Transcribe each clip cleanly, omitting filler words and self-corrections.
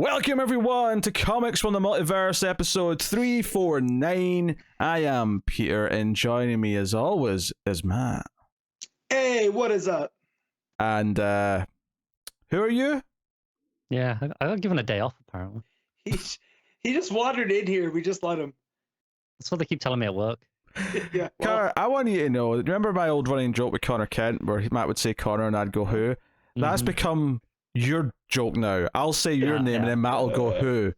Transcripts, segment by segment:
Welcome everyone to Comics From The Multiverse episode 349. I am Peter and joining me as always is Matt. Hey, what is up? And who are you? Yeah, I got given a day off apparently. He just wandered in here. We just let him. That's what they keep telling me at work. Yeah. Well, Connor, I want you to know, remember my old running joke with Connor Kent where Matt would say Connor and I'd go who? That's become your joke now. I'll say your name and then Matt will go who.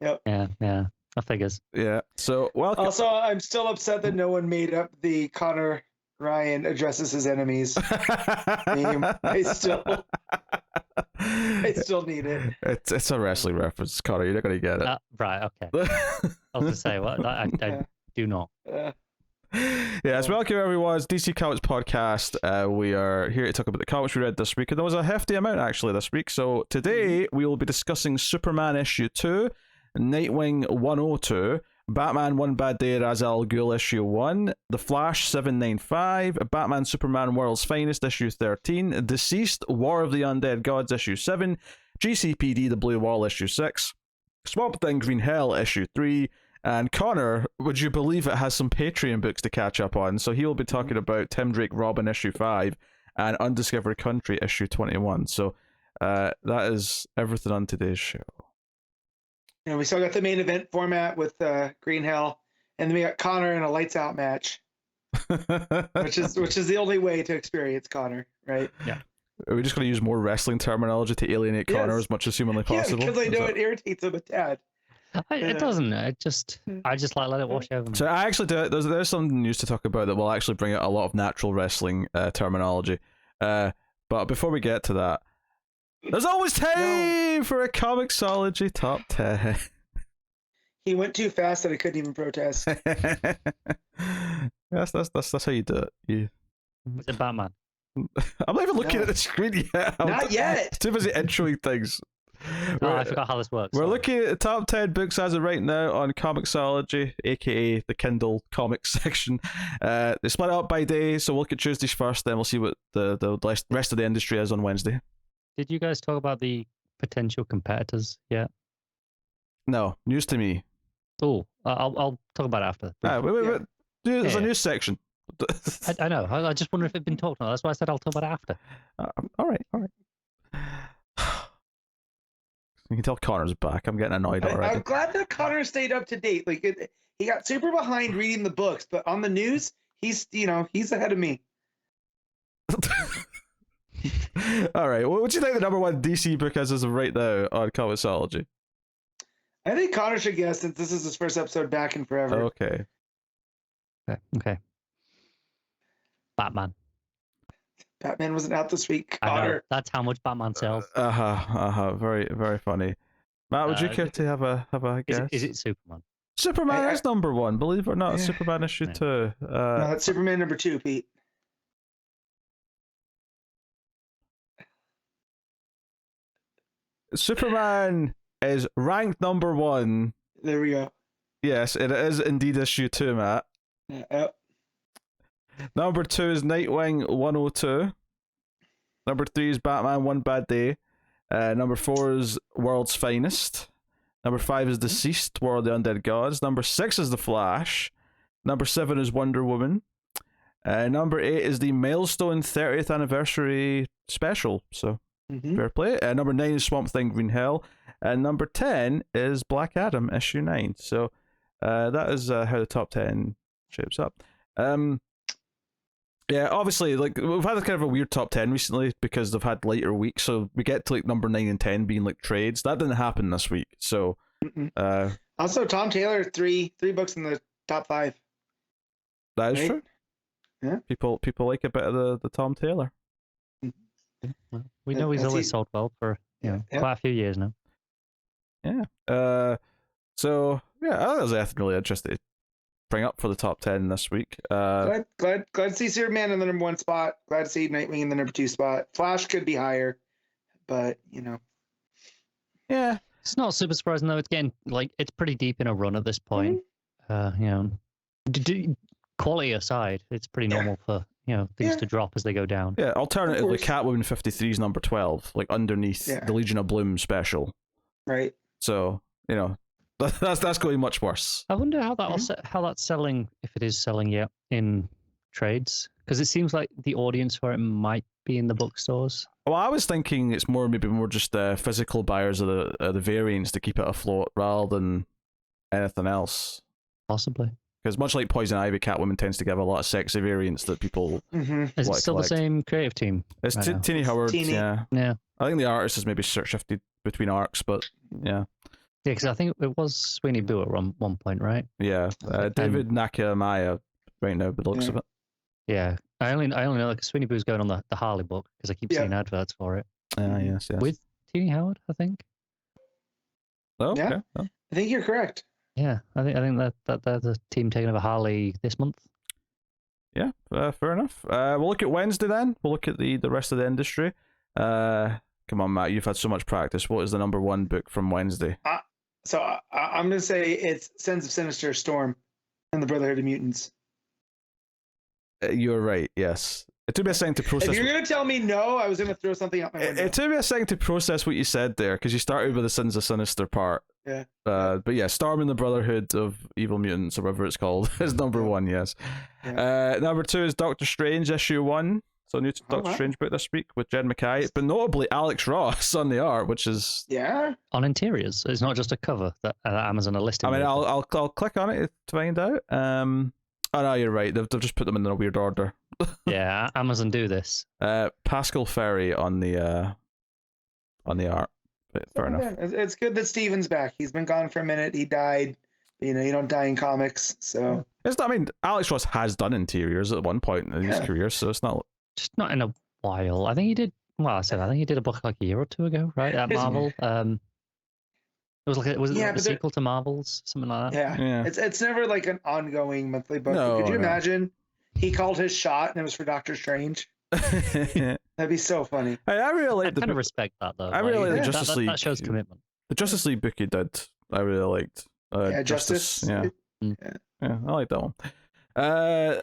Yep. Yeah, that figures. Yeah, so welcome. Also, I'm still upset that no one made up the Connor Ryan addresses his enemies meme. I still need it. It's a wrestling reference, Connor. You're not going to get it. Right, okay. I was going to say, what? I do not. Yes, welcome everyone. It's DC Comics Podcast. We are here to talk about the comics we read this week, and there was a hefty amount actually this week. So today we will be discussing Superman issue 2, Nightwing 102, Batman One Bad Day Ra's al Ghul issue 1, The Flash 795, Batman Superman World's Finest issue 13, DCeased War of the Undead Gods issue 7, GCPD The Blue Wall issue 6, Swamp Thing Green Hell issue 3, and Connor, would you believe it, has some Patreon books to catch up on, so he will be talking about Tim Drake Robin issue 5 and Undiscovered Country issue 21. So that is everything on today's show. And we still got the main event format with Green Hell, and then we got Connor in a lights out match, which is the only way to experience Connor, right? Yeah. Are we just going to use more wrestling terminology to alienate Connor as much as humanly possible? Yeah, because I know it irritates him a tad. It doesn't. I just let it wash over me. So I actually do. There's some news to talk about that will actually bring out a lot of natural wrestling terminology. But before we get to that, there's always time for a ComiXology top 10. He went too fast that I couldn't even protest. Yes, that's how you do it. Is it Batman? I'm not even looking at the screen yet. Not yet. Too busy introing things. I forgot how this works. We're looking at the top 10 books as of right now on ComiXology, aka the Kindle Comics section. They split it up by day, so we'll look at Tuesdays first, then we'll see what the rest of the industry is on Wednesday. Did you guys talk about the potential competitors yet? No, news to me. Oh, I'll talk about it after. Wait. There's a news section. I know. I just wonder if it'd been talked about. That's why I said I'll talk about it after. All right. You can tell Connor's back. I'm getting annoyed already. I'm glad that Connor stayed up to date. Like he got super behind reading the books, but on the news, he's ahead of me. All right. What do you think the number one DC book is as of right now on ComiXology? I think Connor should guess since this is his first episode back in forever. Okay. Okay. Batman. Batman wasn't out this week. I know. Connor. That's how much Batman sells. Very, very funny. Matt, would you care to have a guess? Is it Superman? Superman is number one, believe it or not. It's Superman issue 2. No, that's Superman number 2, Pete. Superman is ranked number 1. There we go. Yes, it is indeed issue 2, Matt. Yep. Number 2 is Nightwing 102. Number 3 is Batman One Bad Day. Number 4 is World's Finest. Number 5 is DCeased War of the Undead Gods. Number 6 is The Flash. Number 7 is Wonder Woman. Number 8 is the Milestone 30th Anniversary Special. So, fair play. Number 9 is Swamp Thing Green Hell. And number 10 is Black Adam issue 9. So, that is how the top 10 shapes up. Yeah, obviously, like we've had kind of a weird top 10 recently because they've had lighter weeks, so we get to like number 9 and 10 being like trades. That didn't happen this week, so. Also, Tom Taylor, three books in the top 5. That is right? true. Yeah, people like a bit of the Tom Taylor. Well, we know he's always sold well for quite a few years now. Yeah. So yeah, that was anything really interesting to bring up for the top 10 this week. glad to see Superman in the number 1 spot. Glad to see Nightwing in the number 2 spot. Flash could be higher, but yeah, it's not super surprising though. It's getting it's pretty deep in a run at this point. Quality aside, it's pretty normal for things to drop as they go down. Yeah. Alternatively, Catwoman 53 is number 12, like underneath the Legion of Bloom special. Right. So, that's going much worse. I wonder how how that's selling, if it is selling yet in trades, because it seems like the audience for it might be in the bookstores. Well, I was thinking it's maybe more just physical buyers of the variants to keep it afloat rather than anything else. Possibly. Because much like Poison Ivy, Catwoman tends to give a lot of sexy variants that people Is it still collect. The same creative team? It's Tini Howard, yeah. Yeah. I think the artist has maybe shifted between arcs, but yeah. Yeah, because I think it was Sweeney Boo at one point, right? Yeah, David Nakamaya right now, by the looks of it. Yeah, I only know like Sweeney Boo's going on the Harley book because I keep seeing adverts for it. Yes. With Tini Howard, I think. Oh, yeah. Okay. Oh. I think you're correct. Yeah, I think that they're the team taking over Harley this month. Yeah, fair enough. We'll look at Wednesday then. We'll look at the rest of the industry. Come on, Matt, you've had so much practice. What is the number one book from Wednesday? I'm going to say it's Sons of Sinister, Storm, and the Brotherhood of Mutants. You're right, yes. It took me a second to process. If you're going to tell me no, I was going to throw something out my window. It took me a second to process what you said there, because you started with the Sons of Sinister part. Yeah. But yeah, Storm and the Brotherhood of Evil Mutants, or whatever it's called, is number one, yes. Yeah. Number two is Doctor Strange, issue 1. So new Doctor Strange book this week with Jed MacKay, but notably Alex Ross on the art, which is on interiors. It's not just a cover that Amazon are listing. I mean, I'll click on it to find out. Oh no, you're right. They've just put them in a weird order. Yeah, Amazon do this. Pascal Ferry on the art. But fair enough. It's good that Steven's back. He's been gone for a minute. He died. You don't die in comics, so. Alex Ross has done interiors at one point in his career, so it's not. Just not in a while. I think he did. Well, I think he did a book like a year or two ago, right? At Marvel. It was like a sequel to Marvel's, something like that. Yeah. It's never like an ongoing monthly book. Could you imagine? He called his shot, and it was for Doctor Strange. That'd be so funny. I really like I kind of respect that though. I really like the Justice League. That shows commitment. The Justice League book he did, I really liked. Justice. Yeah, I like that one.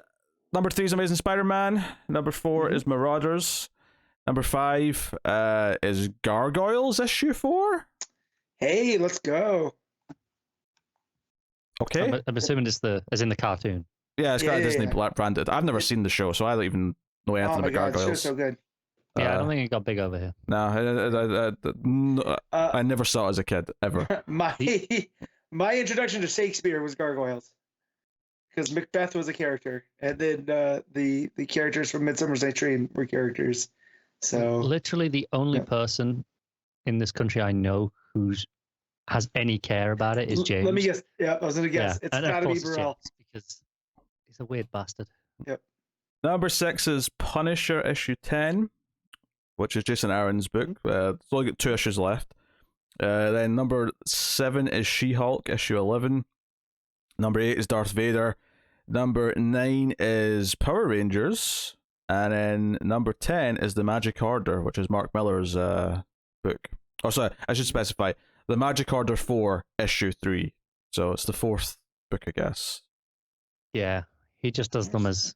Number 3 is Amazing Spider-Man. Number 4 is Marauders. Number 5 is Gargoyles issue 4. Hey, let's go. Okay. I'm assuming it's as in the cartoon. Yeah, it's got a Disney branded. I've never seen the show, so I don't even know anything about Gargoyles. It's so good. Yeah, I don't think it got big over here. No, I never saw it as a kid, ever. My introduction to Shakespeare was Gargoyles. Because Macbeth was a character, and then the characters from Midsummer's Night's Dream were characters. So literally the only person in this country I know who has any care about it is James. Let me guess. Yeah, I was gonna guess. It's gotta be Burrell because he's a weird bastard. Yep. Number 6 is Punisher issue 10, which is Jason Aaron's book. It's only got 2 issues left. Then number 7 is She-Hulk issue 11. Number 8 is Darth Vader. Number 9 is Power Rangers. And then number 10 is The Magic Order, which is Mark Millar's book. Oh, sorry, I should specify. The Magic Order 4, issue 3. So it's the 4th book, I guess. Yeah, he just does them as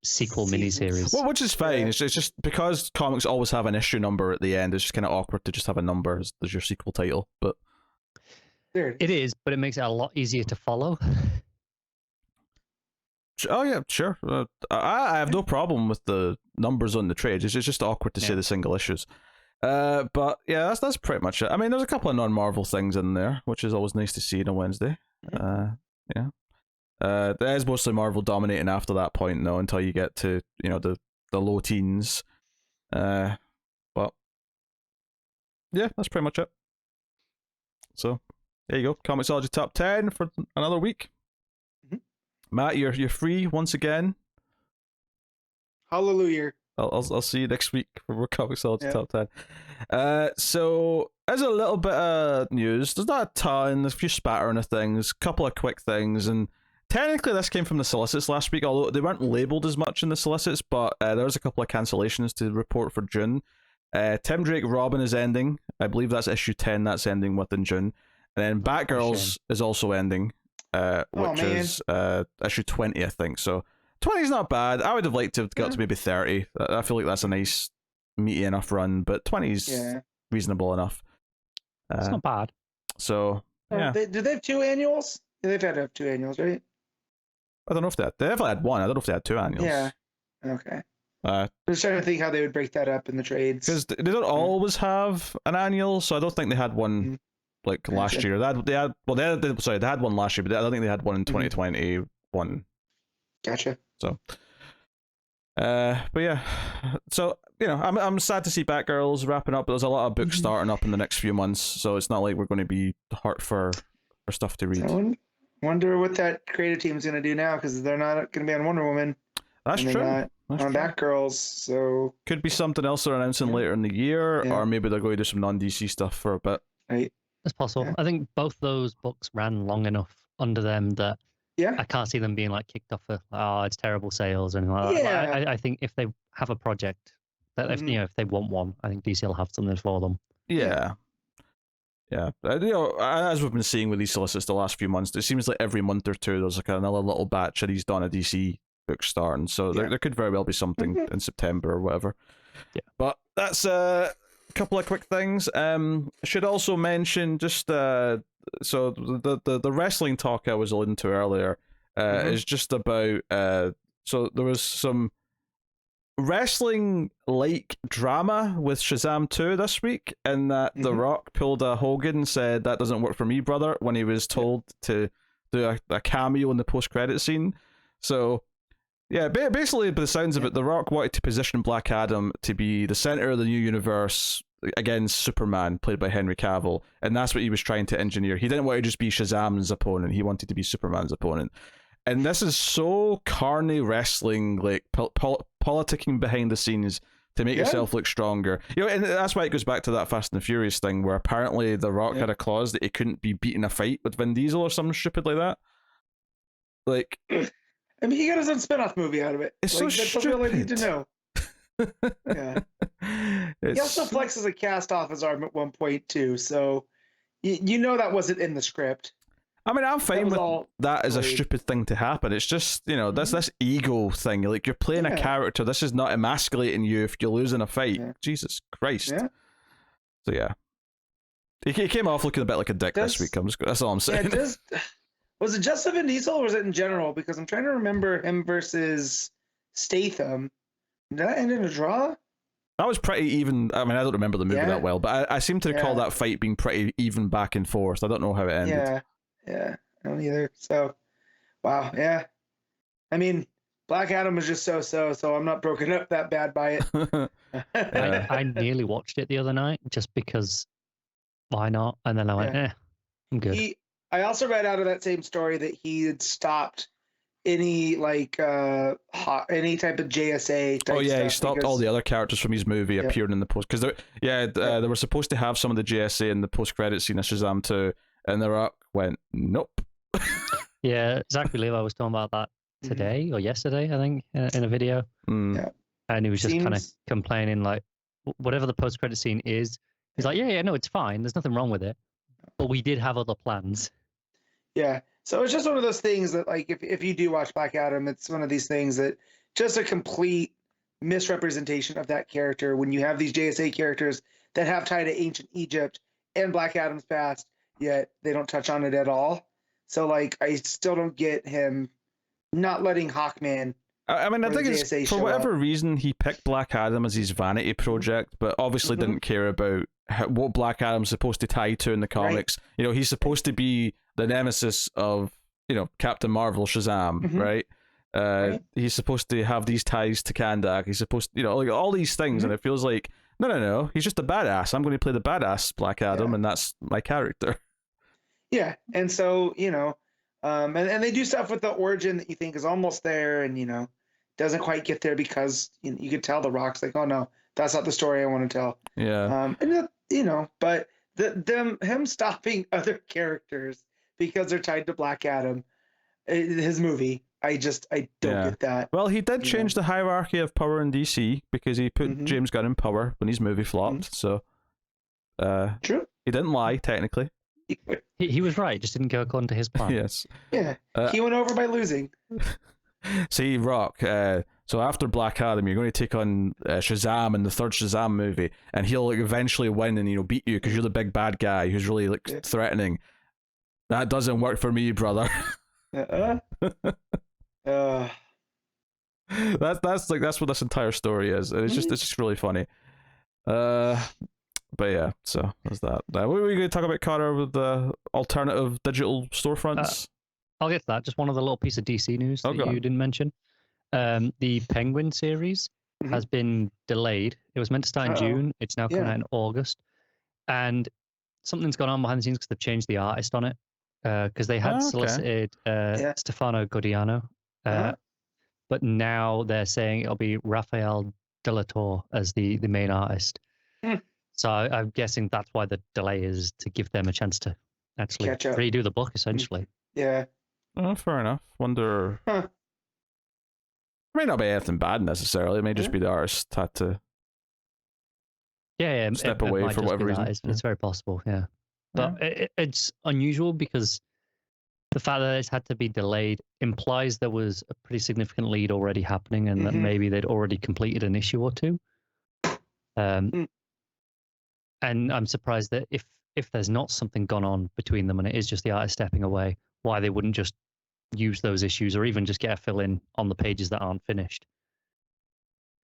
sequel miniseries. Well, which is fine. Yeah. It's just because comics always have an issue number at the end, it's just kind of awkward to just have a number as your sequel title. But it is, but it makes it a lot easier to follow. Oh yeah, sure. I have no problem with the numbers on the trades. It's just awkward to say the single issues. But yeah, that's pretty much it. I mean, there's a couple of non-Marvel things in there, which is always nice to see on a Wednesday. Yeah. There is mostly Marvel dominating after that point, though, until you get to the low teens. But yeah, that's pretty much it. So there you go, ComiXology top 10 for another week. Matt, you're free once again. Hallelujah. I'll see you next week for ComiXology top 10. So as a little bit of news, there's not a ton, there's a few spattering of things, a couple of quick things, and technically this came from the solicits last week, although they weren't labelled as much in the solicits, but there was a couple of cancellations to report for June. Tim Drake Robin is ending. I believe that's issue 10 that's ending within June. And then Batgirls is also ending. Which is issue 20, I think. So 20 is not bad. I would have liked to have got to maybe 30. I feel like that's a nice, meaty enough run, but 20 is reasonable enough. It's not bad. So yeah, do they have 2 annuals? Yeah, they've had to have 2 annuals, right? I don't know if they definitely had one. I don't know if they had 2 annuals. Yeah. Okay. I was trying to think how they would break that up in the trades. Because they don't always have an annual, so I don't think they had one like last year. They had one last year, but I don't think they had one in 2021. Gotcha. So, but yeah, so I'm sad to see Batgirl's wrapping up. But there's a lot of books starting up in the next few months, so it's not like we're going to be hurt for stuff to read. I wonder what that creative team's going to do now, because they're not going to be on Wonder Woman. That's true. On Batgirls, so could be something else they're announcing later in the year, or maybe they're going to do some non-DC stuff for a bit. Right. It's possible. Yeah. I think both those books ran long enough under them that I can't see them being like kicked off for it's terrible sales or anything like that. Like, I think if they have a project that if they want one, I think DC will have something for them. Yeah. As we've been seeing with these solicits the last few months, it seems like every month or two there's like another little batch of these Donna DC books starting, so there could very well be something in September or whatever. Yeah, but that's a couple of quick things. I should also mention just so the wrestling talk I was alluding to earlier is just about so there was some wrestling like drama with Shazam 2 this week, and that The Rock pulled a Hogan and said that doesn't work for me, brother, when he was told to do a cameo in the post-credit scene. So yeah, basically, by the sounds of it, The Rock wanted to position Black Adam to be the center of the new universe against Superman, played by Henry Cavill, and that's what he was trying to engineer. He didn't want to just be Shazam's opponent; he wanted to be Superman's opponent. And this is so carny wrestling, like politicking behind the scenes to make yourself look stronger. And that's why it goes back to that Fast and the Furious thing, where apparently The Rock had a clause that he couldn't be beating a fight with Vin Diesel or something stupid like that. Like. I mean, he got his own spin-off movie out of it. It's so stupid. That's all I need to know. He also flexes a cast off his arm at one point too, so you know that wasn't in the script. I mean, I'm fine with that as a stupid thing to happen. It's just, that's this ego thing. Like, you're playing a character. This is not emasculating you if you lose in a fight. Jesus Christ. Yeah. So yeah, he came off looking a bit like a dick this week. That's all I'm saying. Was it just Vin Diesel, or was it in general? Because I'm trying to remember him versus Statham. Did that end in a draw? That was pretty even. I mean, I don't remember the movie that well, but I seem to recall that fight being pretty even back and forth. I don't know how it ended. Yeah, I don't either. So, wow, yeah. I mean, Black Adam was just so I'm not broken up that bad by it. I nearly watched it the other night just because why not? And then I went, I'm good. I also read out of that same story that he had stopped any any type of JSA type he stopped all the other characters from his movie appearing in the post, because they were supposed to have some of the JSA in the post-credit scene of Shazam 2, and The Rock went nope. Yeah, Zachary Levi was talking about that today or yesterday, I think, in a video. Yeah, and he was just kind of complaining, like, whatever the post-credit scene is, he's like, no, it's fine, there's nothing wrong with it, but we did have other plans. Yeah, so it's just one of those things that, like, if you do watch Black Adam, it's one of these things that just a complete misrepresentation of that character when you have these JSA characters that have tied to ancient Egypt and Black Adam's past, yet they don't touch on it at all. So, like, I still don't get him not letting Hawkman. I mean, I think it's for whatever reason he picked Black Adam as his vanity project, but obviously didn't care about what Black Adam's supposed to tie to in the comics. Right. He's supposed to be the nemesis of, Captain Marvel, Shazam, right? He's supposed to have these ties to Kandak. He's supposed to, like all these things, and it feels like, no, he's just a badass. I'm going to play the badass Black Adam, and that's my character. Yeah, and so, and they do stuff with the origin that you think is almost there, and, doesn't quite get there because you could tell The Rock's like, oh no, that's not the story I want to tell. Yeah. But him stopping other characters because they're tied to Black Adam, his movie, I don't get that. Well, he did change the hierarchy of power in DC because he put James Gunn in power when his movie flopped. So, true. He didn't lie technically. He was right, just didn't go according to his plan. Yes. Yeah. He went over by losing. See, Rock, So after Black Adam, you're going to take on Shazam in the third Shazam movie, and he'll like eventually win and beat you because you're the big bad guy who's really like threatening. That doesn't work for me, brother. That's what this entire story is. It's just really funny. But yeah, so there's that. What were we going to talk about, Carter, with the alternative digital storefronts? I'll get to that. Just one other little piece of DC news that you didn't mention. The Penguin series has been delayed. It was meant to start in June. It's now coming out in August. And something's gone on behind the scenes because they've changed the artist on it. Because they had solicited Stefano Godiano. But now they're saying it'll be Raffaele Delator as the main artist. So I'm guessing that's why the delay is, to give them a chance to actually redo the book, essentially. Yeah. Oh, fair enough. Wonder... It may not be anything bad necessarily. It may just be the artist had to step away for whatever reason. It's very possible, yeah. But it's unusual because the fact that it's had to be delayed implies there was a pretty significant lead already happening and that maybe they'd already completed an issue or two. And I'm surprised that if there's not something gone on between them and it is just the artist stepping away, why they wouldn't just use those issues or even just get a fill-in on the pages that aren't finished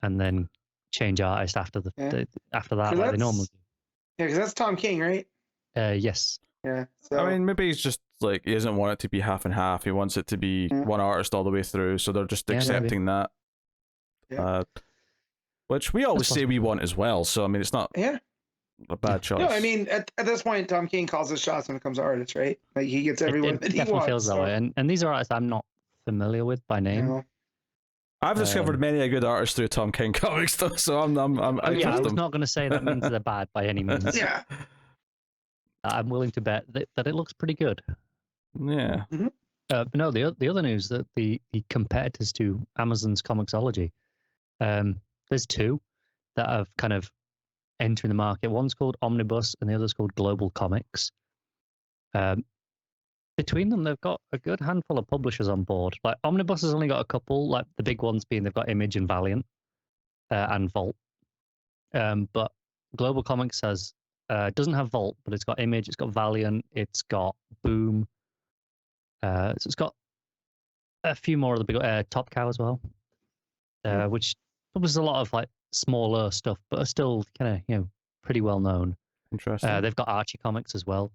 and then change artist after after that like they normally do. Yeah, because that's Tom King, right? Yes. Yeah. So... I mean, maybe he's just like, he doesn't want it to be half and half. He wants it to be one artist all the way through, so they're just accepting that. Yeah. Which we always say we want as well, so I mean, it's not a bad choice. No, I mean, at this point, Tom King calls his shots when it comes to artists, right? Like, he gets everyone that he wants. It definitely feels that way. And these are artists I'm not familiar with by name. No. I've discovered many a good artist through Tom King comics, though, so I was not going to say that means they're bad by any means. Yeah. I'm willing to bet that it looks pretty good. Yeah. But no, the other news that the competitors to Amazon's Comixology, there's two that have kind of entering the market. One's called Omnibus and the other's called Global Comics. Between them, they've got a good handful of publishers on board. Like Omnibus has only got a couple, like the big ones being they've got Image and Valiant and Vault. But Global Comics has doesn't have Vault, but it's got Image, it's got Valiant, it's got Boom. So it's got a few more of the big Top Cow as well, which publishes a lot of like smaller stuff, but are still kind of pretty well known. Interesting. They've got Archie Comics as well.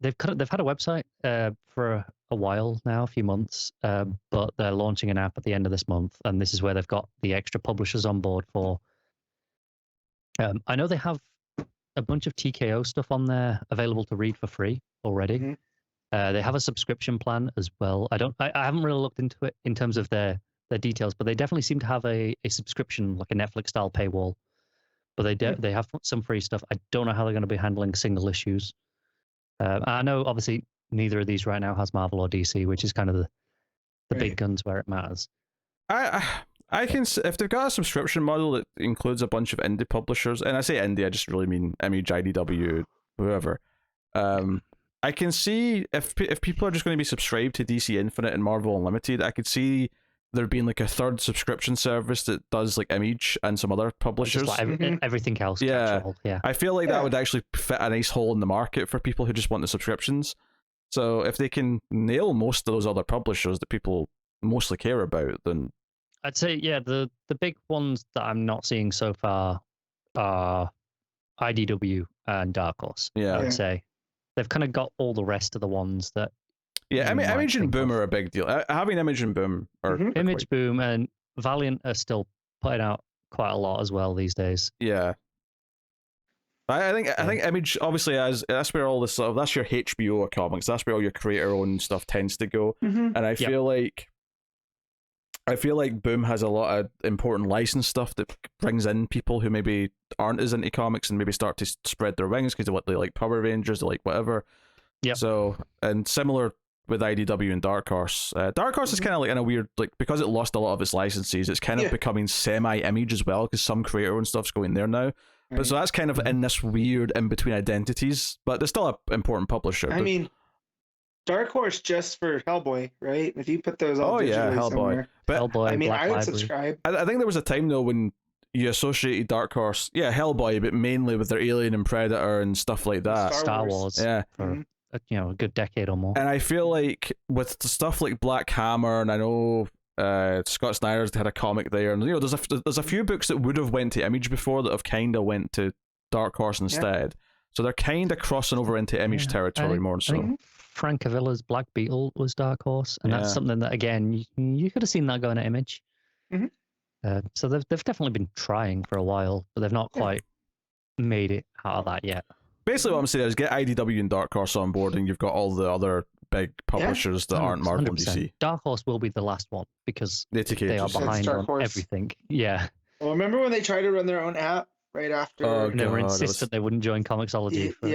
They've had a website for a while now, a few months, but they're launching an app at the end of this month, and this is where they've got the extra publishers on board for. I know they have a bunch of TKO stuff on there available to read for free already. They have a subscription plan as well. I haven't really looked into it in terms of their details, but they definitely seem to have a subscription, like a Netflix style paywall. But they have some free stuff. I don't know how they're going to be handling single issues. I know obviously neither of these right now has Marvel or DC, which is kind of the big guns where it matters. I can, if they've got a subscription model that includes a bunch of indie publishers, and I say indie, I just really mean Image, IDW, whoever. I can see if people are just going to be subscribed to DC Infinite and Marvel Unlimited, I could see there being like a third subscription service that does like Image and some other publishers. Just like everything else. Yeah. Catch-all. Yeah. I feel like that would actually fit a nice hole in the market for people who just want the subscriptions. So if they can nail most of those other publishers that people mostly care about, then I'd say, the big ones that I'm not seeing so far are IDW and Dark Horse. Yeah. I'd say they've kind of got all the rest of the ones that. Yeah, I mean, Image and Boom are a big deal. Having Image and Boom are Image, Boom, and Valiant are still putting out quite a lot as well these days. Yeah. I think Image obviously that's where all this sort of, that's your HBO comics. That's where all your creator-owned stuff tends to go. And I feel like Boom has a lot of important licensed stuff that brings in people who maybe aren't as into comics and maybe start to spread their wings because of what they like, Power Rangers, they like whatever. Yeah. So, and similar with IDW and Dark Horse. Dark Horse is kind of like in a weird, like, because it lost a lot of its licenses, it's kind of becoming semi-Image as well, because some creator-owned stuff's going there now. But so that's kind of in this weird in-between identities, but they're still an important publisher. I mean, Dark Horse just for Hellboy, right? If you put those all digitally Hellboy. somewhere, But Hellboy, I mean, Black I would Library. subscribe. I think there was a time though when you associated Dark Horse, Hellboy, but mainly with their Alien and Predator and stuff like that. Star Wars. Yeah. For a good decade or more. And I feel like with stuff like Black Hammer, and I know Scott Snyder's had a comic there, and there's a few books that would have went to Image before that have kind of went to Dark Horse instead. So they're kind of crossing over into Image territory more so. I think Frank Cavilla's Black Beetle was Dark Horse, and that's something that, again, you could have seen that going to Image. So they've definitely been trying for a while, but they've not quite made it out of that yet. Basically, what I'm saying is get IDW and Dark Horse on board, and you've got all the other big publishers that aren't Marvel and DC. Dark Horse will be the last one because they are behind on everything. Yeah. Well, remember when they tried to run their own app right after? And they were insistent they wouldn't join ComiXology for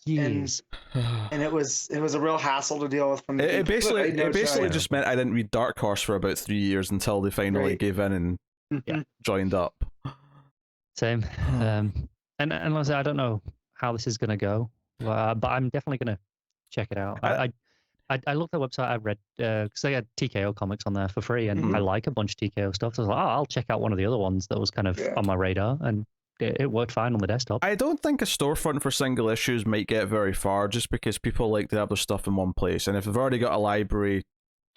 years. And it was a real hassle to deal with. It basically just meant I didn't read Dark Horse for about 3 years until they finally gave in and joined up. Same. And honestly, I don't know how this is going to go, but I'm definitely going to check it out. I looked at the website. I read because they had TKO comics on there for free, and I like a bunch of TKO stuff. So I was like, I'll check out one of the other ones that was kind of on my radar, and it worked fine on the desktop. I don't think a storefront for single issues might get very far, just because people like to have their stuff in one place, and if they've already got a library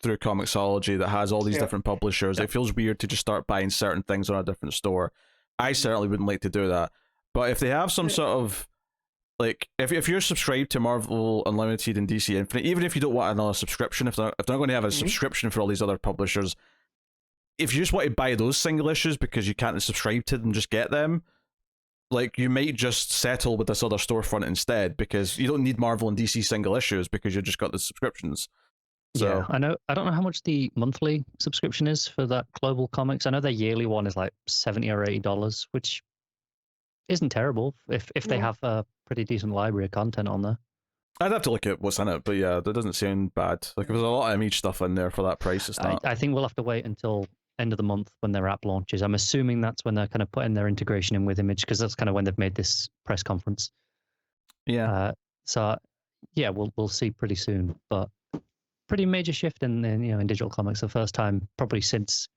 through ComiXology that has all these different publishers, it feels weird to just start buying certain things on a different store. I certainly wouldn't like to do that. But if they have some sort of like, if you're subscribed to Marvel Unlimited and DC Infinite, even if you don't want another subscription, if they're not going to have a subscription for all these other publishers, if you just want to buy those single issues because you can't subscribe to them, just get them. Like, you might just settle with this other storefront instead, because you don't need Marvel and DC single issues because you've just got the subscriptions. So I don't know how much the monthly subscription is for that Global Comics. I know their yearly one is like $70 or $80, which isn't terrible if they have a pretty decent library of content on there. I'd have to look at what's in it, but yeah, that doesn't sound bad. Like, there's a lot of Image stuff in there for that price. It's not. I think we'll have to wait until end of the month when their app launches. I'm assuming that's when they're kind of putting their integration in with Image, because that's kind of when they've made this press conference. Yeah. So yeah, we'll see pretty soon. But pretty major shift in in digital comics. The first time probably since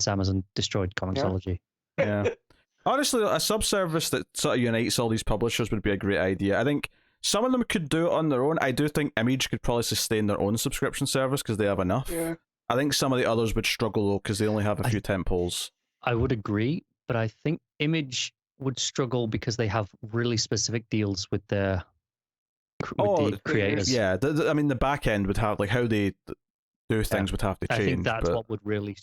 Amazon destroyed ComiXology. Yeah. Honestly, a sub-service that sort of unites all these publishers would be a great idea. I think some of them could do it on their own. I do think Image could probably sustain their own subscription service because they have enough. Yeah. I think some of the others would struggle though because they only have a few tentpoles. I would agree, but I think Image would struggle because they have really specific deals with the creators. Yeah, I mean the back end would have, like, how they do things would have to change. I think that's what would really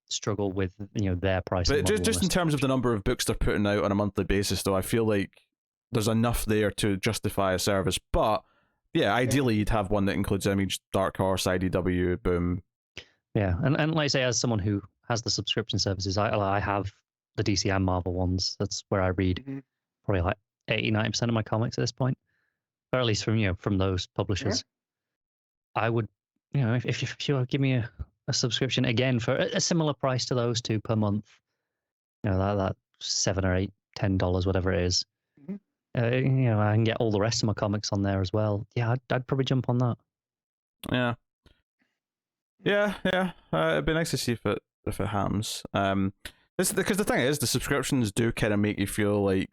struggle with their pricing. But just in terms of the number of books they're putting out on a monthly basis, though, I feel like there's enough there to justify a service. But yeah, ideally you'd have one that includes Image, Dark Horse, IDW, boom. Yeah, and like I say, as someone who has the subscription services, I have the DC and Marvel ones. That's where I read probably like 80-90% of my comics at this point, or at least from those publishers. I would, if you give me a subscription again for a similar price to those two per month, that $7 or $8, $10, whatever it is, I can get all the rest of my comics on there as well. Yeah, I'd probably jump on that. Yeah. It'd be nice to see if it happens. Because the thing is, the subscriptions do kind of make you feel like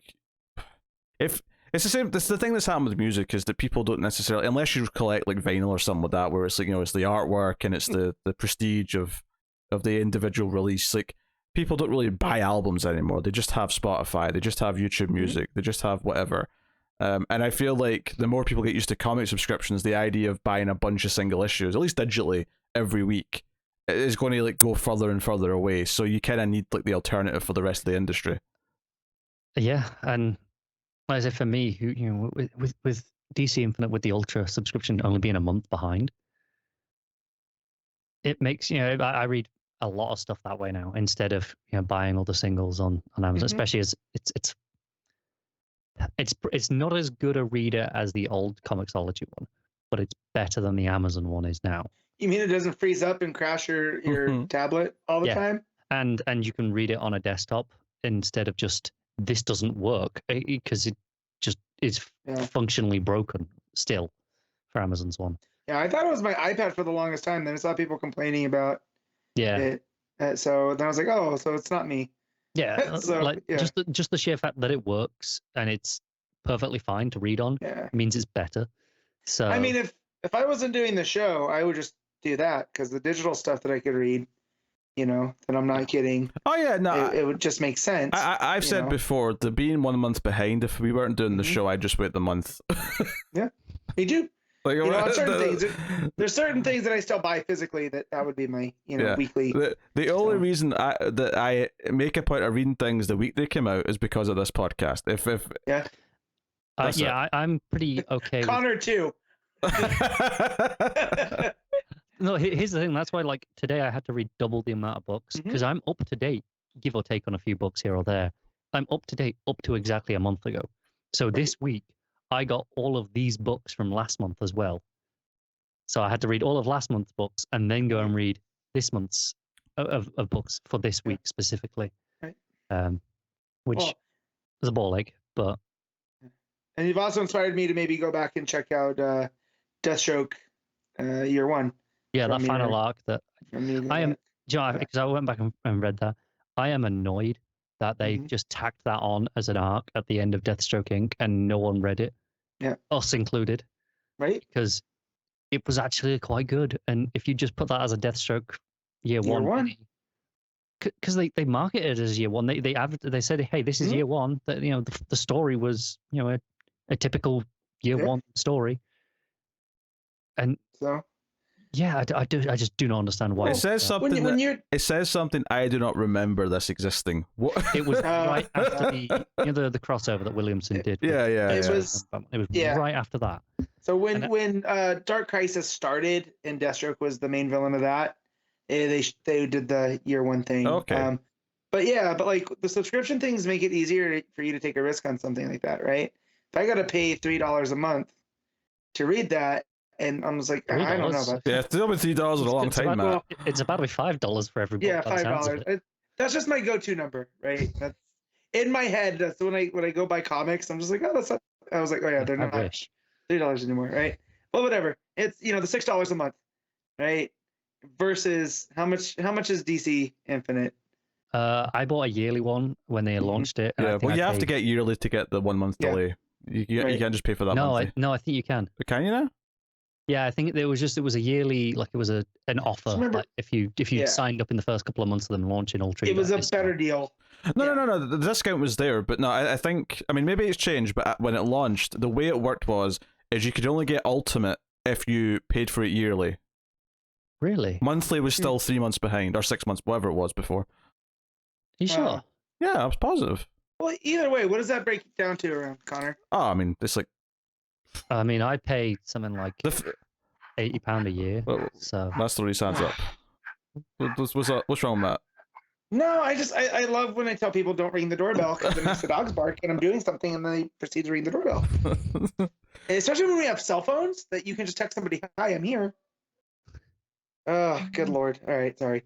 if it's the same. This the thing that's happened with music is that people don't necessarily, unless you collect like vinyl or something like that, where it's like it's the artwork and it's the prestige of the individual release. Like, people don't really buy albums anymore. They just have Spotify. They just have YouTube Music. They just have whatever. And I feel like the more people get used to comic subscriptions, the idea of buying a bunch of single issues, at least digitally, every week, is going to going further and further away. So you kind of need like the alternative for the rest of the industry. Yeah, and like I say, for me, who with DC Infinite, with the Ultra subscription only being a month behind, it makes I read a lot of stuff that way now instead of buying all the singles on Amazon, especially as it's not as good a reader as the old ComiXology one, but it's better than the Amazon one is now. You mean it doesn't freeze up and crash your tablet all the time? And you can read it on a desktop instead of just, this doesn't work, because it just is functionally broken still for Amazon's one. Yeah, I thought it was my iPad for the longest time. Then I saw people complaining about it. So then I was like, oh, so it's not me. Yeah, so, just the sheer fact that it works and it's perfectly fine to read on means it's better. So I mean, if I wasn't doing the show, I would just do that because the digital stuff that I could read, that I'm not getting. Oh yeah, no, it would just make sense. I've said before, the being 1 month behind. If we weren't doing the show, I'd just wait the month. Yeah, me too. Like, there's certain things that I still buy physically that would be my weekly. The only reason that I make a point of reading things the week they come out is because of this podcast. I'm pretty okay. Connor too. No, here's the thing. That's why, like, today I had to read double the amount of books because I'm up to date, give or take on a few books here or there. I'm up to date up to exactly a month ago. So this week I got all of these books from last month as well. So I had to read all of last month's books and then go and read this month's of books for this week specifically. Right. Which was a ball ache, but. And you've also inspired me to maybe go back and check out Deathstroke Year One. Yeah, that final arc that I am, because I went back and read that. I am annoyed that they just tacked that on as an arc at the end of Deathstroke Inc. and no one read it. Yeah. Us included. Right. Because it was actually quite good. And if you just put that as a Deathstroke year one. Because they marketed it as year one. They said, hey, this is year one. That the story was, a typical year one story. And so yeah, I just do not understand why. It says something. It says something. I do not remember this existing. What? It was right after the crossover that Williamson did. It was right after that. So when Dark Crisis started and Deathstroke was the main villain of that, they did the year one thing. Okay. But like the subscription things make it easier for you to take a risk on something like that, right? If I got to pay $3 a month to read that. And I was like, I don't know about that. Yeah, it's been $3 in a long time, Matt. It's about to be $5 for every book. Yeah, $5. That's just my go-to number, right? That's in my head. That's when I go buy comics. I'm just like, oh, that's not. I was like, oh yeah, they're not $3 anymore, right? Well, whatever. It's the $6 a month, right? Versus how much is DC Infinite? I bought a yearly one when they launched it. Yeah, well, you have to get yearly to get the 1 month delay. You can't just pay for that. No, I think you can. Can you now? Yeah, I think it was a yearly, like it was an offer. Like if you signed up in the first couple of months of them launching Ultra, it was a better deal. No. The discount was there, but no, I think maybe it's changed. But when it launched, the way it worked is you could only get Ultimate if you paid for it yearly. Really? Monthly was still 3 months behind, or 6 months, whatever it was before. You sure? Yeah, I was positive. Well, either way, what does that break down to around, Connor? Oh, it's like. I pay something like £80 a year. Well, so that's the reason up. What's wrong with that? No, I love when I tell people don't ring the doorbell because it makes the dogs bark and I'm doing something and then they proceed to ring the doorbell. Especially when we have cell phones that you can just text somebody, "Hi, I'm here." Oh, good Lord! All right, sorry.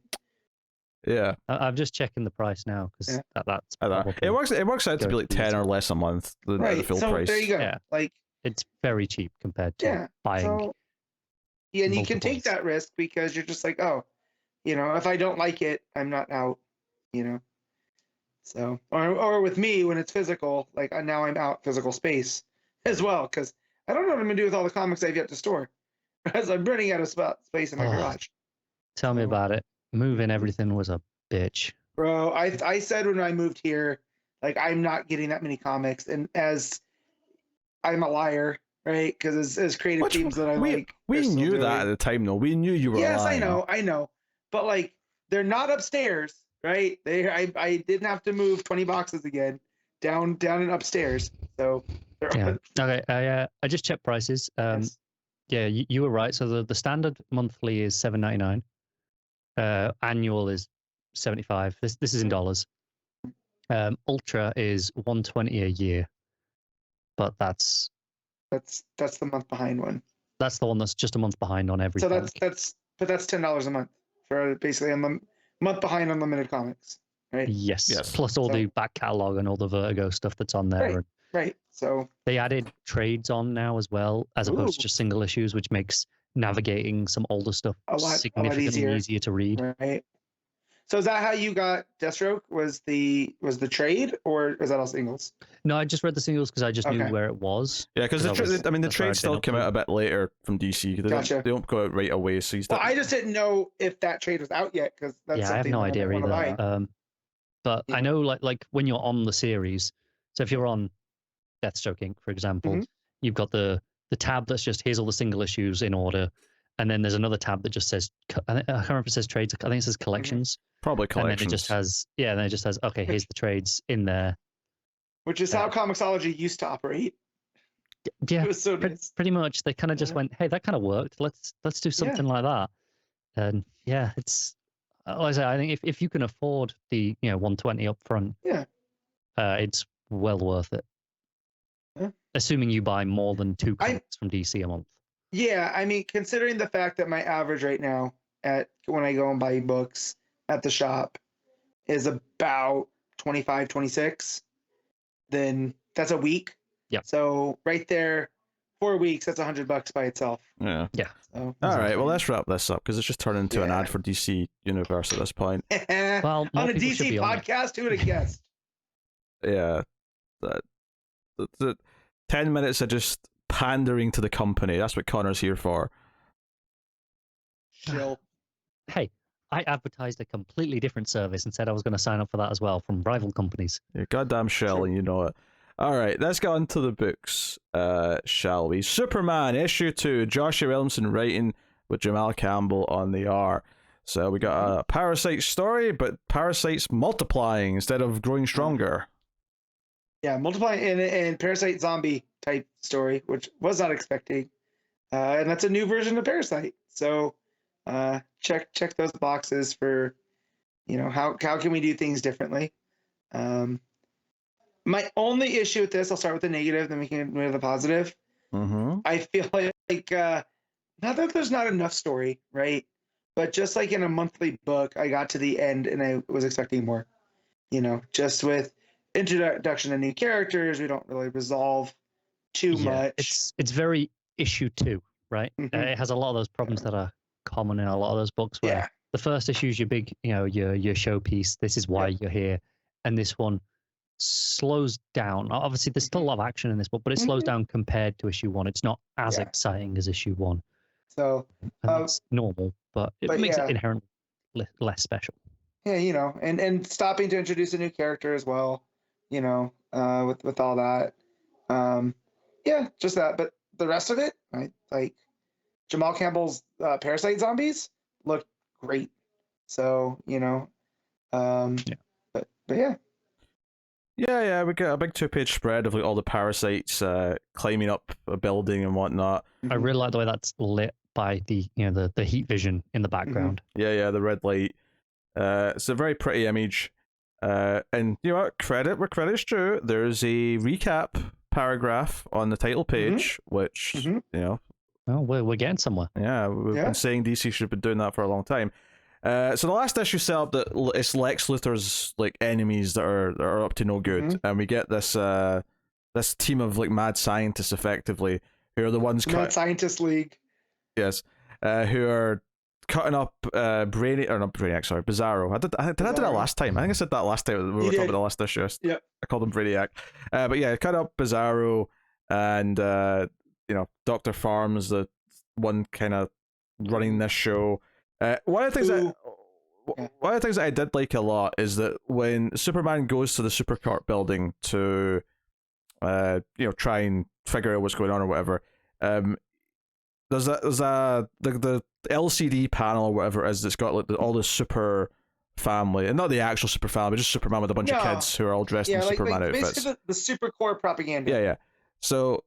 Yeah, I'm just checking the price now because that's probably it works out to be like 10 or less a month than the full price. There you go. Yeah. Like it's very cheap compared to buying. And you can take that risk because you're just like, oh, if I don't like it, I'm not out. So or with me when it's physical, like now I'm out physical space as well because I don't know what I'm gonna do with all the comics I've yet to store because I'm running out of space in my garage. Tell me about it. Moving everything was a bitch. Bro, I said when I moved here, like I'm not getting that many comics, and as I'm a liar, right? Because as creative teams that we knew that at the time, though. We knew you were. Yes, lying. I know, but like they're not upstairs, right? I didn't have to move 20 boxes again, down and upstairs. So okay. I just checked prices. Yes. Yeah, you were right. So the standard monthly is $7.99. Annual is $75. This is in dollars. Ultra is $120 a year, but that's the month behind one. That's the one that's just a month behind on everything. So that's $10 a month for basically a month behind unlimited comics, right? Yes. Plus all the back catalog and all the Vertigo stuff that's on there. Right. So they added trades on now as well, as opposed to just single issues, which makes navigating some older stuff significantly easier to read. Right. So is that how you got Deathstroke? Was the trade, or was that all singles? No, I just read the singles because I just knew where it was. Yeah, because the trade still came out a bit later from DC. They don't go out right away. So I just didn't know if that trade was out yet, because that's I have no idea either. But I know, like when you're on the series, so if you're on Deathstroke Inc., for example, you've got the tab that's just here's all the single issues in order, and then there's another tab that just says, I can't remember if it says trades. I think it says collections. Probably collections. And then it just has okay, here's the trades in there. Which is how ComiXology used to operate. Yeah, it was so nice. Pretty much. They kind of just went, hey, that kind of worked. Let's do something like that. And yeah, it's like I say, I think if you can afford the $120 up front, it's well worth it. Yeah. Assuming you buy more than 2 comics from DC a month. Yeah, I mean, considering the fact that my average right now when I go and buy books at the shop is about 25, 26, then that's a week. Yeah. So right there, 4 weeks, that's $100 by itself. Yeah. Yeah. So, all right, well, let's wrap this up because it's just turned into an ad for DC Universe at this point. Well, on a DC podcast, who would have guessed? Yeah. The 10 minutes of just pandering to the company. That's what Connor's here for. Chill. Hey, I advertised a completely different service and said I was going to sign up for that as well from rival companies. You're goddamn shell, and you know it. All right, let's get on to the books, shall we? Superman, issue 2, Joshua Williamson writing with Jamal Campbell on the art. So we got a parasite story, but parasites multiplying instead of growing stronger. Yeah, multiplying and parasite zombie type story, which was not expecting. And that's a new version of Parasite. So check those boxes for, how can we do things differently. My only issue with this, I'll start with the negative, then we can move to the positive. I feel like not that there's not enough story, right? But just like in a monthly book, I got to the end and I was expecting more. Just with introduction to new characters, we don't really resolve too much. It's very issue 2, right? It has a lot of those problems that are common in a lot of those books where the first issue is your big, your showpiece. This is why you're here. And this one slows down. Obviously, there's still a lot of action in this book, but it slows down compared to issue 1. It's not as exciting as issue 1. So it's normal, but it makes it inherently less special. Yeah, and stopping to introduce a new character as well, with all that. Just that. But the rest of it, right? Like Jamal Campbell's Parasite zombies look great. So, but yeah. Yeah, we got a big 2-page spread of like all the parasites climbing up a building and whatnot. I really like the way that's lit by the the heat vision in the background. Yeah, the red light. It's a very pretty image. And you know what? Credit where credit's due. There's a recap paragraph on the title page, which well, we're getting somewhere. Yeah, we've been saying DC should have been doing that for a long time. So the last issue set up that it's Lex Luthor's like enemies that are up to no good, and we get this this team of like mad scientists, effectively, who are the ones Mad Scientist League. Yes, who are cutting up Bizarro. Did I do that last time? I think I said that last time we were talking about the last issue. Yeah, I called him Brainiac. But yeah, cut up Bizarro and Dr. Farms, the one kind of running this show. One of the things that I did like a lot is that when Superman goes to the Supercorp building to try and figure out what's going on or whatever, there's the LCD panel or whatever it is that's got like all the super family, and not the actual super family, but just Superman with a bunch of kids who are all dressed in Superman outfits. Basically the Supercorp propaganda. Yeah. So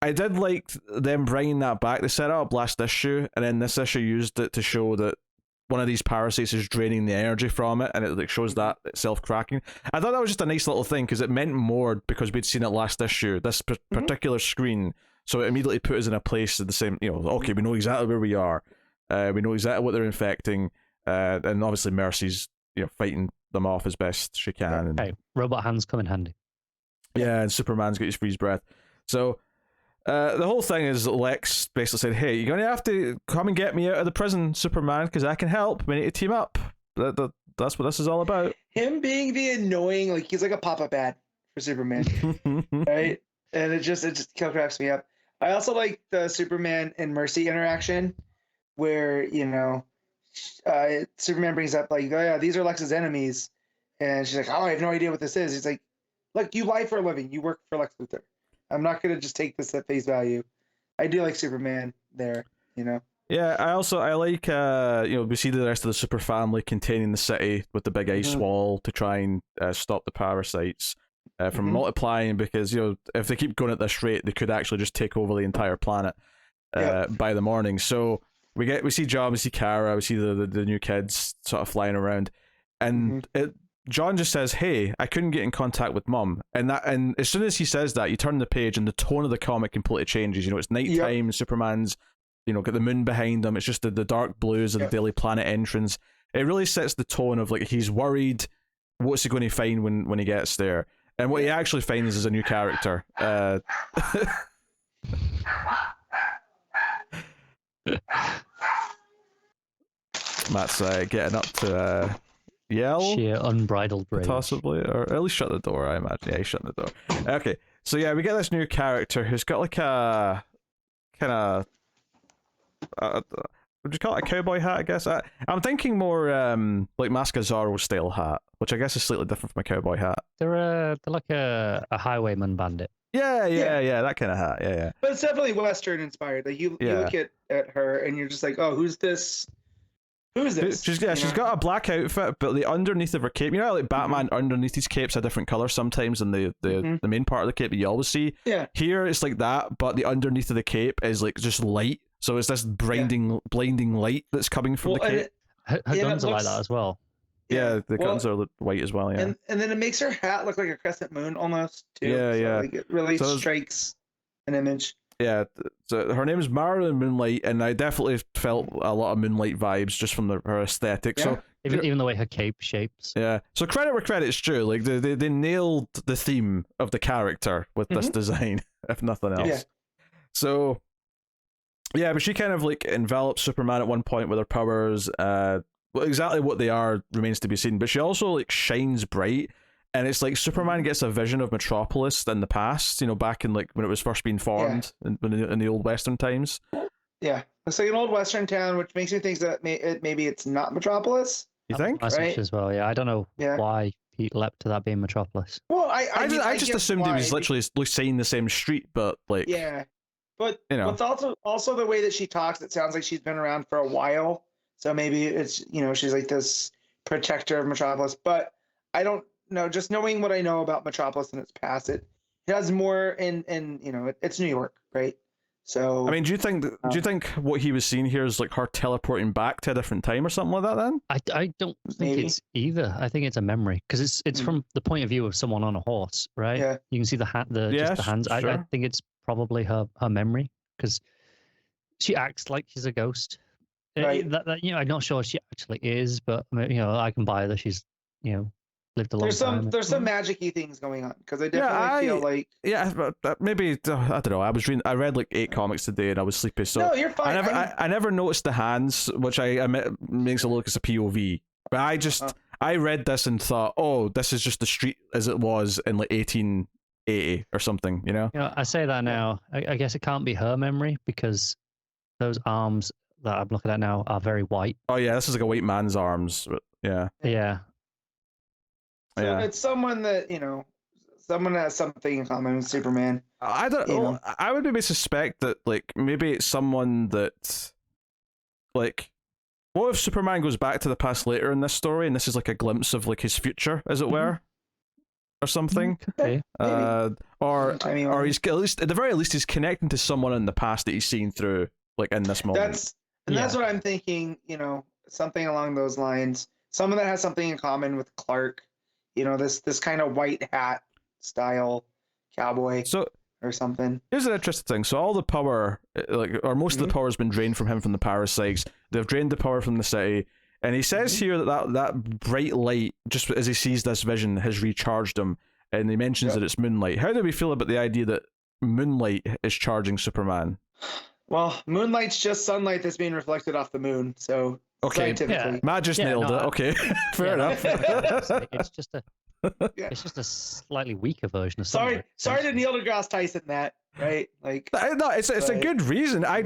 I did like them bringing that back. They set it up last issue, and then this issue used it to show that one of these parasites is draining the energy from it, and it like shows that itself cracking. I thought that was just a nice little thing because it meant more because we'd seen it last issue, this particular screen. So it immediately put us in a place of the same, okay, we know exactly where we are. We know exactly what they're infecting. And obviously Mercy's, fighting them off as best she can. Hey, robot hands come in handy. Yeah, and Superman's got his freeze breath. So The whole thing is Lex basically said, "Hey, you're gonna have to come and get me out of the prison, Superman, because I can help. We need to team up." That's what this is all about. Him being the annoying, like he's like a pop-up ad for Superman, right? And it just cracks me up. I also like the Superman and Mercy interaction, where Superman brings up like, "Oh yeah, these are Lex's enemies," and she's like, "Oh, I have no idea what this is." He's like, "Look, you lie for a living. You work for Lex Luthor. I'm not gonna just take this at face value." I do like Superman there, Yeah, I like we see the rest of the super family containing the city with the big ice wall to try and stop the parasites from multiplying, because if they keep going at this rate, they could actually just take over the entire planet by the morning. So we see John, we see Kara, we see the new kids sort of flying around, and John just says, "Hey, I couldn't get in contact with Mum," and as soon as he says that, you turn the page and the tone of the comic completely changes. It's nighttime. Superman's got the moon behind him. It's just the dark blues of the Daily Planet entrance. It really sets the tone of like he's worried. What's he going to find when he gets there? And what he actually finds is a new character. Matt's getting up to yell. Sheer unbridled rage. Possibly, or at least shut the door, I imagine. Yeah, he's shutting the door. Okay, so yeah, we get this new character who's got like a kind of would you call it a cowboy hat, I guess? I'm thinking more like Mask of Zorro style hat, which I guess is slightly different from a cowboy hat. They're like a highwayman bandit. Yeah, that kind of hat. Yeah. But it's definitely Western inspired. Like you look at her and you're just like, oh, who's this? Who's this? She's got a black outfit, but the underneath of her cape, like Batman underneath his cape's a different color sometimes than the main part of the cape that you always see. Yeah. Here it's like that, but the underneath of the cape is like just light. So it's this blinding light that's coming from the cape. Her guns are like that as well. Yeah, the guns are white as well. Yeah, and then it makes her hat look like a crescent moon almost too. Yeah. Like it really strikes an image. Yeah, so her name is Mara Moonlight, and I definitely felt a lot of Moonlight vibes just from her aesthetic. Yeah. So even the way her cape shapes. Yeah. So credit where credit's due. Like they nailed the theme of the character with this design, if nothing else. Yeah. So yeah, but she kind of like envelops Superman at one point with her powers. Exactly what they are remains to be seen. But she also like shines bright. And it's like Superman gets a vision of Metropolis in the past, back in like when it was first being formed in the old Western times. Yeah, it's like an old Western town, which makes me think that maybe it's not Metropolis. You think? Right? As well, yeah. I don't know why he leapt to that being Metropolis. Well, I just assumed he was literally saying the same street, but like but it's also the way that she talks. It sounds like she's been around for a while, so maybe it's she's like this protector of Metropolis. But I don't. No, just knowing what I know about Metropolis and its past, it has more in it's New York, right? So I mean, do you think what he was seeing here is like her teleporting back to a different time or something like that? Then I don't think it's either. I think it's a memory because it's from the point of view of someone on a horse, right? Yeah. You can see just the hands. Sure. I think it's probably her memory because she acts like she's a ghost. Right. That I'm not sure she actually is, but I can buy that she's lived a long time. There's some magic-y things going on because I definitely feel like maybe I don't know. I read like 8 comics today and I was sleepy, so no, you're fine. I never noticed the hands, which I admit makes it look as a POV. But I read this and thought, oh, this is just the street as it was in like 1880 or something. I say that now. I guess it can't be her memory because those arms that I'm looking at now are very white. Oh yeah, this is like a white man's arms. Yeah. Yeah. So it's someone that someone has something in common with Superman. I don't know. I would maybe suspect that like maybe it's someone that like. What if Superman goes back to the past later in this story, and this is like a glimpse of like his future, as it were, or something? Okay. Or he's at least at the very least he's connecting to someone in the past that he's seen through like in this moment. That's what I'm thinking. Something along those lines. Someone that has something in common with Clark. This kind of white hat style cowboy or something. Here's an interesting thing. So all the power, or most of the power has been drained from him from the parasites. They've drained the power from the city. And he says here that bright light, just as he sees this vision, has recharged him. And he mentions that it's Moonlight. How do we feel about the idea that Moonlight is charging Superman? Well, Moonlight's just sunlight that's being reflected off the moon, so scientifically. Matt just nailed it. Okay, fair enough. It's just a it's just a slightly weaker version of sorry to Neil deGrasse Tyson that, right? Like no, it's a good reason. I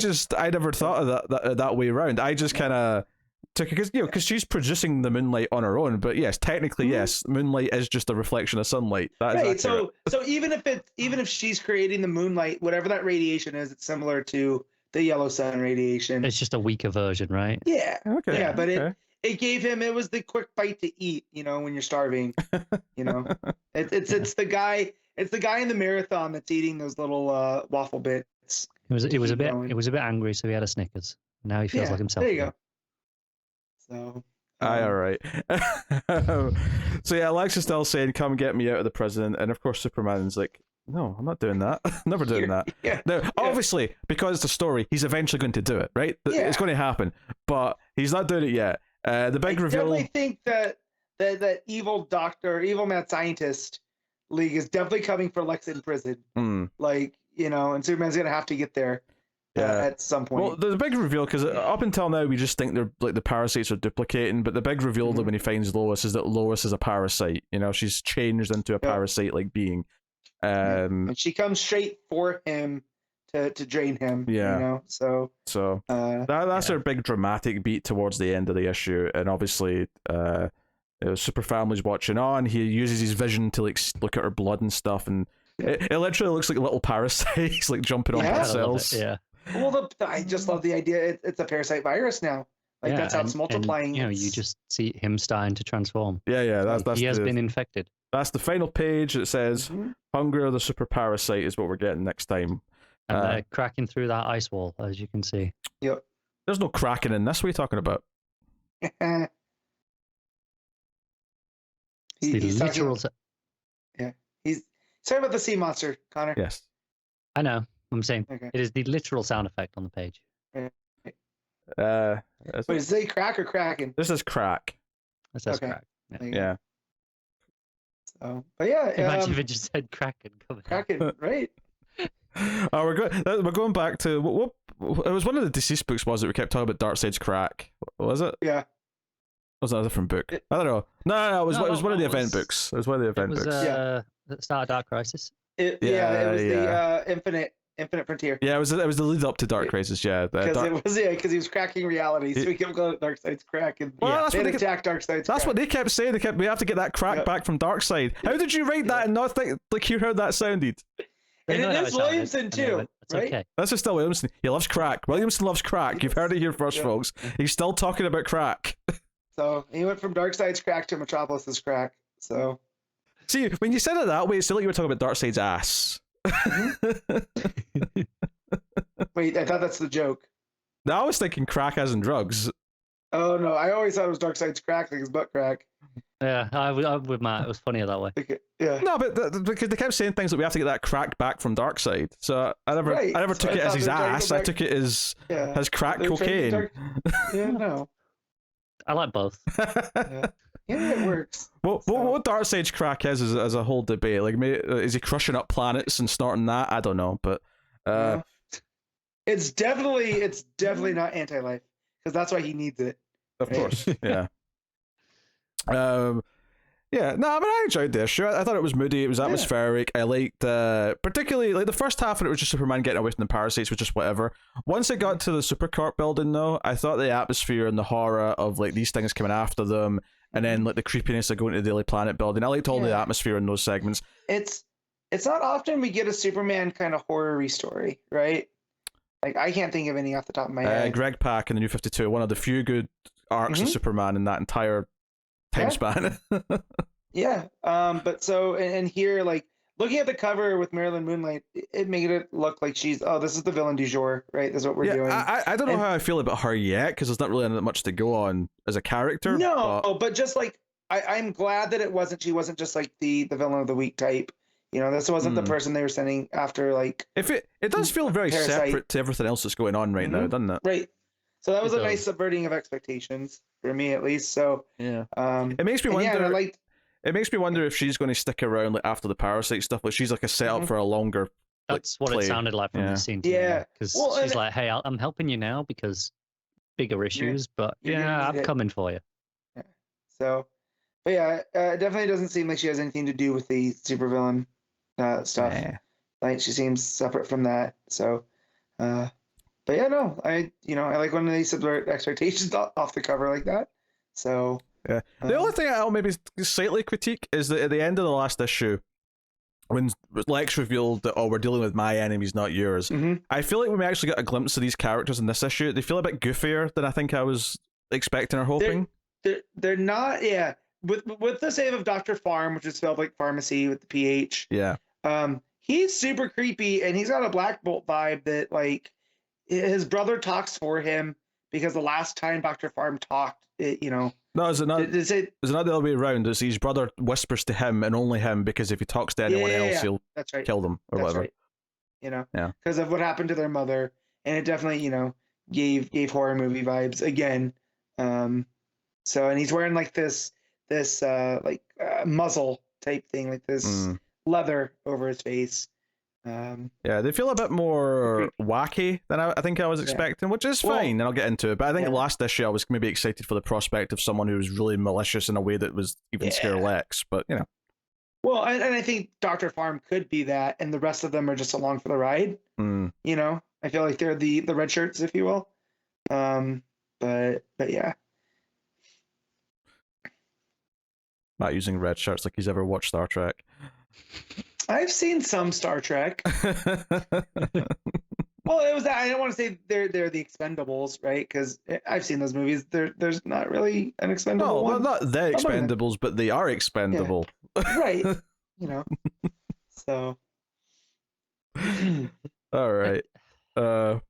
never thought of that way around. I just kind of took it because she's producing the Moonlight on her own. But yes, technically yes, Moonlight is just a reflection of sunlight. That is right. So even if she's creating the Moonlight, whatever that radiation is, it's similar to the yellow sun radiation. It's just a weaker version, right? Yeah. Okay. Yeah, but it gave him, it was the quick bite to eat, when you're starving. It's the guy in the marathon that's eating those little waffle bits. It was a bit angry, so he had a Snickers. Now he feels like himself. There you go. So all right. So yeah, Alexa's still saying, "Come get me out of the prison," and of course Superman's like, "No, I'm not doing that. Never doing that." Yeah. Now, obviously, because it's a story, he's eventually going to do it, right? Yeah. It's going to happen, but he's not doing it yet. The big reveal. I definitely think that evil mad scientist league is definitely coming for Lex in prison. Like, and Superman's gonna have to get there at some point. Well, the big reveal, because up until now we just think they're like the parasites are duplicating, but the big reveal that when he finds Lois is that Lois is a parasite. She's changed into a parasite-like being. And she comes straight for him to drain him. Yeah. So that's our big dramatic beat towards the end of the issue, and obviously Super Family's watching on. He uses his vision to look at her blood and stuff, and it literally looks like little parasites like jumping on blood cells. Yeah. Well, I just love the idea. It's a parasite virus now. Like that's how it's multiplying. And, you just see him starting to transform. Yeah. That's he has been infected. That's the final page. It says, "Hunger of the super parasite" is what we're getting next time. And they're cracking through that ice wall, as you can see. Yep. There's no cracking in this. What are you talking about? He's literal. He's sorry about the sea monster, Connor. Yes. I know. I'm saying it is the literal sound effect on the page. Wait, does it say crack or cracking? This is crack. It says crack. Yeah. So, but yeah. Imagine if it just said cracking. Cracking, right? We're going back to what it was one of the DCeased books, was it? We kept talking about Darkseid's crack. Was it? Yeah. Was that a different book? I don't know. No, it was one of the event books. It was one of the event books. The start of Dark Crisis. It was the Infinite Frontier. Yeah, it was the lead up to Dark Crisis. Yeah, because he was cracking reality, so we kept going Darkseid's crack, and that's what they attacked Darkseid's. That's what they kept saying. We have to get that crack back from Darkseid. How did you write that and not think like you heard that sounded? And it is Williamson too, right? Okay. This is still Williamson. He loves crack. Williamson loves crack. You've heard it here first, folks. He's still talking about crack. So he went from Darkseid's crack to Metropolis's crack. So see, when you said it that way, it sounded like you were talking about Darkseid's ass. Wait, I thought that's the joke. No, I was thinking crack as in drugs. Oh no, I always thought it was Darkseid's crack, like his butt crack. Yeah, I'm with Matt. It was funnier that way. Yeah. No, but because they kept saying things that we have to get that crack back from Darkseid. So I never took it as his ass. I took it as crack cocaine. No. I like both. Yeah, it works. What Darkseid's crack is a whole debate. Like, is he crushing up planets and starting that? I don't know, but it's definitely not anti-life, because that's why he needs it. Of course, yeah. Yeah, no, I mean, I enjoyed this. Sure, I thought it was moody. It was atmospheric. I liked, particularly, like the first half of it was just Superman getting away from the parasites, was just whatever. Once it got to the Supercorp building, though, I thought the atmosphere and the horror of like these things coming after them, and then like the creepiness of going to the Daily Planet building. I liked all the atmosphere in those segments. It's not often we get a Superman kind of horror-y story, right? Like, I can't think of any off the top of my head. Greg Pak in the New 52, one of the few good arcs of Superman in that entire time span. Yeah. But so, and here, like, looking at the cover with Marilyn Moonlight, it made it look like this is the villain du jour, right? That's what we're doing. I don't know how I feel about her yet, because there's not really much to go on as a character. No, but just like, I'm glad that she wasn't just like the villain of the week type. This wasn't the person they were sending after, like... If it does feel very separate to everything else that's going on right now, doesn't it? Right. So that was a nice subverting of expectations, for me at least, so... Yeah. It makes me wonder... It makes me wonder if she's going to stick around like after the parasite stuff. Like she's like a setup for a longer That's what it sounded like from the scene. Yeah, because she's like, "Hey, I'm helping you now because bigger issues, but I'm coming for you." Yeah. So, but yeah, it definitely doesn't seem like she has anything to do with the supervillain stuff. Nah. Like she seems separate from that. So, but yeah, no, I like when they subvert expectations off the cover like that. So yeah, the only thing I'll maybe slightly critique is that at the end of the last issue, when Lex revealed that, we're dealing with my enemies, not yours, I feel like when we actually got a glimpse of these characters in this issue, they feel a bit goofier than I think I was expecting or hoping. They're not, yeah. With the save of Dr. Farm, which is spelled like pharmacy with the PH. Yeah. He's super creepy, and he's got a Black Bolt vibe that, like, his brother talks for him because the last time Dr. Farm talked, No, is it not? Is it not the other way around? Is his brother whispers to him and only him, because if he talks to anyone else, he'll kill them or whatever. Right. Because of what happened to their mother, and it definitely, gave horror movie vibes again. So, and he's wearing like this muzzle type thing, like this leather over his face. Yeah, they feel a bit more wacky than I think I was expecting, which is fine, and I'll get into it. But I think last issue I was maybe excited for the prospect of someone who was really malicious in a way that was even scare Lex, but Well, and I think Dr. Farm could be that, and the rest of them are just along for the ride. I feel like they're the red shirts, if you will. But yeah. Not using red shirts like he's ever watched Star Trek. I've seen some Star Trek. Well, it was that I don't want to say they're the Expendables, right? Because I've seen those movies. There's not really an expendable one. No, not the Expendables, but they are expendable. Yeah. Right. So. All right. All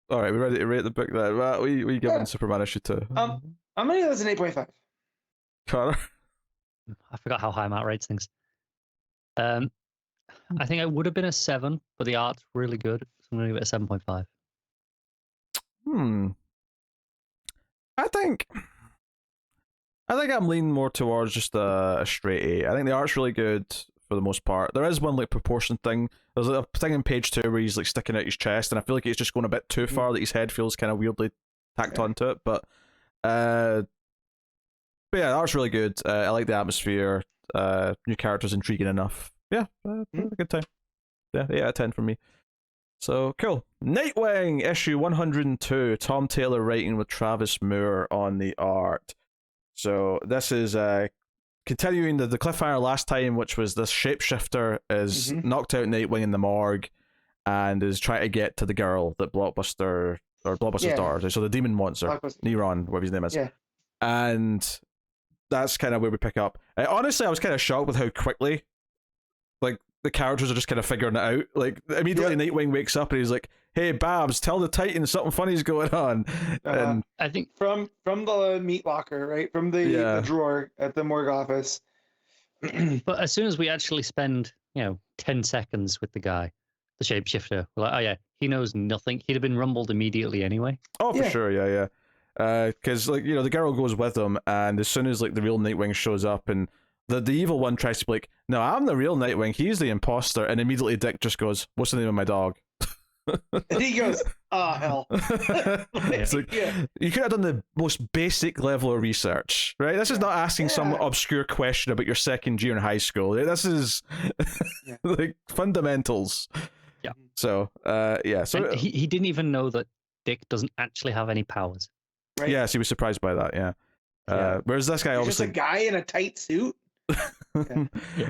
right, we ready to rate the book then? Well, we giving Superman issue 2. I'm gonna give this an 8.5. Connor? I forgot how high Matt rates things. I think it would have been a 7, but the art's really good, so I'm gonna give it a 7.5. I think I'm leaning more towards just a straight 8. I think the art's really good for the most part. There is one like proportion thing. There's like a thing in page 2 where he's like sticking out his chest, and I feel like he's just going a bit too far, that his head feels kind of weirdly tacked onto it. But yeah, the art's really good. I like the atmosphere. New characters intriguing enough. Yeah, a good time. Yeah, 8 out of 10 from me. So cool. Nightwing issue 102. Tom Taylor writing with Travis Moore on the art. So this is continuing the cliffhanger last time, which was this shapeshifter is knocked out Nightwing in the morgue and is trying to get to the girl that Blockbuster's daughter. So the demon monster, Neron, whatever his name is. Yeah. And that's kind of where we pick up. Honestly, I was kind of shocked with how quickly, like, the characters are just kind of figuring it out. Like, immediately Nightwing wakes up and he's like, "Hey, Babs, tell the Titans something funny's going on." And I think from the meat locker, right? From the drawer at the morgue office. But as soon as we actually spend, 10 seconds with the guy, the shapeshifter, we're like, oh yeah, he knows nothing. He'd have been rumbled immediately anyway. Oh, for sure, yeah. Because the girl goes with him, and as soon as like the real Nightwing shows up, and the evil one tries to be like, "No, I'm the real Nightwing. He's the imposter," and immediately Dick just goes, "What's the name of my dog?" And he goes, "Oh hell!" It's like, you could have done the most basic level of research, right? This is not asking some obscure question about your second year in high school. This is like fundamentals. Yeah. So, So and he didn't even know that Dick doesn't actually have any powers. Right? Yes, he was surprised by that. Yeah. Whereas this guy obviously just a guy in a tight suit.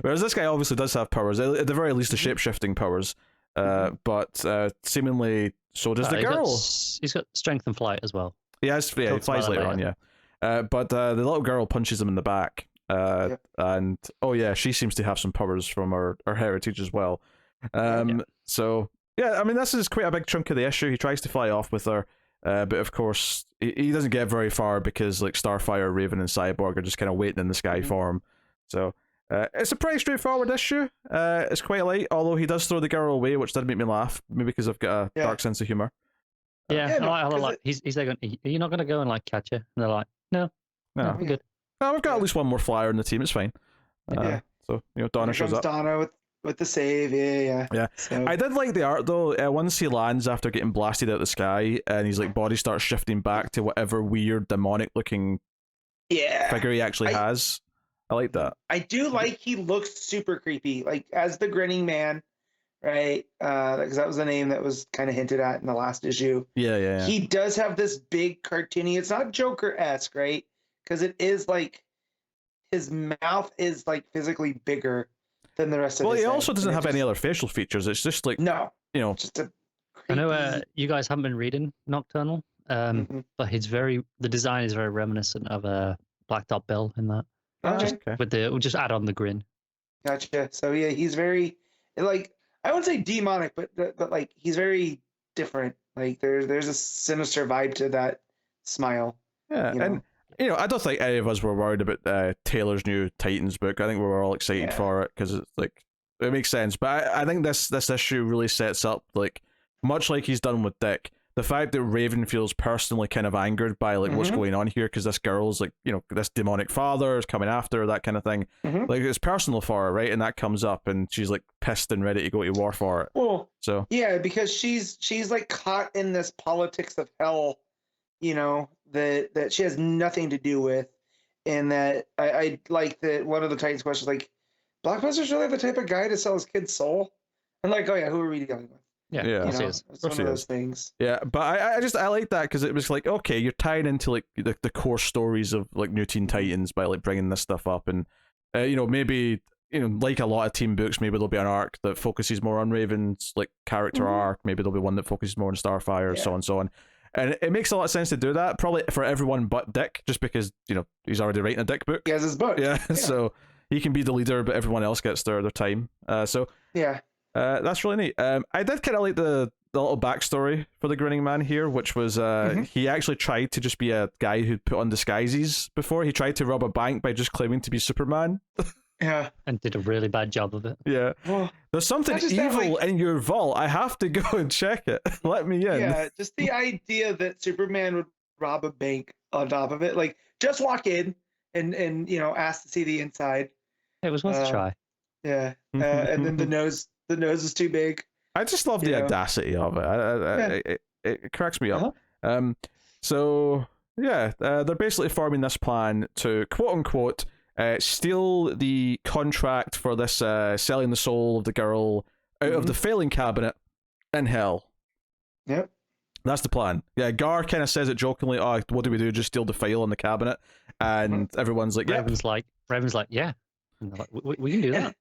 Whereas this guy obviously does have powers, at the very least the shape-shifting powers, but seemingly so does the girl. He's got strength and flight as well. He flies later on, but the little girl punches him in the back, and she seems to have some powers from her heritage as well. So I mean, this is quite a big chunk of the issue. He tries to fly off with her, but of course he doesn't get very far because like Starfire, Raven, and Cyborg are just kind of waiting in the sky for him. So it's a pretty straightforward issue. It's quite light, although he does throw the girl away, which did make me laugh. Maybe because I've got a dark sense of humor. He's there going, "Are you not going to go and like catch her?" And they're like, "No, we're good." No, we've got at least one more flyer in the team. It's fine. So Donna shows up. Donna With the save, yeah. So. I did like the art though. Once he lands after getting blasted out of the sky, and his like body starts shifting back to whatever weird demonic looking figure he actually has. I like that. I do like he looks super creepy, like as the grinning man, right? Because that was the name that was kind of hinted at in the last issue. Yeah. He does have this big cartoony. It's not Joker-esque, right? Because it is like his mouth is like physically bigger than the rest of his he head. also doesn't have any other facial features. It's just like just a creepy... I know you guys haven't been reading Nocturnal, but the design is very reminiscent of a Black Dot Bill in that. We'll just add on the grin. Gotcha. So yeah, he's very like, I wouldn't say demonic, but like he's very different. Like there's a sinister vibe to that smile. Yeah, and I don't think any of us were worried about Taylor's new Titans book. I think we were all excited for it because it's like it makes sense. But I think this issue really sets up, like, much like he's done with Dick, the fact that Raven feels personally kind of angered by like what's going on here because this girl's like, this demonic father is coming after her, that kind of thing. Like it's personal for her, right? And that comes up, and she's like pissed and ready to go to war for it. Well, so yeah, because she's like caught in this politics of hell, that she has nothing to do with, and that I like that one of the Titans questions like, Blockbuster's really the type of guy to sell his kid's soul, and like, oh yeah, who are we dealing with? Yeah, it's one of those things. Yeah, but I like that because it was like, okay, you're tying into like the core stories of like New Teen Titans by like bringing this stuff up, and maybe like a lot of team books, maybe there'll be an arc that focuses more on Raven's like character arc, maybe there'll be one that focuses more on Starfire, so on and so on. And it makes a lot of sense to do that, probably for everyone but Dick, just because he's already writing a Dick book. He has his book. Yeah. So he can be the leader, but everyone else gets their time. That's really neat. I did kind of like the little backstory for the Grinning Man here, which was he actually tried to just be a guy who put on disguises before. He tried to rob a bank by just claiming to be Superman. Yeah. And did a really bad job of it. Yeah. Well, there's something evil in your vault. I have to go and check it. Let me in. Yeah, just the idea that Superman would rob a bank on top of it. Like, just walk in and ask to see the inside. It was worth a try. Yeah. And then the nose is too big. I just love the audacity of it. It cracks me up. So, yeah, they're basically forming this plan to, quote-unquote, steal the contract for this selling the soul of the girl out of the failing cabinet in hell. Yep. That's the plan. Yeah, Gar kind of says it jokingly, oh, what do we do? Just steal the file in the cabinet? And everyone's like, yeah. Raven's like, yeah. Like, we can do that.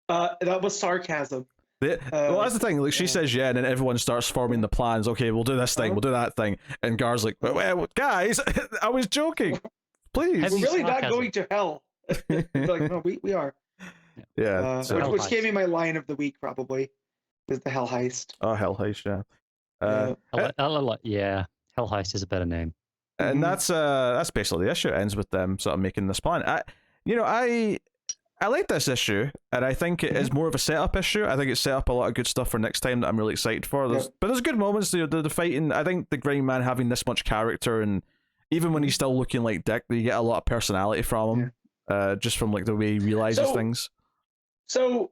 That was sarcasm. Well, that's the thing. Like, she says yeah, and then everyone starts forming the plans. Okay, we'll do this thing, we'll do that thing. And Gar's like, well, guys, I was joking. Please. We're really not going to hell. Like, no, we are. Yeah. Which gave me my line of the week, probably, is the Hell Heist. Oh, Hell Heist, yeah. Hell Heist is a better name. And that's basically the issue. It ends with them sort of making this plan. I like this issue, and I think it is more of a setup issue. I think it set up a lot of good stuff for next time that I'm really excited for. But there's good moments. The fighting. I think the Green Man having this much character, and even when he's still looking like Dick, you get a lot of personality from him. Just from like the way he realizes things. So,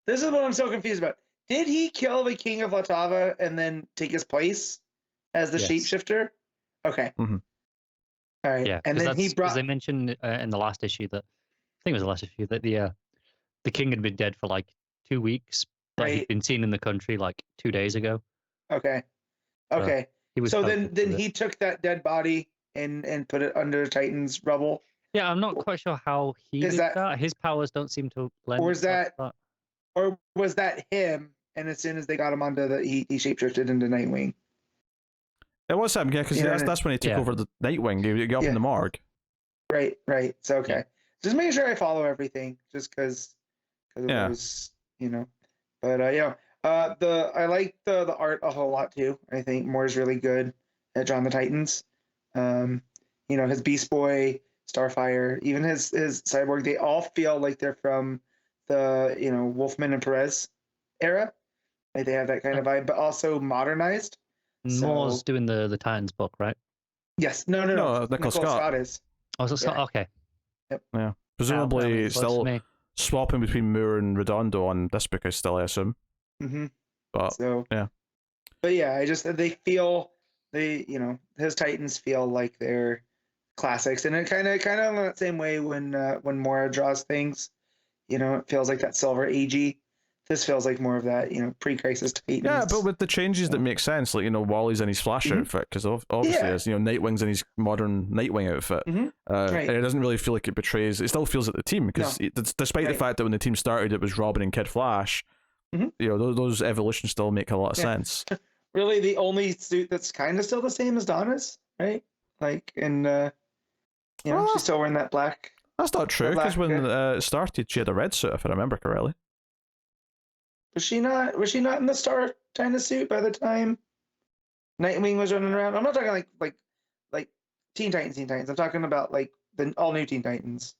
this is what I'm so confused about. Did he kill the King of Latava and then take his place as the shapeshifter? Okay. Mm-hmm. All right. Yeah, and then he brought. They mentioned in the last issue that I think it was the last issue that the king had been dead for like 2 weeks, but he'd been seen in the country like 2 days ago. Okay. So then he took that dead body and put it under Titan's rubble. Yeah, I'm not quite sure how he did that. His powers don't seem to lend. Or was that him? And as soon as they got him onto he shapeshifted into Nightwing. It was him, yeah, because that's when he took over the Nightwing. He got up in the morgue. Right. So okay, just making sure I follow everything, just because it was, But I like the art a whole lot too. I think Moore's really good at drawing the Titans. His Beast Boy, Starfire, even his Cyborg, they all feel like they're from the Wolfman and Perez era. Like they have that kind of vibe, but also modernized. Moore's doing the Titans book, right? Yes. No. Nicholas Scott is. Oh, so Scott? Okay. Yep. Yeah. Presumably swapping between Moore and Redondo on this book, I assume. Mm-hmm. But so yeah. But yeah, his Titans feel like they're classics, and it kind of in that same way when Mora draws things, it feels like that Silver Agey. This feels like more of that, pre-crisis Titans. Yeah, but with the changes that make sense, like Wally's in his Flash outfit, because obviously as Nightwing's in his modern Nightwing outfit, right. and it doesn't really feel like it betrays. It still feels like the team, because despite the fact that when the team started it was Robin and Kid Flash, those evolutions still make a lot of sense. Really, the only suit that's kind of still the same is Donna's, right? Like, and she's still wearing that black. That's not true, because when it started, she had a red suit, if I remember correctly. Was she not in the Star China suit by the time Nightwing was running around? I'm not talking like Teen Titans. I'm talking about like the all new Teen Titans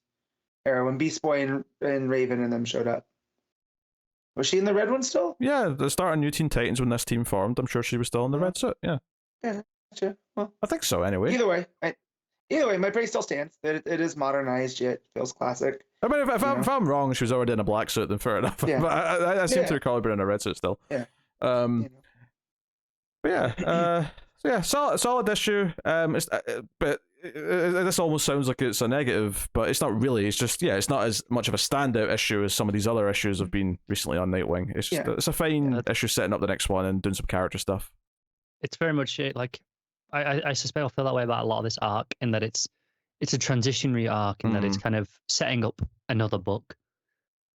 era when Beast Boy and Raven and them showed up. Was she in the red one still? Yeah, the start of New Teen Titans when this team formed. I'm sure she was still in the red suit. Yeah. Yeah, gotcha. Well, I think so. Anyway. Either way, my praise still stands. That it is modernized yet feels classic. I mean, if I'm wrong, she was already in a black suit, then fair enough. Yeah. But I seem to recall her being in a red suit still. Yeah. But yeah, solid issue. But this almost sounds like it's a negative, but it's not really. It's just it's not as much of a standout issue as some of these other issues have been recently on Nightwing. It's just it's a fine issue setting up the next one and doing some character stuff. It's very much like I suspect I'll feel that way about a lot of this arc, in that it's a transitionary arc, in that it's kind of setting up another book,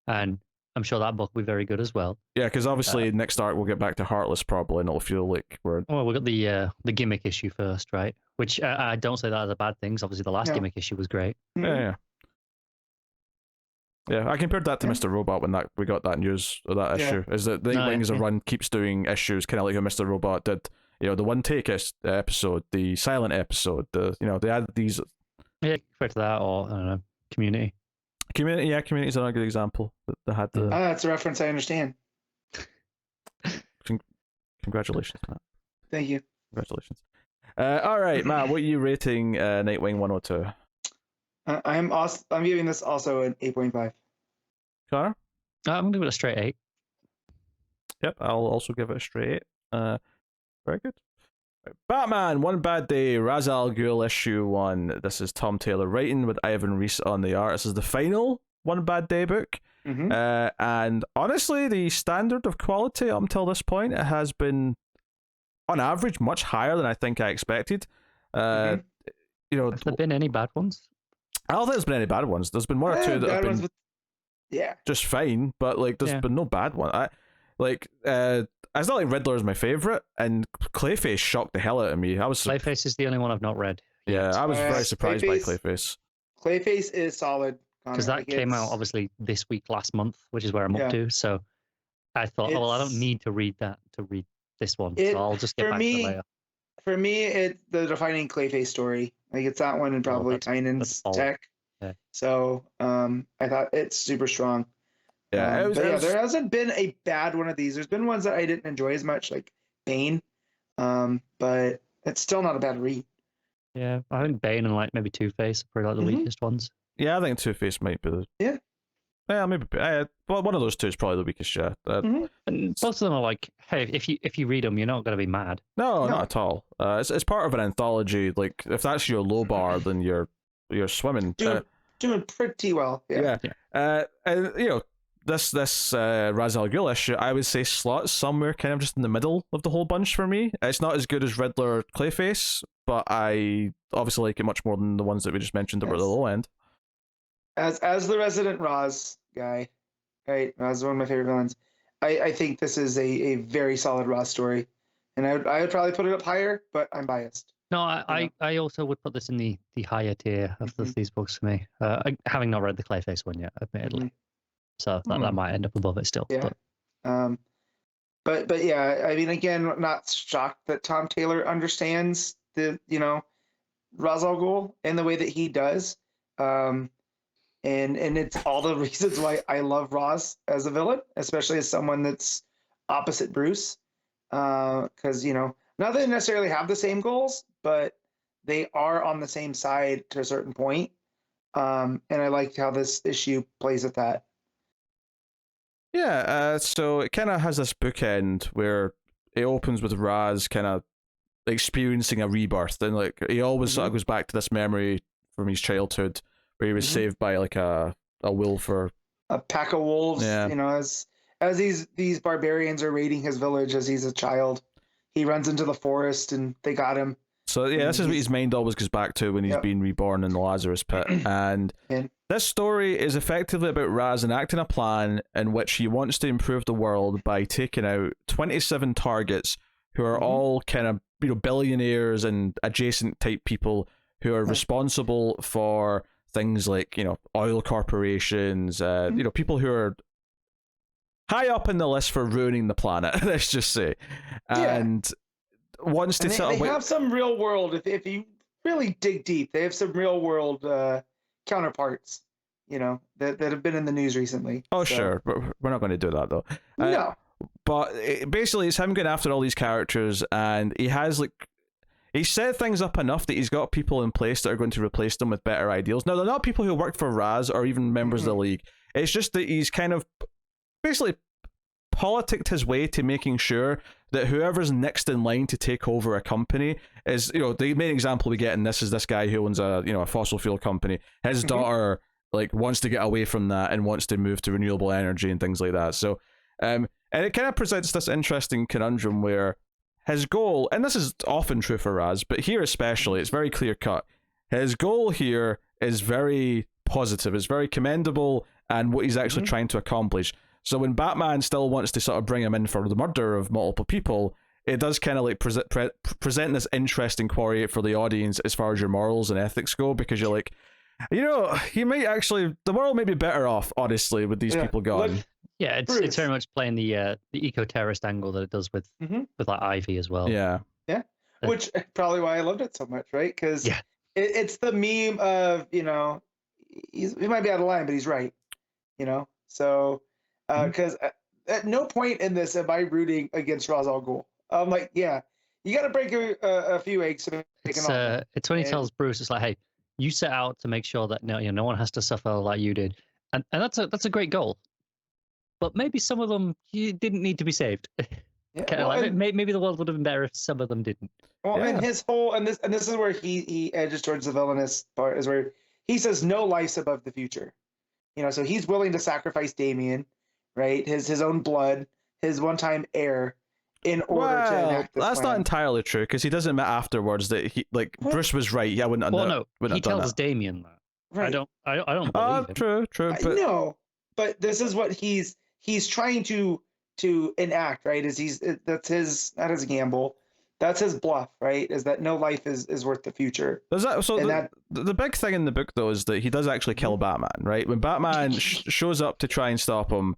and I'm sure that book will be very good as well. Yeah, because obviously next arc we'll get back to Heartless probably, and it'll feel like we're... Well, we've got the gimmick issue first, right? Which I don't say that as a bad thing, 'cause obviously the last gimmick issue was great. Yeah, I compared that to Mr. Robot when we got that news of that issue. Is that Nightwing as a run keeps doing issues kind of like how Mr. Robot did. The one take episode, the silent episode, they added these... Yeah, compared to that, or I don't know, Community. Community's another good example. That had the... that's a reference I understand. Congratulations, Matt. Thank you. Congratulations. All right, Matt, what are you rating Nightwing 102? I'm giving this also an 8.5. Connor? I'm going to give it a straight 8. Yep, I'll also give it a straight 8. Very good. Batman, One Bad Day, Ra's al Ghul issue 1. This is Tom Taylor writing with Ivan Reis on the art. This is the final One Bad Day book. And honestly, the standard of quality up until this point, it has been, on average, much higher than I think I expected. Have there been any bad ones? I don't think there's been any bad ones. There's been one or two that have been just fine, but there's been no bad one. It's not like Riddler is my favorite, and Clayface shocked the hell out of me. Clayface is the only one I've not read. Yeah, I was very surprised by Clayface. Clayface is solid. Because that came out obviously this week, last month, which is where I'm up to. So I thought, I don't need to read that to read this one. So I'll just get back to it later. For me, it's the defining Clayface story. It's that one and probably Tynan's Tech. Yeah. So I thought it's super strong. Yeah, there hasn't been a bad one of these. There's been ones that I didn't enjoy as much, like Bane, but it's still not a bad read. Yeah, I think Bane and maybe Two-Face are probably the weakest ones. Yeah, I think Two-Face might be the... Yeah, maybe. One of those two is probably the weakest, yeah. And both of them are hey, if you read them, you're not going to be mad. No, not at all. It's part of an anthology. If that's your low bar, then you're swimming. Doing pretty well. Yeah. And this Ra's al Ghul issue, I would say slots somewhere kind of just in the middle of the whole bunch for me. It's not as good as Riddler Clayface, but I obviously like it much more than the ones that we just mentioned that were at the low end. As the resident Ra's guy, right? Ra's is one of my favorite villains. I think this is a very solid Ra's story, and I would probably put it up higher, but I'm biased. No, I also would put this in the higher tier of these books for me. Having not read the Clayface one yet, admittedly. So that might end up above it still. Yeah. But yeah, I mean, again, not shocked that Tom Taylor understands the Ra's al Ghul in the way that he does. And it's all the reasons why I love Ra's as a villain, especially as someone that's opposite Bruce. Because not that they necessarily have the same goals, but they are on the same side to a certain point. And I liked how this issue plays at that. Yeah, so it kind of has this bookend where it opens with Raz kind of experiencing a rebirth, and like he always sort of goes back to this memory from his childhood where he was saved by like a wolf or a pack of wolves. Yeah. You know, as these barbarians are raiding his village as he's a child, he runs into the forest and they got him. So yeah, this is what his mind always goes back to when he's being reborn in the Lazarus pit. And this story is effectively about Raz enacting a plan in which he wants to improve the world by taking out 27 targets who are all kind of, you know, billionaires and adjacent type people who are responsible for things like, you know, oil corporations, you know, people who are high up in the list for ruining the planet, let's just say. And once they have some real world, if you really dig deep, they have some real world counterparts, you know, that have been in the news recently. Oh, so. Sure. We're not going to do that, though. No. But basically, it's him going after all these characters, and he has, like, he set things up enough that he's got people in place that are going to replace them with better ideals. Now, they're not people who work for Raz or even members of the League. It's just that he's kind of basically politicked his way to making sure that whoever's next in line to take over a company is, you know, the main example we get in this is this guy who owns a fossil fuel company. His daughter like wants to get away from that and wants to move to renewable energy and things like that. So and it kind of presents this interesting conundrum where his goal, and this is often true for Raz, but here especially, it's very clear cut. His goal here is very positive, it's very commendable, and what he's actually trying to accomplish. So when Batman still wants to sort of bring him in for the murder of multiple people, it does kind of like present this interesting query for the audience as far as your morals and ethics go, because you're like, you know, he might actually, the world may be better off, honestly, with these people gone. Yeah, it's very much playing the eco-terrorist angle that it does with like Ivy as well. Yeah. Yeah, which probably why I loved it so much, right? Because it's the meme of, you know, he might be out of line, but he's right, you know? So, because at no point in this am I rooting against Ra's al Ghul. I'm like, yeah, you got to break a few eggs to make an omelet. It's when he tells Bruce, it's like, hey, you set out to make sure that no one has to suffer like you did, and that's a great goal. But maybe some of them you didn't need to be saved. Maybe the world would have been better if some of them didn't. Well, and his whole and this is where he edges towards the villainous part, is where he says no life's above the future. You know, so he's willing to sacrifice Damian, right? His own blood, his one-time heir, in order to enact this that's plan. Not entirely true, because he does admit afterwards that he Bruce was right. Yeah, I wouldn't have done he tells that. Damian that. Right. I don't believe him. True. But... No, but this is what he's trying to enact, right? That's not his gamble. That's his bluff, right? Is that no life is worth the future. The big thing in the book, though, is that he does actually kill Batman, right? When Batman shows up to try and stop him,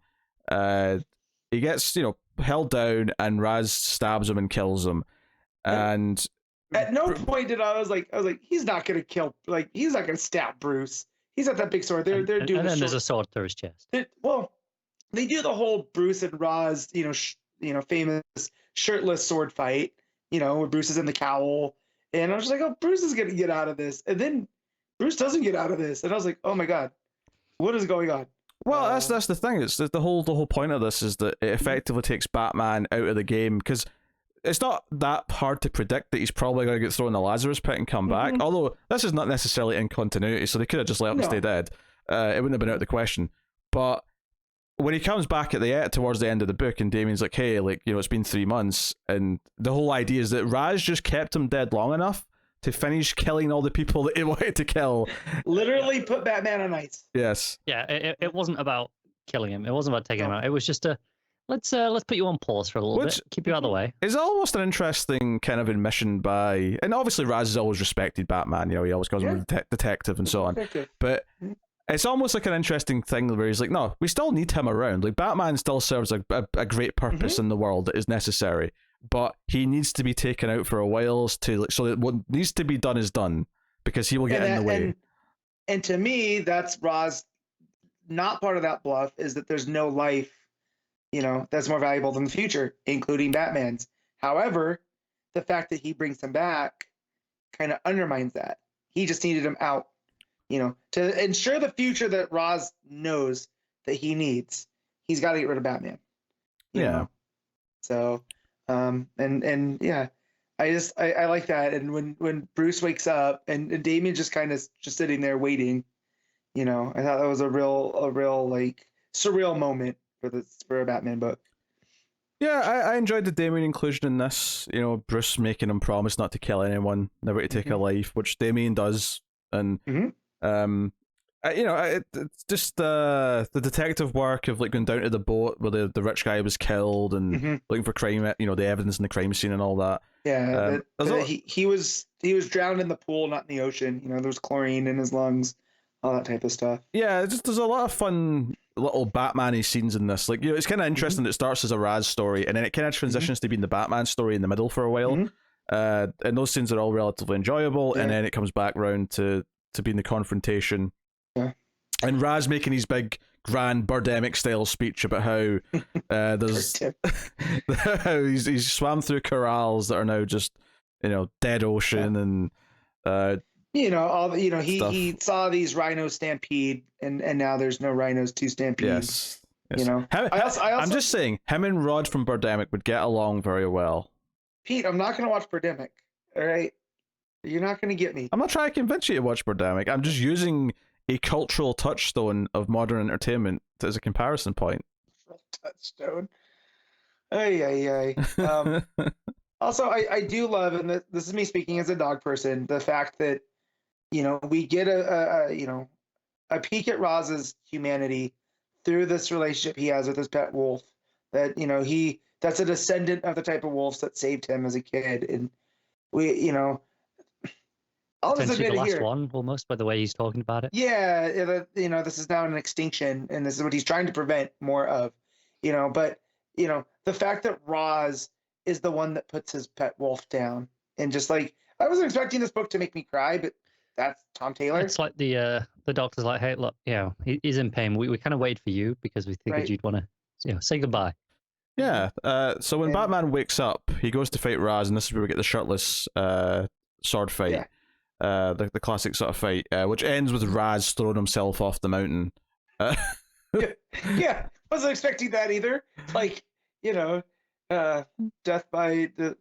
he gets, held down, and Raz stabs him and kills him. And at no point did I was like, he's not gonna kill, like, he's not gonna stab Bruce. He's got that big sword. They're doing. And then there's a sword through his chest. They do the whole Bruce and Raz, famous shirtless sword fight. Where Bruce is in the cowl, and I was just like, oh, Bruce is gonna get out of this, and then Bruce doesn't get out of this, and I was like, oh my god, what is going on? Well, that's the thing. It's the whole point of this is that it effectively takes Batman out of the game, because it's not that hard to predict that he's probably going to get thrown in the Lazarus pit and come back. Although this is not necessarily in continuity, so they could have just let him stay dead. It wouldn't have been out of the question. But when he comes back towards the end of the book, and Damien's like, hey, it's been 3 months, and the whole idea is that Raz just kept him dead long enough to finish killing all the people that he wanted to kill. Literally put Batman on ice. Yes. Yeah, it wasn't about killing him. It wasn't about taking him out. It was just let's put you on pause for a little bit, keep you out of the way. It's almost an interesting kind of admission by, and obviously Raz has always respected Batman. He always calls him a detective and so on. But it's almost like an interesting thing where he's like, no, we still need him around. Like, Batman still serves a great purpose in the world that is necessary, but he needs to be taken out for a while so that what needs to be done is done, because he will get in the way. And to me, that's Raz. Not part of that bluff is that there's no life, that's more valuable than the future, including Batman's. However, the fact that he brings him back kind of undermines that. He just needed him out. To ensure the future that Raz knows that he needs. he's got to get rid of Batman. You know? So, and yeah, I like that. And when Bruce wakes up and Damian just kind of just sitting there waiting, I thought that was a real like surreal moment for a Batman book. Yeah, I enjoyed the Damian inclusion in this. Bruce making him promise not to kill anyone, never to take a life, which Damian does, and it's just the detective work of like going down to the boat where the rich guy was killed and looking for crime, the evidence in the crime scene and all that. Yeah, he was drowned in the pool, not in the ocean. There was chlorine in his lungs, all that type of stuff. Yeah, there's a lot of fun little Batman-y scenes in this. Like, it's kind of interesting that it starts as a Raz story and then it kind of transitions to being the Batman story in the middle for a while. And those scenes are all relatively enjoyable, and then it comes back round to being the confrontation. Yeah. And Raz making his big grand Birdemic style speech about how there's how he's swam through corrals that are now just dead ocean and he saw these rhinos stampede and now there's no rhinos to stampede. Yes. I'm just saying him and Rod from Birdemic would get along very well. Pete, I'm not going to watch Birdemic. All right, you're not going to get me. I'm not trying to convince you to watch Birdemic. I'm just using a cultural touchstone of modern entertainment as a comparison point. Touchstone. Ay. Also, I do love, and this is me speaking as a dog person, the fact that we get a peek at Raz's humanity through this relationship he has with his pet wolf. That that's a descendant of the type of wolves that saved him as a kid, and we I'll just admit the last here. one, almost, by the way he's talking about it. Yeah, this is now an extinction, and this is what he's trying to prevent more of. But the fact that Raz is the one that puts his pet wolf down, and just like I wasn't expecting this book to make me cry, but that's Tom Taylor. It's like the doctor's like, hey, look, he's in pain. We kind of waited for you because we figured you'd want to, say goodbye. Yeah. So when Batman wakes up, he goes to fight Raz, and this is where we get the shirtless sword fight. Yeah. The classic sort of fight, which ends with Raz throwing himself off the mountain. Yeah, wasn't expecting that either. Like, death by the,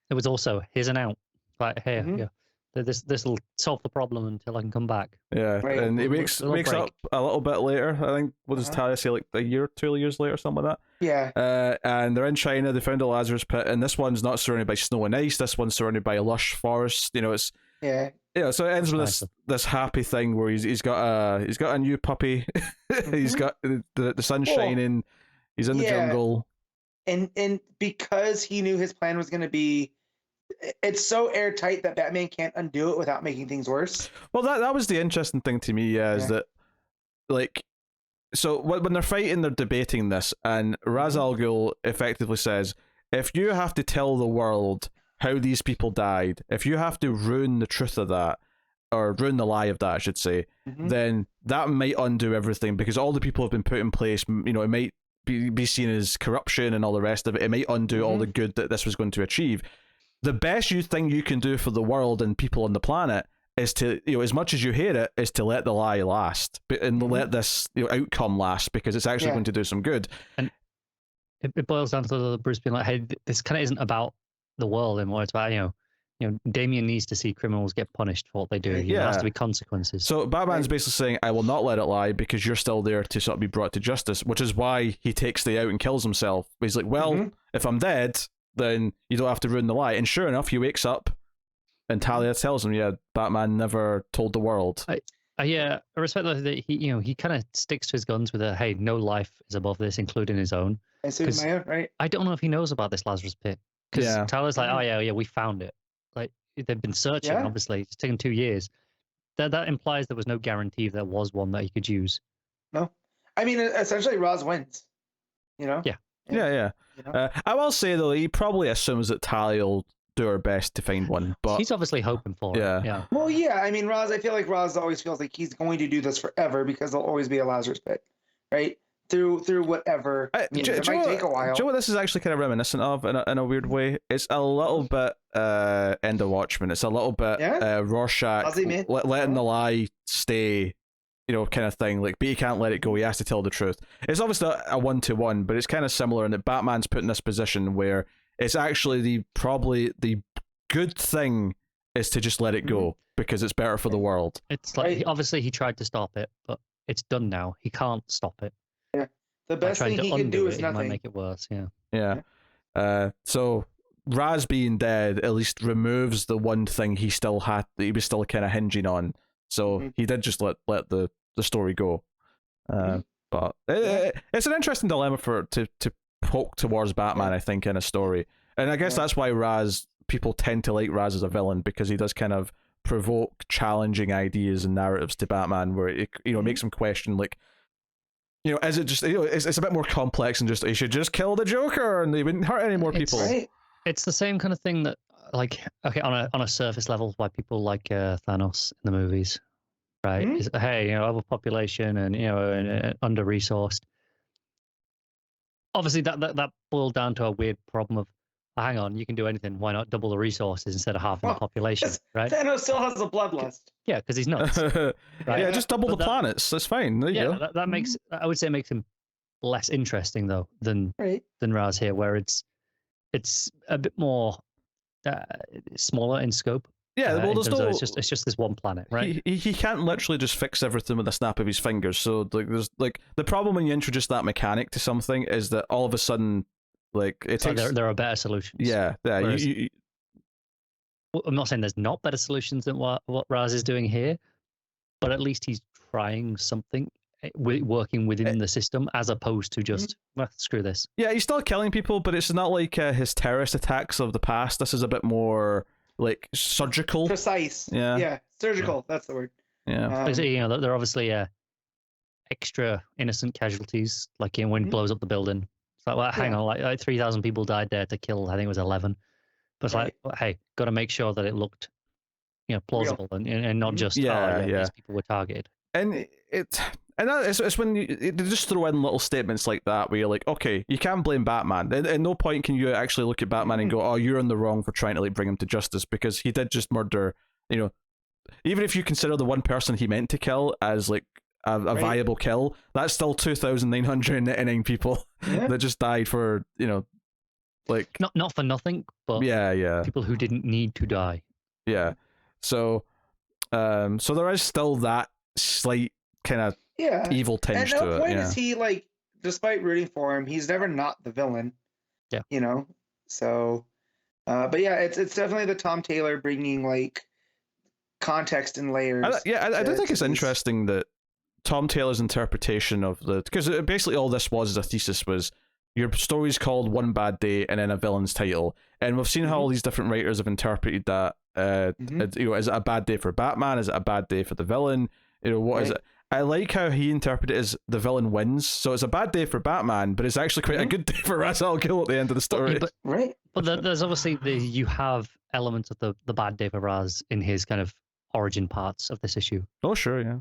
It was also, here's an out. Like, hey, this will solve the problem until I can come back. Yeah, right. And he wakes up a little bit later. I think, what does Talia say, like a year, 2 years later, something like that? Yeah. And they're in China, they found a Lazarus pit, and this one's not surrounded by snow and ice, this one's surrounded by a lush forest. It's... Yeah, so it ends with this happy thing where he's got a new puppy, he's got the sun shining, he's in the jungle, and because he knew his plan was going to be, it's so airtight that Batman can't undo it without making things worse. Well, that was the interesting thing to me, is that, like, so when they're fighting, they're debating this, and Ra's al Ghul effectively says, if you have to tell the world how these people died, if you have to ruin the truth of that, or ruin the lie of that, I should say, then that might undo everything, because all the people have been put in place, it might be seen as corruption and all the rest of it. It might undo all the good that this was going to achieve. The best thing you can do for the world and people on the planet is to, as much as you hate it, is to let the lie last, and let this outcome last, because it's actually going to do some good. And it boils down to Bruce being like, hey, this kind of isn't about the world and what it's about, Damian needs to see criminals get punished for what they do. There has to be consequences. So Batman's basically saying, I will not let it lie, because you're still there to sort of be brought to justice, which is why he takes the out and kills himself. He's like, well, if I'm dead, then you don't have to ruin the lie. And sure enough, he wakes up and Talia tells him, Batman never told the world. I respect that he kind of sticks to his guns with hey, no life is above this, including his own. Meyer, right? I don't know if he knows about this Lazarus pit, because Talia's like, oh yeah, we found it. Like, they've been searching, obviously. It's taken 2 years. That implies there was no guarantee there was one that he could use. No. I mean, essentially, Ra's wins. Yeah. I will say, though, he probably assumes that Talia will do her best to find one. But he's obviously hoping for it. Yeah. Well, yeah. I mean, I feel like Ra's always feels like he's going to do this forever, because there'll always be a Lazarus pit, right? Through whatever. It might take a while. Do you know what this is actually kind of reminiscent of in a weird way? It's a little bit End of Watchmen. It's a little bit Rorschach letting the lie stay kind of thing. Like, but he can't let it go. He has to tell the truth. It's obviously a 1-to-1, but it's kind of similar in that Batman's put in this position where it's actually probably the good thing is to just let it go because it's better for the world. It's like obviously he tried to stop it, but it's done now. He can't stop it. Yeah, the best thing he can do is nothing. It might make it worse. Yeah. So Raz being dead at least removes the one thing he still had that he was still kind of hinging on. So he did just let the story go. But it's an interesting dilemma to poke towards Batman, I think, in a story. And I guess that's why people tend to like Raz as a villain, because he does kind of provoke challenging ideas and narratives to Batman, where it makes him question, like, is it just, it's a bit more complex than just, he should just kill the Joker and they wouldn't hurt any more people. It's the same kind of thing that, like, okay, on a surface level, why people like Thanos in the movies, right? Is, hey, overpopulation and under-resourced. Obviously, that boiled down to a weird problem of, hang on, you can do anything. Why not double the resources instead of half the population, right? Thanos still has a bloodlust. Yeah, because he's nuts. Right? Yeah, just double the planets. That's fine. There you go. That makes, I would say, it makes him less interesting though than Raz here, where it's a bit more smaller in scope. Yeah, well, it's just this one planet, right? He can't literally just fix everything with a snap of his fingers. So there's the problem when you introduce that mechanic to something is that all of a sudden, like, it takes. There are better solutions. Yeah. Whereas, I'm not saying there's not better solutions than what Raz is doing here, but at least he's trying something, working within the system, as opposed to just screw this. Yeah, he's still killing people, but it's not like his terrorist attacks of the past. This is a bit more like surgical, precise. Yeah, surgical. That's the word. Yeah, they're obviously extra innocent casualties, like when he blows up the building. It's like, well, hang on, like 3,000 people died there to kill, I think it was 11. But it's like, hey, got to make sure that it looked, plausible and not just these people were targeted. And it's when they just throw in little statements like that where you're like, okay, you can't blame Batman. At no point can you actually look at Batman and go, oh, you're in the wrong for trying to bring him to justice, because he did just murder. Even if you consider the one person he meant to kill as like a viable kill, that's still 2,999 people that just died for like not for nothing, but people who didn't need to die. Yeah, so there is still that slight kind of evil tinge to it. At no point is he, like, despite rooting for him, he's never not the villain. Yeah, So, but yeah, it's definitely the Tom Taylor bringing like context and layers. I do think it's interesting that Tom Taylor's interpretation of because basically all this was as a thesis was your story's called One Bad Day and then a villain's title, and we've seen how all these different writers have interpreted that. Is it a bad day for Batman? Is it a bad day for the villain? What is it? I like how he interpreted it as the villain wins, so it's a bad day for Batman, but it's actually quite a good day for Ra's al Ghul at the end of the story. But there's obviously you have elements of the bad day for Raz in his kind of origin parts of this issue. Oh sure, yeah.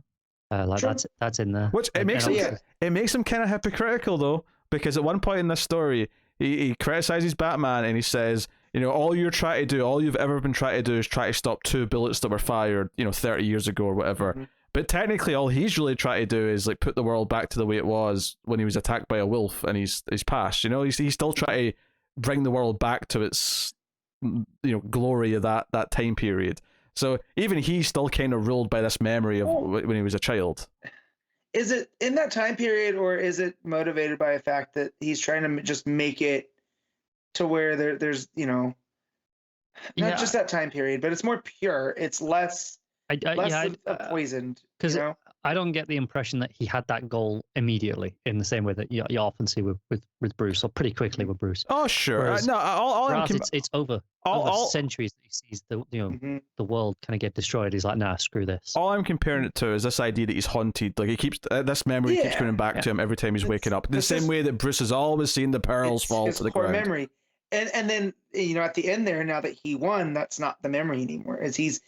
That's in there. Which it makes him kind of hypocritical though, because at one point in this story, he criticizes Batman and he says, all you're trying to do, all you've ever been trying to do is try to stop 2 bullets that were fired, 30 years ago or whatever. But technically, all he's really trying to do is like put the world back to the way it was when he was attacked by a wolf and he's passed. He's still trying to bring the world back to its glory of that time period. So even he's still kind of ruled by this memory of when he was a child. Is it in that time period, or is it motivated by the fact that he's trying to just make it to where there's not just that time period, but it's more pure. It's less poisoned. Because I don't get the impression that he had that goal immediately in the same way that you often see with Bruce, or pretty quickly with Bruce. Oh sure, it's over centuries that he sees the world kind of get destroyed. He's like, nah, screw this. All I'm comparing it to is this idea that he's haunted. Like he keeps this memory keeps coming back to him every time he's waking up. The same way that Bruce has always seen the pearls fall to the ground. Memory. And then at the end there, now that he won, that's not the memory anymore. As he's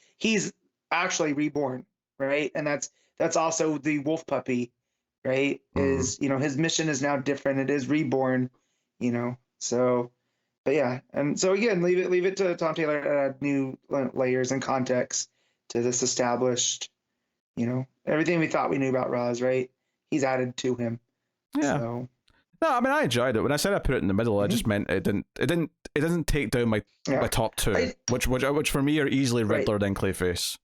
actually reborn, right? And that's also the wolf puppy, right? Is his mission is now different. It is reborn, So, but yeah, and so again, leave it to Tom Taylor to add new layers and context to this established everything we thought we knew about Roz, right? He's added to him. Yeah. So. No, I mean I enjoyed it. When I said I put it in the middle, I just meant it didn't take down my top two, which for me are easily Riddler then Clayface.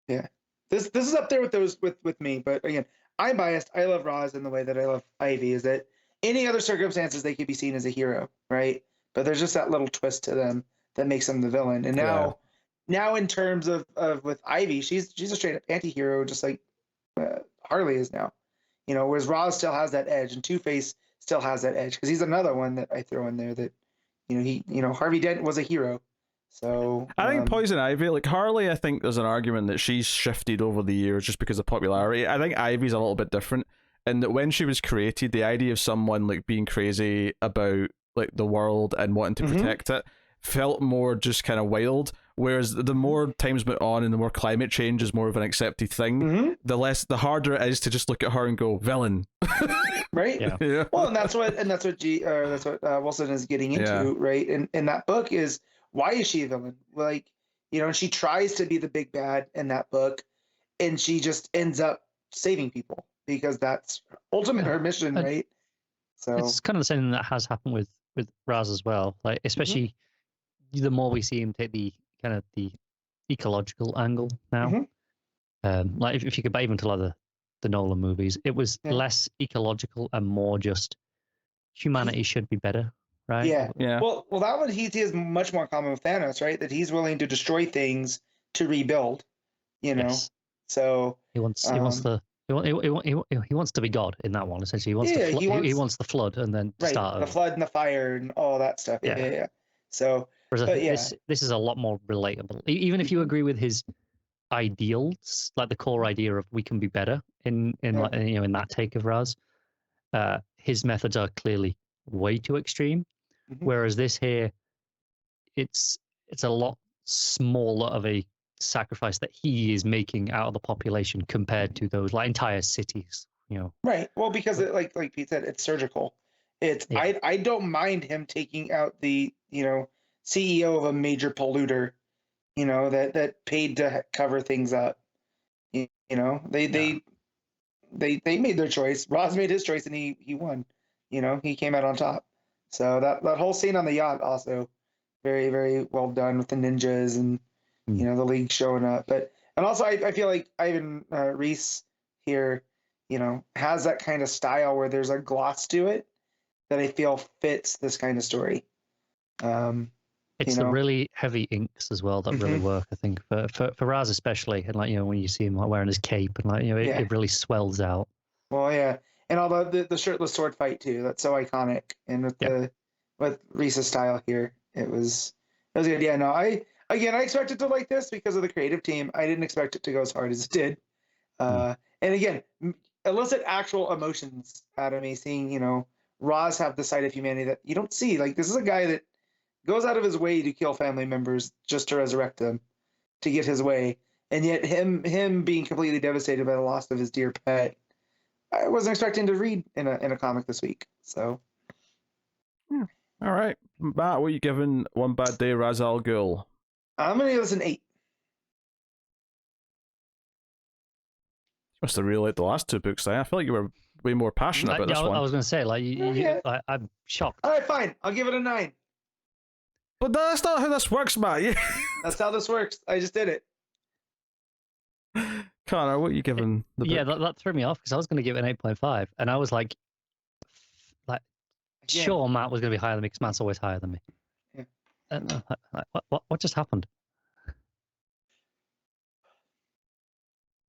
Yeah. This is up there with those with me, but again, I'm biased. I love Roz in the way that I love Ivy. Is that any other circumstances they could be seen as a hero, right? But there's just that little twist to them that makes them the villain. And now in terms of with Ivy, she's a straight up anti-hero, just like Harley is now. Whereas Roz still has that edge, and Two-Face still has that edge because he's another one that I throw in there that Harvey Dent was a hero. So I think Poison Ivy, like Harley, I think there's an argument that she's shifted over the years just because of popularity. I think Ivy's a little bit different in that when she was created, the idea of someone like being crazy about like the world and wanting to protect it felt more just kind of wild. Whereas the more times went on and the more climate change is more of an accepted thing, the harder it is to just look at her and go villain. Right. Yeah. Well, and that's what Wilson is getting into, right? In that book is why is she a villain? Like, she tries to be the big bad in that book, and she just ends up saving people because that's ultimately her mission, right? So it's kind of the same thing that has happened with Raz as well. Like, especially the more we see him take the kind of the ecological angle now. Like if you go back even to like the Nolan movies, it was less ecological and more just humanity should be better, right? Yeah. Well, that one he is much more common with Thanos, right? That he's willing to destroy things to rebuild. Yes. So he wants to be God in that one. Essentially, he wants the flood and then start the flood and the fire and all that stuff. Yeah. So, this is a lot more relatable. Even if you agree with his ideals, like the core idea of we can be better in that take of Raz, his methods are clearly way too extreme. Whereas this here, it's a lot smaller of a sacrifice that he is making out of the population compared to those like entire cities. Right. Well, because like Pete said, it's surgical. I don't mind him taking out the CEO of a major polluter, that paid to cover things up. They made their choice. Roz made his choice and he won. He came out on top. So that whole scene on the yacht also very, very well done with the ninjas and the League showing up. And also I feel like Ivan Reis here, has that kind of style where there's a gloss to it that I feel fits this kind of story. It's the really heavy inks as well that really work, I think, for Raz especially, and when you see him wearing his cape and it really swells out. Well, yeah, and all the shirtless sword fight too. That's so iconic, and with Reis's style here, it was good. Yeah, no, I expected to like this because of the creative team. I didn't expect it to go as hard as it did. And again, elicit actual emotions out of me seeing Roz have the side of humanity that you don't see. Like, this is a guy that goes out of his way to kill family members just to resurrect them, to get his way. And yet him being completely devastated by the loss of his dear pet, I wasn't expecting to read in a comic this week. So, all right, Matt, what are you giving One Bad Day Ra's al Ghul? I'm gonna give this an 8. Must have really liked the last two books. I feel like you were way more passionate about this one. I was going to say, I'm shocked. All right, fine. I'll give it a 9. But that's not how this works, Matt. That's how this works. I just did it. Connor, what are you giving the book? Yeah, that threw me off because I was going to give it an 8.5, and I was like, sure, Matt was going to be higher than me because Matt's always higher than me. Yeah. What just happened?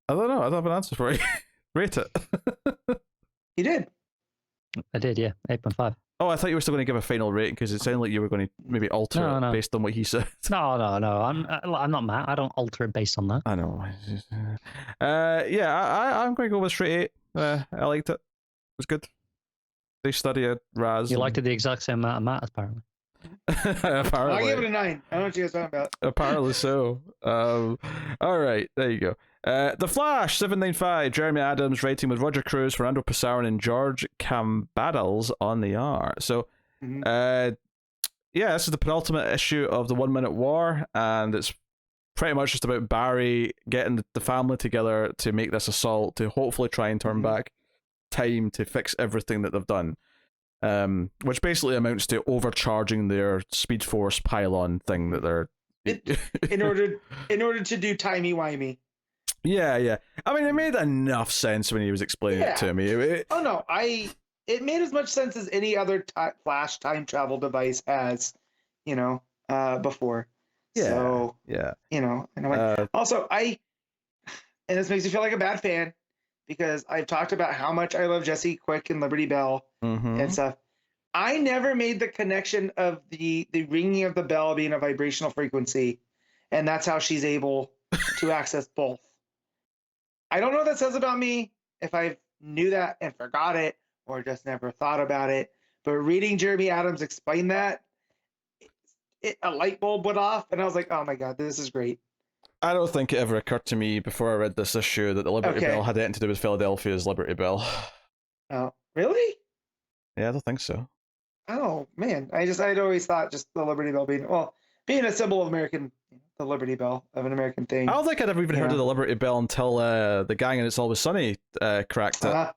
I don't know. I don't have an answer for you. Rate it. You did. I did, yeah. 8.5. Oh, I thought you were still going to give a final rating because it sounded like you were going to maybe alter it based on what he said. No. I'm not Matt. I don't alter it based on that. I know. I'm going to go with straight 8. I liked it. It was good. They study at Raz. You liked it the exact same amount of Matt, apparently. Apparently. I gave it a 9. I don't know what you guys are talking about. Apparently so. All right, there you go. The Flash 795, Jeremy Adams writing with Roger Cruz, Fernando Passarin, and George Kambadais on the art. So, this is the penultimate issue of the 1 Minute War, and it's pretty much just about Barry getting the family together to make this assault, to hopefully try and turn back time to fix everything that they've done. Which basically amounts to overcharging their Speed Force pylon thing that they're in order to do timey-wimey. Yeah. I mean, it made enough sense when he was explaining it to me. It made as much sense as any other Flash time travel device has, before. So, and also and this makes me feel like a bad fan because I've talked about how much I love Jesse Quick and Liberty Bell and stuff. I never made the connection of the ringing of the bell being a vibrational frequency, and that's how she's able to access both. I don't know what that says about me, if I knew that and forgot it or just never thought about it, but reading Jeremy Adams explain that, a light bulb went off, and I was like, oh my god, this is great. I don't think it ever occurred to me before I read this issue that the Liberty Bell had anything to do with Philadelphia's Liberty Bell. Oh, really? Yeah, I don't think so. Oh man, I'd always thought just the Liberty Bell being a symbol of American, the Liberty Bell of an American thing. I don't think I'd ever even heard of the Liberty Bell until the gang in It's Always Sunny cracked it.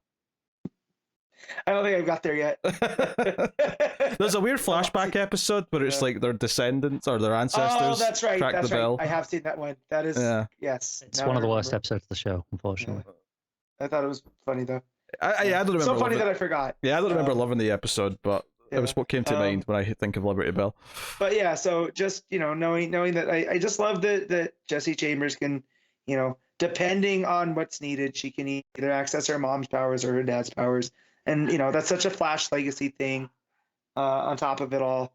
I don't think I've got there yet. There's a weird flashback episode where it's like their descendants or their ancestors. Oh, that's right. Crack That's the bell. right. I have seen that one. That is yes. It's one of the worst episodes of the show, unfortunately. I thought it was funny though. I don't remember. So funny that I forgot. Yeah, I don't remember loving the episode, but it was what came to mind when I think of Liberty Bell. But yeah, so just knowing that I just love that Jesse Chambers can, depending on what's needed, she can either access her mom's powers or her dad's powers. And, that's such a Flash legacy thing on top of it all.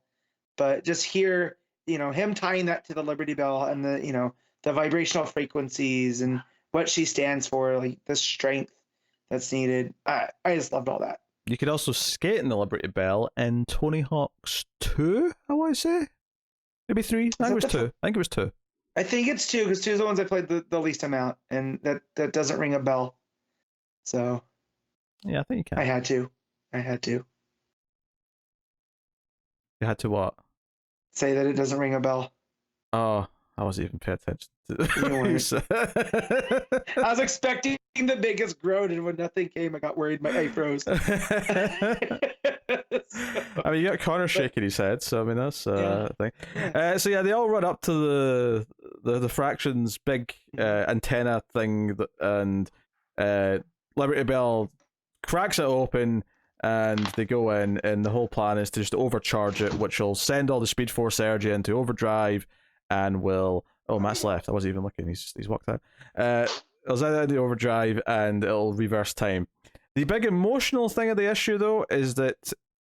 But just hear, him tying that to the Liberty Bell and the vibrational frequencies and what she stands for, like the strength that's needed. I just loved all that. You could also skate in the Liberty Bell in Tony Hawk's 2, I want to say. Maybe 3? I think it was 2. I think it was 2. I think it's 2, because 2 is the ones I played the least amount, and that doesn't ring a bell. So... yeah, I think you can. I had to. You had to what? Say that it doesn't ring a bell. Oh, I wasn't even paying attention to I was expecting the biggest groan, and when nothing came, I got worried. I froze. I mean, you got Connor shaking his head, so I mean that's a thing. So yeah, they all run up to the Fraction's big antenna thing, and Liberty Bell cracks it open, and they go in, and the whole plan is to just overcharge it, which will send all the Speed Force energy into overdrive, and will... oh, Matt's left. I wasn't even looking. He's walked out. It'll send it into overdrive, and it'll reverse time. The big emotional thing of the issue, though, is that...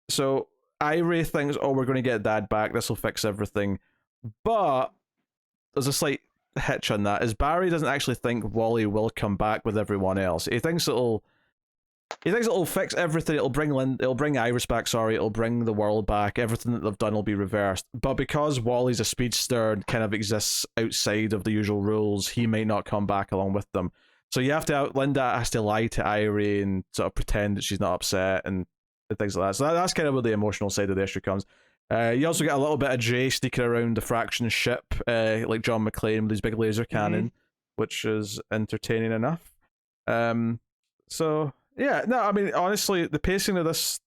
so, Irie thinks, oh, we're going to get Dad back. This will fix everything. But there's a slight hitch on that, is Barry doesn't actually think Wally will come back with everyone else. He thinks it'll fix everything. It'll bring Iris back. Sorry, it'll bring the world back. Everything that they've done will be reversed. But because Wally's a speedster and kind of exists outside of the usual rules, he might not come back along with them. So Linda has to lie to Irie and sort of pretend that she's not upset and things like that. So that's kind of where the emotional side of the issue comes. You also get a little bit of Jay sneaking around the Fraction ship, like John McClane with his big laser cannon, which is entertaining enough. So. Yeah, no, I mean, honestly, the pacing of this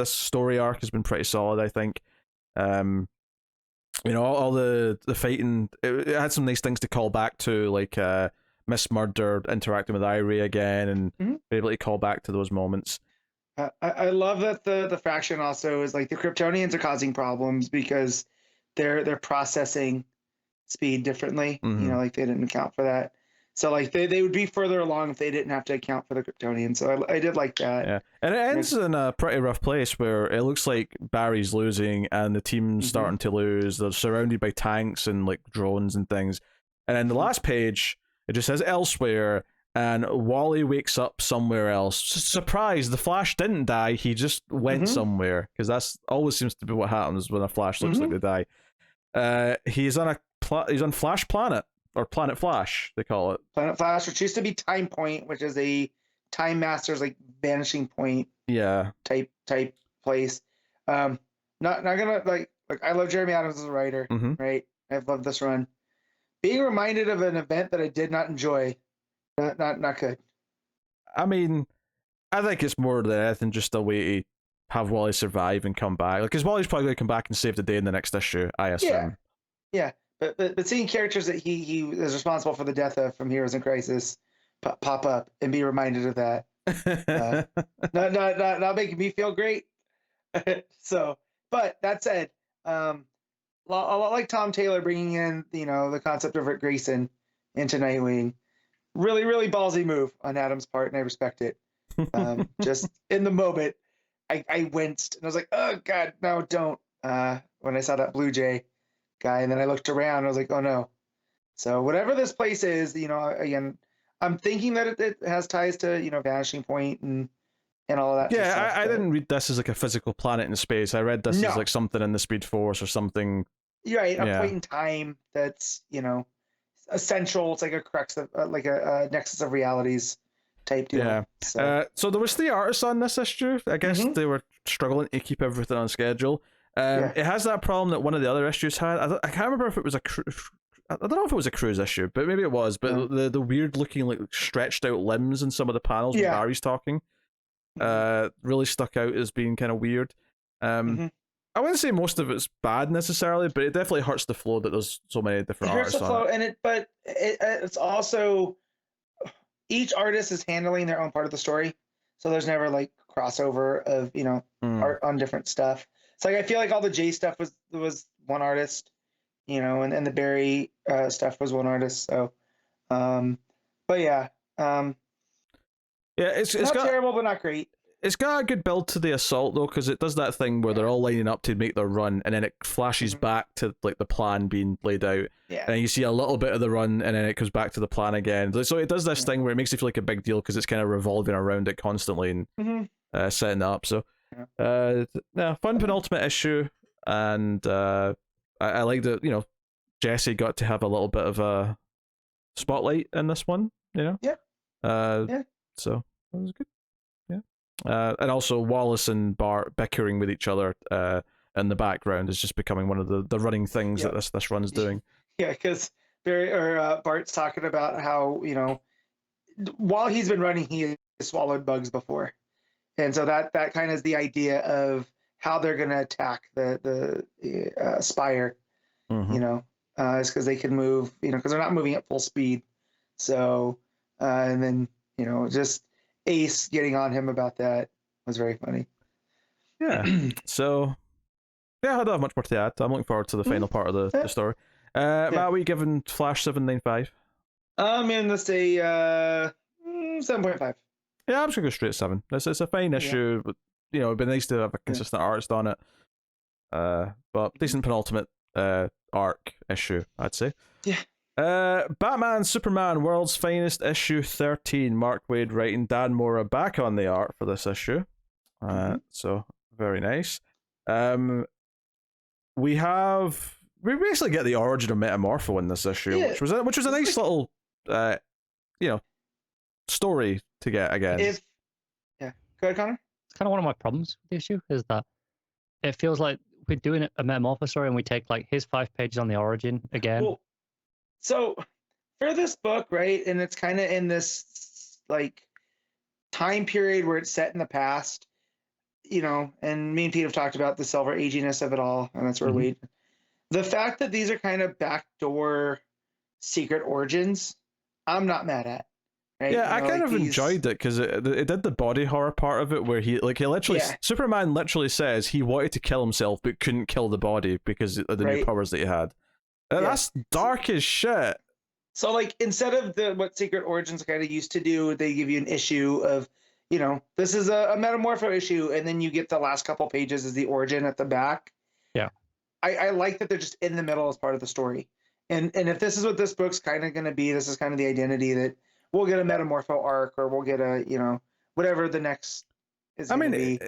story arc has been pretty solid, I think. All the fighting, it had some nice things to call back to, like Miss Murder interacting with Irie again, and be able to call back to those moments. I love that the Fraction also is like the Kryptonians are causing problems because they're processing speed differently. Like they didn't account for that. So like they would be further along if they didn't have to account for the Kryptonians. So I did like that. Yeah, and it ends in a pretty rough place where it looks like Barry's losing and the team's starting to lose. They're surrounded by tanks and like drones and things. And then the last page, it just says elsewhere, and Wally wakes up somewhere else. Surprise! The Flash didn't die. He just went somewhere, because that's always seems to be what happens when a Flash looks like they die. He's on Flash Planet. Or Planet Flash, they call it. Planet Flash, which used to be Time Point, which is a Time Master's like vanishing point. Yeah. Type place. Not gonna like I love Jeremy Adams as a writer, right? I've loved this run, being reminded of an event that I did not enjoy. Not good. I mean, I think it's more than anything just a way to have Wally survive and come back. Like, because Wally's probably going to come back and save the day in the next issue, I assume. Yeah. But seeing characters that he is responsible for the death of from Heroes in Crisis pop up and be reminded of that, not making me feel great. So, but that said, a lot like Tom Taylor bringing in the concept of Rick Grayson into Nightwing, really really ballsy move on Adam's part, and I respect it. Just in the moment, I winced and I was like, oh god, no, don't. When I saw that Blue Jay guy, and then I looked around, and I was like, oh no. So whatever this place is, again, I'm thinking that it has ties to Vanishing Point and all of that. Yeah, stuff, I didn't read this as like a physical planet in space. I read this as like something in the Speed Force or something. Right, a point in time that's essential. It's like a crux of like a nexus of realities type deal. Yeah. So there was 3 artists on this issue. I guess they were struggling to keep everything on schedule. It has that problem that one of the other issues had. I can't remember if it was I don't know if it was a Cruz issue, but maybe it was. But the weird looking like stretched out limbs in some of the panels when Barry's talking, really stuck out as being kind of weird. I wouldn't say most of it's bad necessarily, but it definitely hurts the flow that there's so many different artists on it. But it's also each artist is handling their own part of the story, so there's never like crossover of art on different stuff. It's like I feel like all the J stuff was one artist, and the Barry stuff was one artist. So, but yeah, it's not terrible, but not great. It's got a good build to the assault though, because it does that thing where they're all lining up to make their run, and then it flashes back to like the plan being laid out, and you see a little bit of the run, and then it goes back to the plan again. So it does this thing where it makes it feel like a big deal because it's kind of revolving around it constantly and setting it up. So, fun penultimate issue, and I like that Jesse got to have a little bit of a spotlight in this one. So that was good. And also Wallace and Bart bickering with each other in the background is just becoming one of the running things that this run's doing. Yeah, because Bart's talking about how while he's been running, he has swallowed bugs before, and so that kind of is the idea of how they're going to attack the Spire. Is because they can move, because they're not moving at full speed. So, and then just Ace getting on him about that was very funny. Yeah. So, I don't have much more to add. I'm looking forward to the final part of the story. Matt, what are you giving Flash 795? I'm in to say 7.5. Yeah, I'm just going to go straight 7. It's a fine issue. But, it'd be nice to have a consistent artist on it. But decent penultimate arc issue, I'd say. Yeah. Batman Superman World's Finest issue 13. Mark Waid writing, Dan Mora back on the art for this issue. So very nice. We basically get the origin of Metamorpho in this issue, which was a nice little story to get again. Go ahead, Connor. It's kind of one of my problems with the issue is that it feels like we're doing a Metamorpho story and we take like his 5 pages on the origin again. Well, so for this book, right, and it's kind of in this like time period where it's set in the past, and me and Pete have talked about the silver aginess of it all, and that's where Waid. The fact that these are kind of backdoor secret origins, I'm not mad at. Right? Yeah, I kind of enjoyed it because it did the body horror part of it where he literally Superman literally says he wanted to kill himself but couldn't kill the body because of the new powers that he had. That's dark as shit. So like instead of what Secret Origins kind of used to do, they give you an issue of, this is a Metamorpho issue, and then you get the last couple pages as the origin at the back. Yeah. I like that they're just in the middle as part of the story. And if this is what this book's kind of going to be, this is kind of the identity that we'll get a Metamorpho arc, or we'll get a, whatever the next is going to be.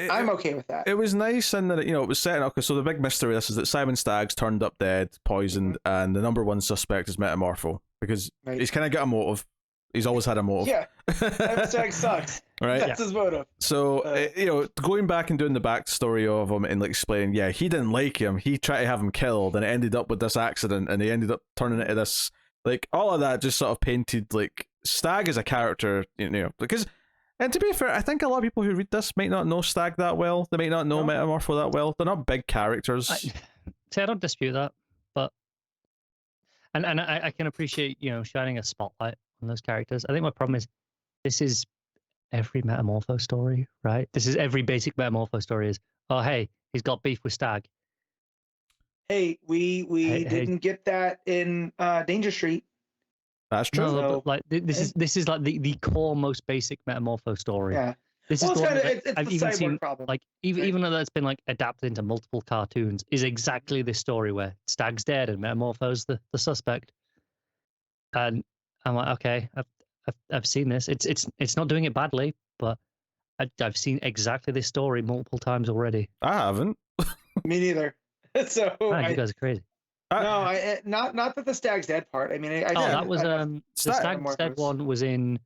I'm okay with that. It was nice in that, it was setting up. So the big mystery of this is that Simon Stagg's turned up dead, poisoned, and the number one suspect is Metamorpho because he's kind of got a motive. He's always had a motive. Yeah, that Stag sucks. Right? That's his motive. So, going back and doing the backstory of him and like explaining, he didn't like him. He tried to have him killed, and it ended up with this accident, and he ended up turning into this. Like, all of that just sort of painted, like, Stag as a character, because... And to be fair, I think a lot of people who read this might not know Stag that well. They might not know Metamorpho that well. They're not big characters. I don't dispute that, but... And I can appreciate, shining a spotlight on those characters. I think my problem is, this is every Metamorpho story, right? This is every basic Metamorpho story is, oh, hey, he's got beef with Stag. Hey, we didn't get that in Danger Street. That's true. No, but like this is like the core most basic Metamorpho story. Yeah. This is the one it's I've the even cyborg seen, problem. like even though that's been like adapted into multiple cartoons, is exactly this story where Stag's dead and Metamorpho's the suspect. And I'm like, okay, I've seen this. It's not doing it badly, but I've seen exactly this story multiple times already. I haven't. Me neither. So Man, you guys are crazy. No, not that the Stag's dead part. I mean, that was the Stag one was in.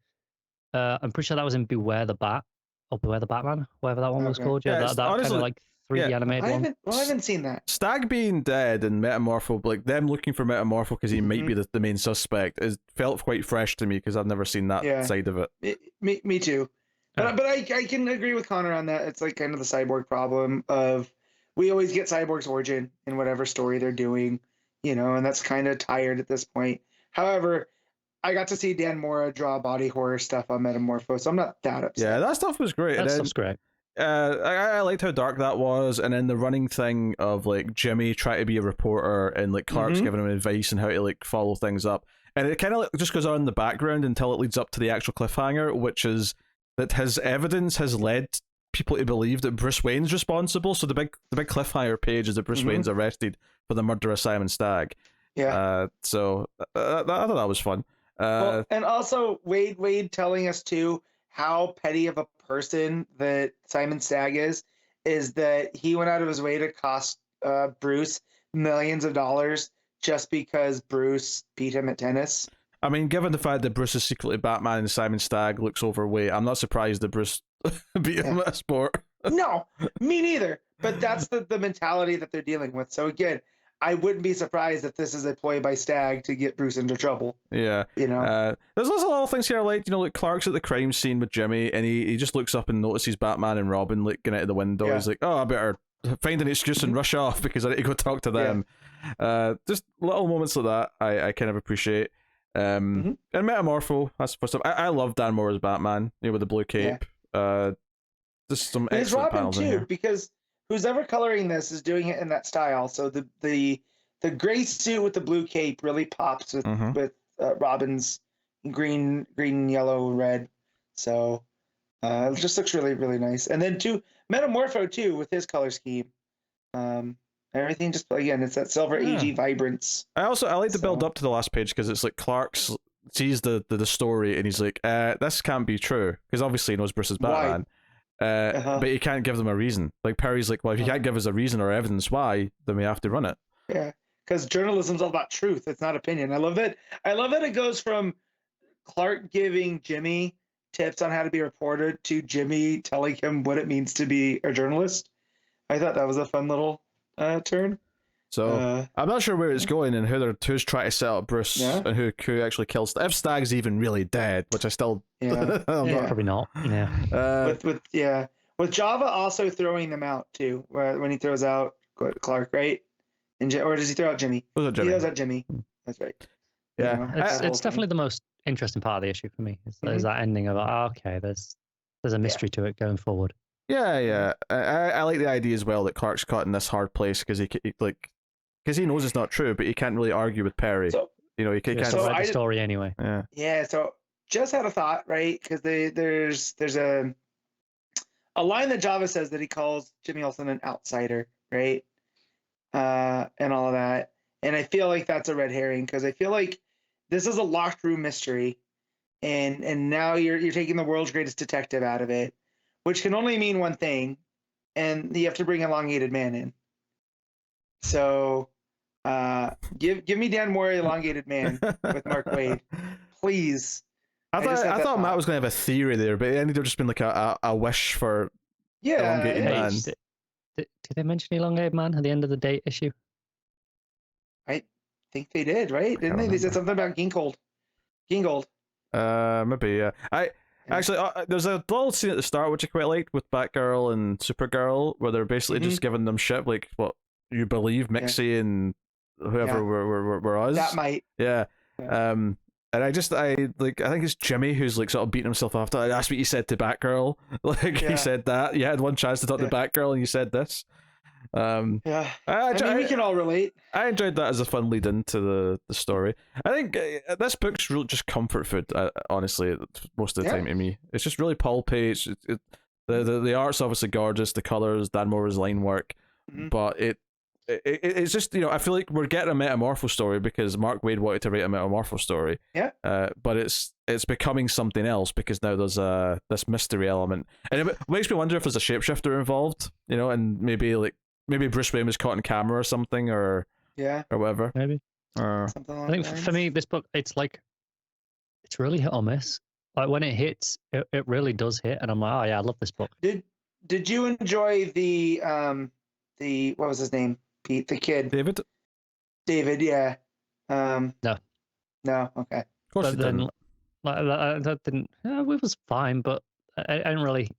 I'm pretty sure that was in Beware the Bat or Beware the Batman, whatever that one was called. Yeah, that honestly, kind of like 3D animated one. I haven't seen that. Stag being dead and Metamorpho, like them looking for Metamorpho because he might be the main suspect, felt quite fresh to me because I've never seen that side of it. Me too. But I can agree with Connor on that. It's like kind of the cyborg problem of we always get Cyborg's origin in whatever story they're doing, and that's kind of tired at this point. However, I got to see Dan Mora draw body horror stuff on Metamorpho, so I'm not that upset. Yeah, that stuff was great. That stuff's great. I liked how dark that was, and then the running thing of like Jimmy trying to be a reporter and like Clark's giving him advice on how to like follow things up, and it kind of just goes on in the background until it leads up to the actual cliffhanger, which is that his evidence has led people to believe that Bruce Wayne's responsible. So the big cliffhanger page is that Bruce Wayne's arrested for the murder of Simon Stagg. Yeah. So I thought that was fun. And also Waid telling us too how petty of a person that Simon Stagg is that he went out of his way to cost Bruce millions of dollars just because Bruce beat him at tennis. I mean, given the fact that Bruce is secretly Batman and Simon Stagg looks overweight, I'm not surprised that Bruce beat him at a sport. No, me neither. But that's the mentality that they're dealing with. So again, I wouldn't be surprised if this is a ploy by Stagg to get Bruce into trouble. Yeah. There's lots of little things here, like, like Clark's at the crime scene with Jimmy, and he just looks up and notices Batman and Robin like going out of the window. Yeah. He's like, oh, I better find an excuse and rush off because I need to go talk to them. Yeah. Just little moments like that I kind of appreciate. And Metamorpho, that's the first time. I love Dan Mora's Batman, with the blue cape. Just some excellent Robin panels too, in here. Because who's ever coloring this is doing it in that style. So the gray suit with the blue cape really pops with Robin's green, yellow, red. So it just looks really, really nice. And then Metamorpho too with his color scheme. Everything just, again, it's that silver AG vibrance. I like the build up to the last page because it's like Clark's sees the story and he's like, this can't be true, because obviously he knows Bruce is Batman. But he can't give them a reason. Like Perry's like, well, if you can't give us a reason or evidence why, then we have to run it. Yeah, because journalism's all about truth. It's not opinion. I love that it goes from Clark giving Jimmy tips on how to be a reporter to Jimmy telling him what it means to be a journalist. I thought that was a fun little turn. So I'm not sure where it's going and who's trying to set up Bruce and who actually kills. If Stag's even really dead, which I still probably not. Yeah. With Java also throwing them out too, when he throws out Clark, right? Or does he throw out Jimmy? He throws out Jimmy. That's right. Yeah, it's definitely the most interesting part of the issue for me. Is that ending of okay, there's a mystery to it going forward. Yeah. I like the idea as well that Clark's caught in this hard place because he knows it's not true, but he can't really argue with Perry. So, he can't write the story anyway. Yeah. So just had a thought, right? Because there's a line that Java says that he calls Jimmy Olsen an outsider, right? And all of that. And I feel like that's a red herring because I feel like this is a locked room mystery, and now you're taking the world's greatest detective out of it, which can only mean one thing, and you have to bring Elongated Man in. So, give me Dan Mora Elongated Man with Mark Waid, please. I thought Matt was going to have a theory there, but it ended up just being like a wish for elongated man. Did they mention elongated man at the end of the date issue? I think they did, right? Didn't they? They said something about Gingold. Maybe, yeah. Actually, there's a little scene at the start which I quite liked with Batgirl and Supergirl, where they're basically just giving them shit like, what, you believe Mixie and whoever were us? That might. Yeah. And I think it's Jimmy who's like sort of beating himself after. That's what you said to Batgirl. Like, he said that. You had one chance to talk to Batgirl and you said this. I mean, we can all relate. I enjoyed that as a fun lead into the story. I think this book's really just comfort food, honestly, most of the time to me. It's just really pulpy. The art's obviously gorgeous, the colours, Dan Mora's line work, but it's just, I feel like we're getting a Metamorpho story because Mark Waid wanted to write a Metamorpho story. Yeah. But it's becoming something else because now there's this mystery element, and it makes me wonder if there's a shapeshifter involved, and maybe Bruce Wayne was caught on camera or something, or whatever. Maybe. Something I think for me, this book, it's really hit or miss. Like when it hits, it really does hit, and I'm like, oh yeah, I love this book. Did you enjoy the what was his name? Pete, the kid. David, yeah. No, okay. Of course, but then that didn't. It was fine, but I didn't really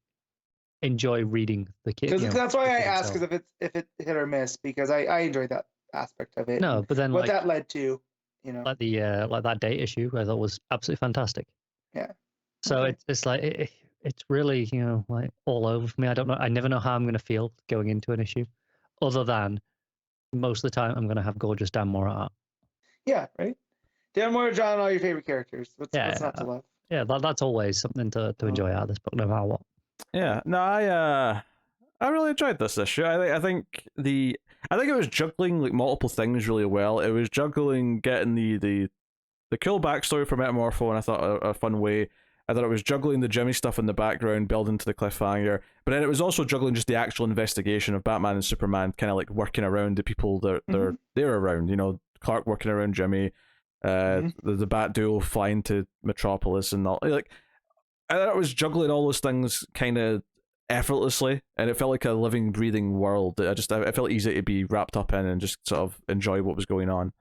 enjoy reading the kid. That's why I asked, because if it hit or miss, because I enjoyed that aspect of it. No, but then what that led to, like that date issue, I thought was absolutely fantastic. Yeah. So it's like it's really like all over for me. I don't know. I never know how I'm going to feel going into an issue, other than most of the time I'm going to have gorgeous Dan Mora art. Yeah, right. Dan Mora, John, all your favorite characters. What's not to love? Yeah, that's always something to enjoy out of this book, no matter what. Yeah, no, I really enjoyed this issue. I think it was juggling like multiple things really well. It was juggling getting the cool backstory for Metamorpho, and I thought a fun way. I thought it was juggling the Jimmy stuff in the background, building to the cliffhanger, but then it was also juggling just the actual investigation of Batman and Superman, kind of like working around the people that they're around. Clark working around Jimmy, the Bat Duo flying to Metropolis, and all. Like, I thought it was juggling all those things kind of effortlessly, and it felt like a living, breathing world. I felt easy to be wrapped up in and just sort of enjoy what was going on.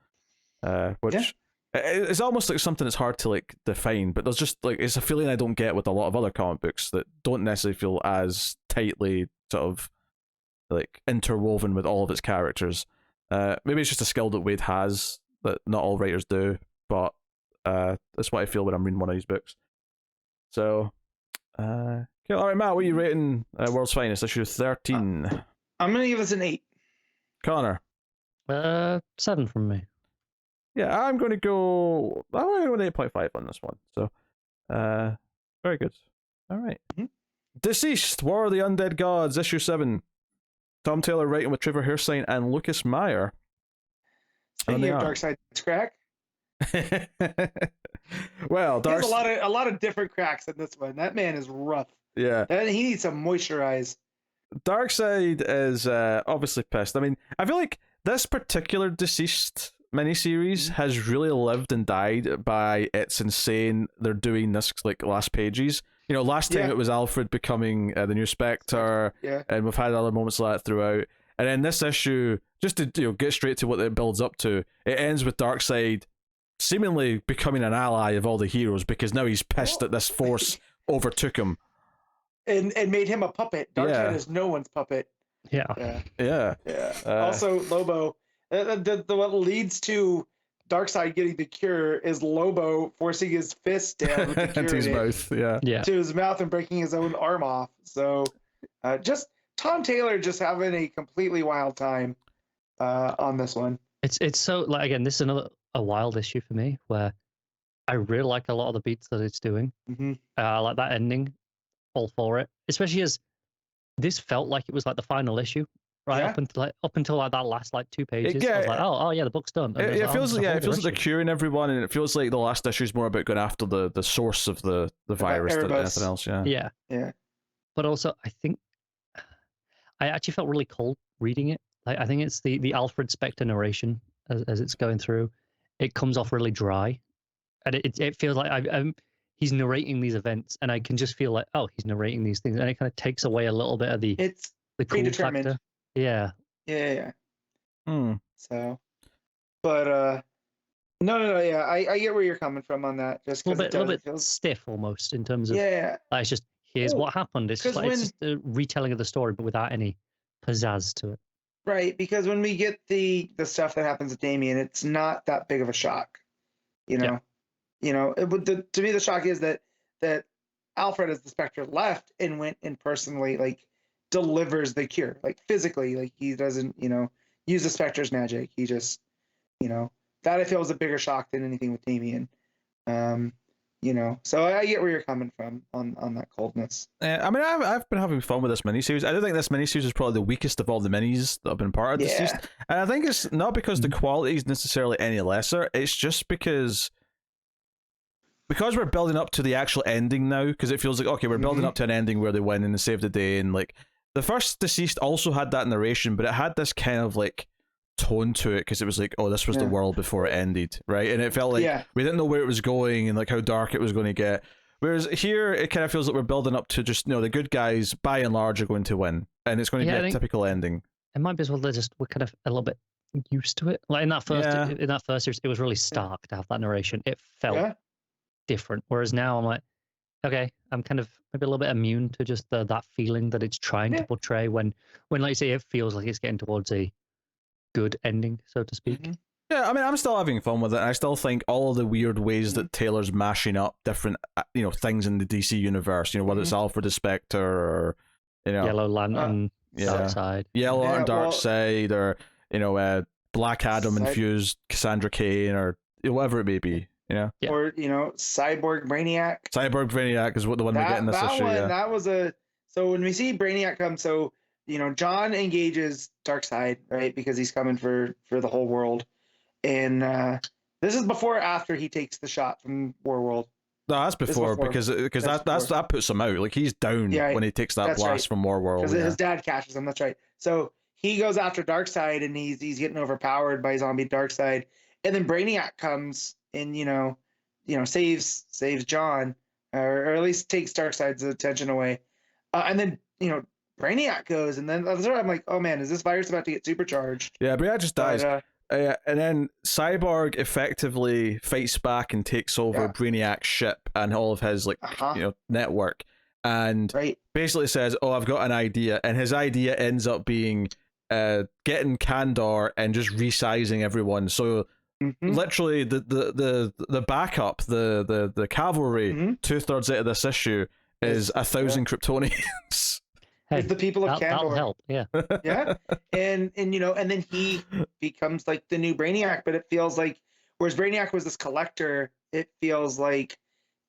Which it's almost like something that's hard to like define, but there's just like it's a feeling I don't get with a lot of other comic books that don't necessarily feel as tightly sort of like interwoven with all of its characters. Maybe it's just a skill that Waid has that not all writers do, but that's what I feel when I'm reading one of these books. So, all right, Matt, what are you rating World's Finest, issue 13? I'm gonna give this an 8. Connor? 7 from me. Yeah, I'm going to go an 8.5 on this one. So, very good. All right. DCeased, War of the Undead Gods, issue 7. Tom Taylor writing with Trevor Hairsine and Lucas Meyer. Speaking of Darkseid's crack. Well, there's a lot of different cracks in this one. That man is rough. Yeah. And he needs some moisturize. Darkseid is obviously pissed. I mean, I feel like this particular DCeased miniseries has really lived and died by it's insane they're doing this like last pages. Last time it was Alfred becoming the new Spectre, and we've had other moments like that throughout. And then this issue, just to get straight to what it builds up to, it ends with Darkseid seemingly becoming an ally of all the heroes because now he's pissed that this force overtook him. And made him a puppet. Darkseid is no one's puppet. Yeah. Also, Lobo. What leads to Darkseid getting the cure is Lobo forcing his fist down with the cure to his mouth, to his mouth and breaking his own arm off. So, just Tom Taylor just having a completely wild time on this one. It's so like again, this is a wild issue for me where I really like a lot of the beats that it's doing. I like that ending, all for it. Especially as this felt like it was like the final issue. Right, up until like that last 2 pages, I was like, oh yeah, the book's done. It feels like they're curing everyone, and it feels like the last issue is more about going after the source of the virus than anything else. Yeah. But also, I think I actually felt really cold reading it. Like, I think it's the Alfred Spectre narration as it's going through. It comes off really dry, and it feels like he's narrating these events, and I can just feel like, oh, he's narrating these things, and it kind of takes away a little bit of the cool predetermined factor. Yeah. Yeah. Hmm. So, but no, yeah, I get where you're coming from on that. Just a little bit feels stiff almost in terms of it's just here's what happened. It's just it's just a retelling of the story, but without any pizzazz to it. Right, because when we get the stuff that happens with Damien, it's not that big of a shock, you know. Yeah. To me the shock is that Alfred as the Spectre left and went and personally like delivers the cure, like physically, like he doesn't use the Spectre's magic. He just that I feel was a bigger shock than anything with Damien. So I get where you're coming from on that coldness. I mean, I've been having fun with this miniseries. I do think this miniseries is probably the weakest of all the minis that have been part of DCeased. And I think it's not because the quality is necessarily any lesser. It's just because we're building up to the actual ending now. Because it feels like, okay, we're building up to an ending where they win and they save the day. And like the first DCeased also had that narration, but it had this kind of like tone to it because it was like, oh, this was the world before it ended, right? And it felt like we didn't know where it was going and like how dark it was going to get. Whereas here it kind of feels like we're building up to just the good guys by and large are going to win, and it's going to be a typical ending. It might be as well we're kind of a little bit used to it. Like in that first series, it was really stark to have that narration. It felt different. Whereas now I'm like, okay, I'm kind of maybe a little bit immune to just that feeling that it's trying to portray when like you say, it feels like it's getting towards a good ending, so to speak. Yeah, I mean, I'm still having fun with it. I still think all of the weird ways that Taylor's mashing up different, things in the DC universe, whether it's Alfred the Spectre or, Yellow Lantern, Darkseid. Yellow Lantern, Darkseid, or, Black Adam infused Cassandra Cain, or whatever it may be, Or, Cyborg Brainiac. Cyborg Brainiac is the one we get in this issue. That was so when we see Brainiac come, John engages Darkseid, right? Because he's coming for the whole world. And this is before or after he takes the shot from Warworld? No, that's before, because that puts him out. Like he's down when he takes that blast from Warworld. Because his dad catches him, that's right. So he goes after Darkseid and he's getting overpowered by zombie Darkseid. And then Brainiac comes and saves John, or at least takes Darkseid's attention away. And then Brainiac goes, and then I'm like, oh man, is this virus about to get supercharged? Yeah, Brainiac just dies. And then Cyborg effectively fights back and takes over Brainiac's ship and all of his network, and basically says, oh, I've got an idea. And his idea ends up being getting Kandor and just resizing everyone. So literally the backup, the cavalry, 2/3 out of this issue is 1,000 Kryptonians. It's the people of Kandor. That'll help, yeah. And then he becomes like the new Brainiac, but it feels like, whereas Brainiac was this collector, it feels like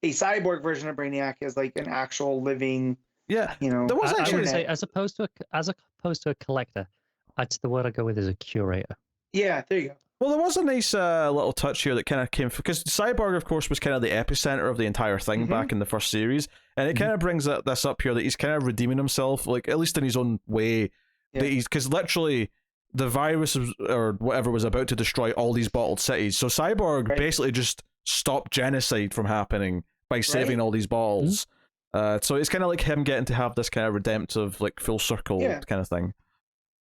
a cyborg version of Brainiac is like an actual living. Yeah, there was actually, I would say as opposed to a collector, that's the word I go with, is a curator. Yeah, there you go. Well, there was a nice little touch here that kind of came, because Cyborg, of course, was kind of the epicenter of the entire thing back in the first series, and it kind of brings this up here that he's kind of redeeming himself, like at least in his own way. That because literally the virus or whatever was about to destroy all these bottled cities, so Cyborg basically just stopped genocide from happening by saving all these bottles. So it's kind of like him getting to have this kind of redemptive, like full circle kind of thing.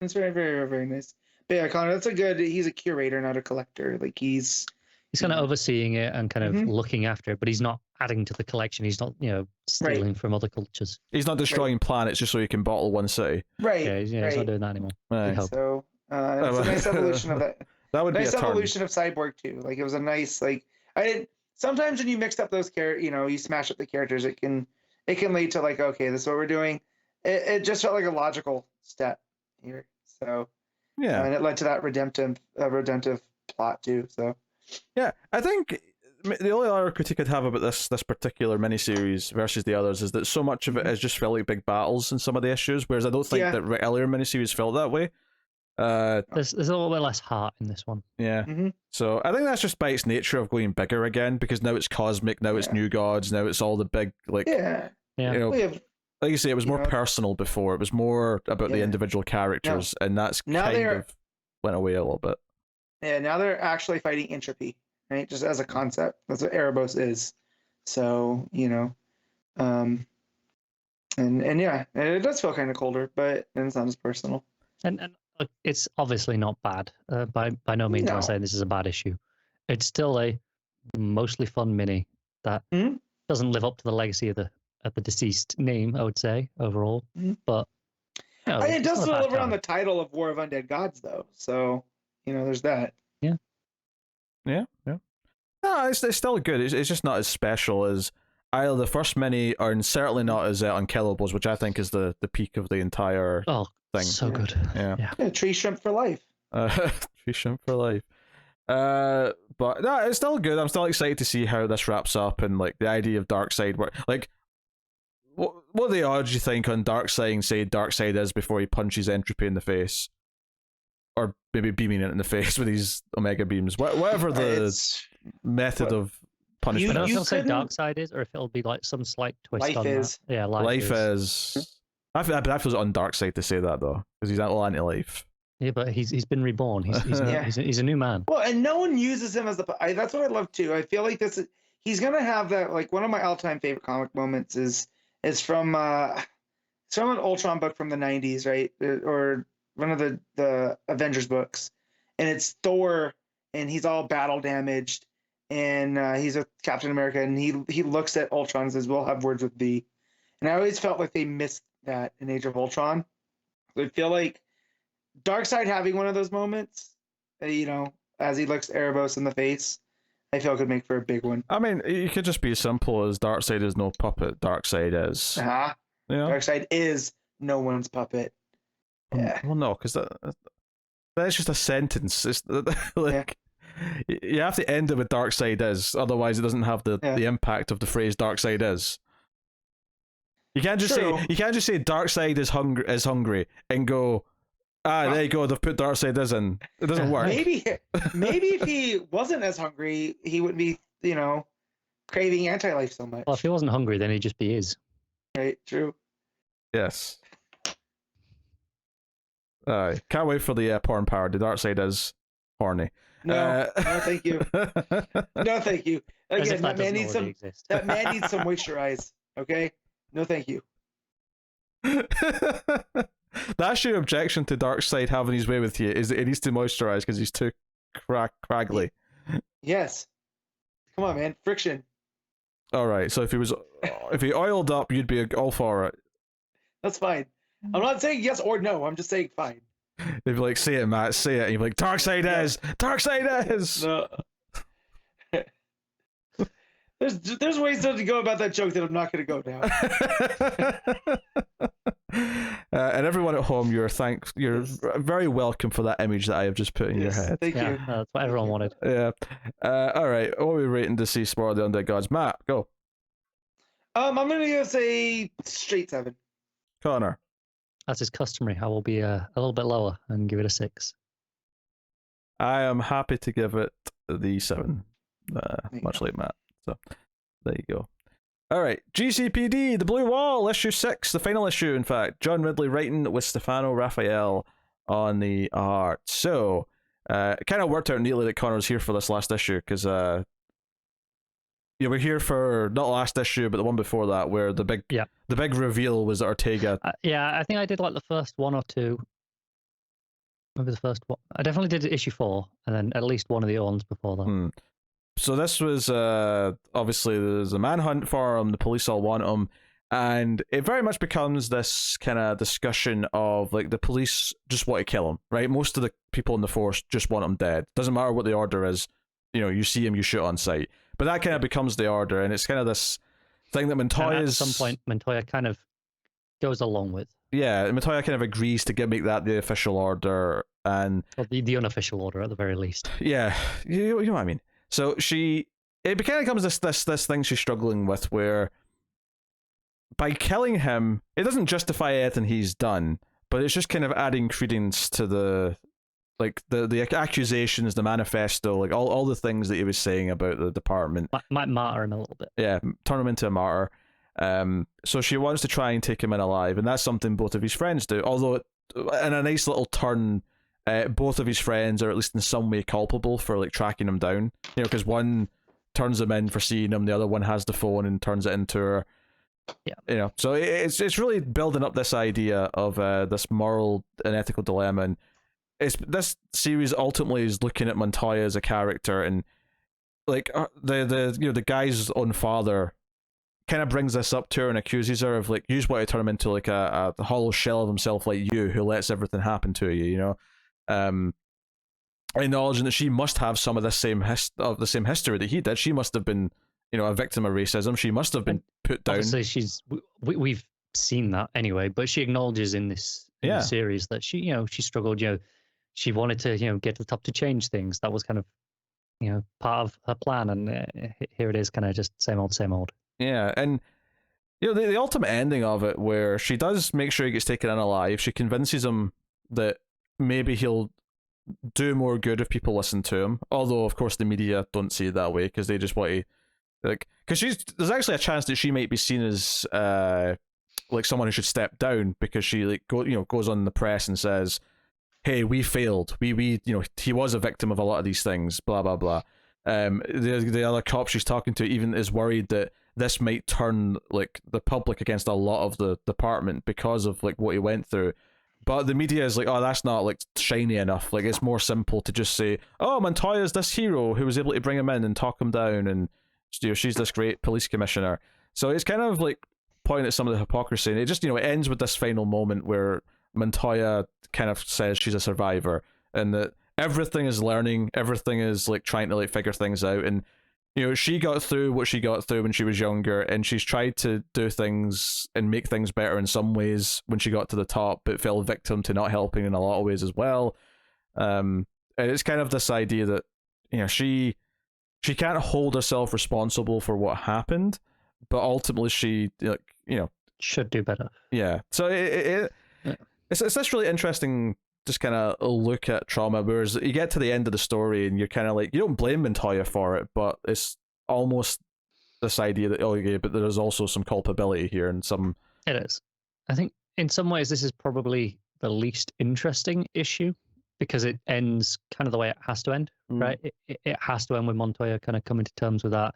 It's very, very, very nice. But yeah, Connor, he's a curator, not a collector. Like he's kind of overseeing it and kind of looking after it, but he's not adding to the collection. He's not, stealing from other cultures. He's not destroying planets just so he can bottle one city. Right. Yeah, he's not doing that anymore. Right. So it's a nice evolution of that. That would nice be a evolution of Cyborg too. Like it was a nice sometimes when you mix up those you smash up the characters, it can lead to like, okay, this is what we're doing. It just felt like a logical step here. So yeah, and it led to that redemptive plot too. So yeah, I think the only other critique I'd have about this particular miniseries versus the others is that so much of it is just felt like big battles in some of the issues, whereas I don't think that earlier miniseries felt that way. There's a little bit less heart in this one. Yeah. So I think that's just by its nature of going bigger again, because now it's cosmic, now it's new gods, now it's all the big like you say, it was more personal before. It was more about the individual characters, and that's kind of went away a little bit. Yeah, now they're actually fighting entropy, right? Just as a concept. That's what Erebos is. So, and yeah, it does feel kind of colder, but it's not as personal. And look, it's obviously not bad. By no means am I saying this is a bad issue. It's still a mostly fun mini that doesn't live up to the legacy of the DCeased name, I would say, overall. But it does deliver on the title of War of Undead Gods, though. So, there's that. Yeah. No, it's still good. It's just not as special as either the first mini, or certainly not as Unkillables, which I think is the peak of the entire thing. So good. Yeah, tree shrimp for life. Tree shrimp for life. But no, it's still good. I'm still excited to see how this wraps up, and like the idea of Darkseid. What are the odds you think on Darkseid say Darkseid is before he punches Entropy in the face, or maybe beaming it in the face with these Omega beams? Whatever the method of punishment. I don't say Darkseid is, or if it'll be like some slight twist life on is. that. Yeah, life is. I feel it's on Darkseid to say that though, because he's all anti-life. Yeah, but he's been reborn. He's a new man. Well, and no one uses him as that's what I love too. I feel like he's gonna have that. Like one of my all-time favorite comic moments is from an Ultron book from the 90s, right? Or one of the Avengers books, and it's Thor, and he's all battle damaged, and he's with Captain America, and he looks at Ultron and says, "We'll have words with thee." And I always felt like they missed that in Age of Ultron. So I feel like Darkseid having one of those moments, as he looks Erebos in the face, I feel could make for a big one. I mean, it could just be as simple as Darkseid is no puppet. Darkseid is. Darkseid is no one's puppet. Yeah. Well, no, because that's just a sentence. It's you have to end it with Darkseid is, otherwise it doesn't have the impact of the phrase Darkseid is. You can't just say Darkseid is hungry and go, there you go, they've put Darkseid is in. It doesn't work. Maybe if he wasn't as hungry, he wouldn't be, craving anti-life so much. Well, if he wasn't hungry, then he'd just be his. Right, true. Yes. Can't wait for the porn parody. Darkseid is horny. No, thank you. No, thank you. Again, that man needs some moisturize. Okay? No, thank you. That's your objection to Darkseid having his way with you, is that he needs to moisturize because he's too craggly. Yes. Come on, man. Friction. All right. So if he oiled up, you'd be all for it. That's fine. I'm not saying yes or no. I'm just saying fine. They'd be like, "Say it, Matt. Say it." And you'd be like, "Darkseid is. Darkseid is." No. There's ways to go about that joke that I'm not going to go down. And everyone at home, you're very welcome for that image that I have just put in your head. Thank you. That's what everyone wanted. Yeah. All right. What are we rating DCeased War of the Undead Gods? Matt, go. I'm going to go say straight 7. Connor. As is customary, I will be a little bit lower and give it a 6. I am happy to give it the 7. Much like Matt. So there you go. All right, GCPD, The Blue Wall, issue 6, the final issue, in fact. John Ridley writing with Stefano Raffaele on the art. So, it kind of worked out neatly that Connor was here for this last issue, because we're here for not last issue, but the one before that, where the big reveal was that Ortega. I think I did like the first one or two. Maybe the first one. I definitely did issue 4, and then at least one of the ones before that. So this was obviously there's a manhunt for him. The police all want him, and it very much becomes this kind of discussion of like the police just want to kill him, right? Most of the people in the force just want him dead. Doesn't matter what the order is. You see him, you shoot on sight. But that kind of becomes the order, and it's kind of this thing that Montoya at some point Montoya kind of goes along with. Yeah, Montoya kind of agrees to make that the official order, and the unofficial order at the very least. Yeah, you know what I mean. So it kind of becomes this thing she's struggling with, where by killing him, it doesn't justify anything he's done, but it's just kind of adding credence to the accusations, the manifesto, like all the things that he was saying about the department. Might martyr him a little bit. Yeah, turn him into a martyr. So she wants to try and take him in alive, and that's something both of his friends do. Although, in a nice little turn, both of his friends are at least in some way culpable for like tracking him down. Because one turns him in for seeing him. The other one has the phone and turns it into her. Yeah. So it's really building up this idea of this moral and ethical dilemma, and this series ultimately is looking at Montoya as a character, and like the guy's own father kind of brings this up to her and accuses her of like, you just want to turn him into like a hollow shell of himself like you, who lets everything happen to you, acknowledging that she must have some of the same history that he did. She must have been, a victim of racism. She must have been put down. Obviously, we've seen that anyway, but she acknowledges in this series that she struggled. She wanted to get to the top to change things. That was kind of part of her plan, and here it is, kind of just same old. Yeah, and the ultimate ending of it, where she does make sure he gets taken in alive. She convinces him that maybe he'll do more good if people listen to him. Although, of course, the media don't see it that way, because they just want to, like, because there's actually a chance that she might be seen as like someone who should step down, because she like goes on the press and says, hey, we failed. We he was a victim of a lot of these things, blah, blah, blah. The other cop she's talking to even is worried that this might turn like the public against a lot of the department because of like what he went through. But the media is like, oh, that's not like shiny enough. Like, it's more simple to just say, oh, Montoya's this hero who was able to bring him in and talk him down, and she's this great police commissioner. So it's kind of like pointing at some of the hypocrisy, and it just it ends with this final moment where Montoya kind of says she's a survivor, and that everything is learning, everything is like trying to like figure things out, and she got through what she got through when she was younger, and she's tried to do things and make things better in some ways when she got to the top, but fell victim to not helping in a lot of ways as well. And it's kind of this idea that she can't hold herself responsible for what happened, but ultimately she should do better. Yeah. So it's this really interesting just kind of look at trauma, whereas you get to the end of the story and you're kind of like, you don't blame Montoya for it, but it's almost this idea that, oh yeah, but there's also some culpability here, and some... It is. I think in some ways this is probably the least interesting issue, because it ends kind of the way it has to end, right? It has to end with Montoya kind of coming to terms with that,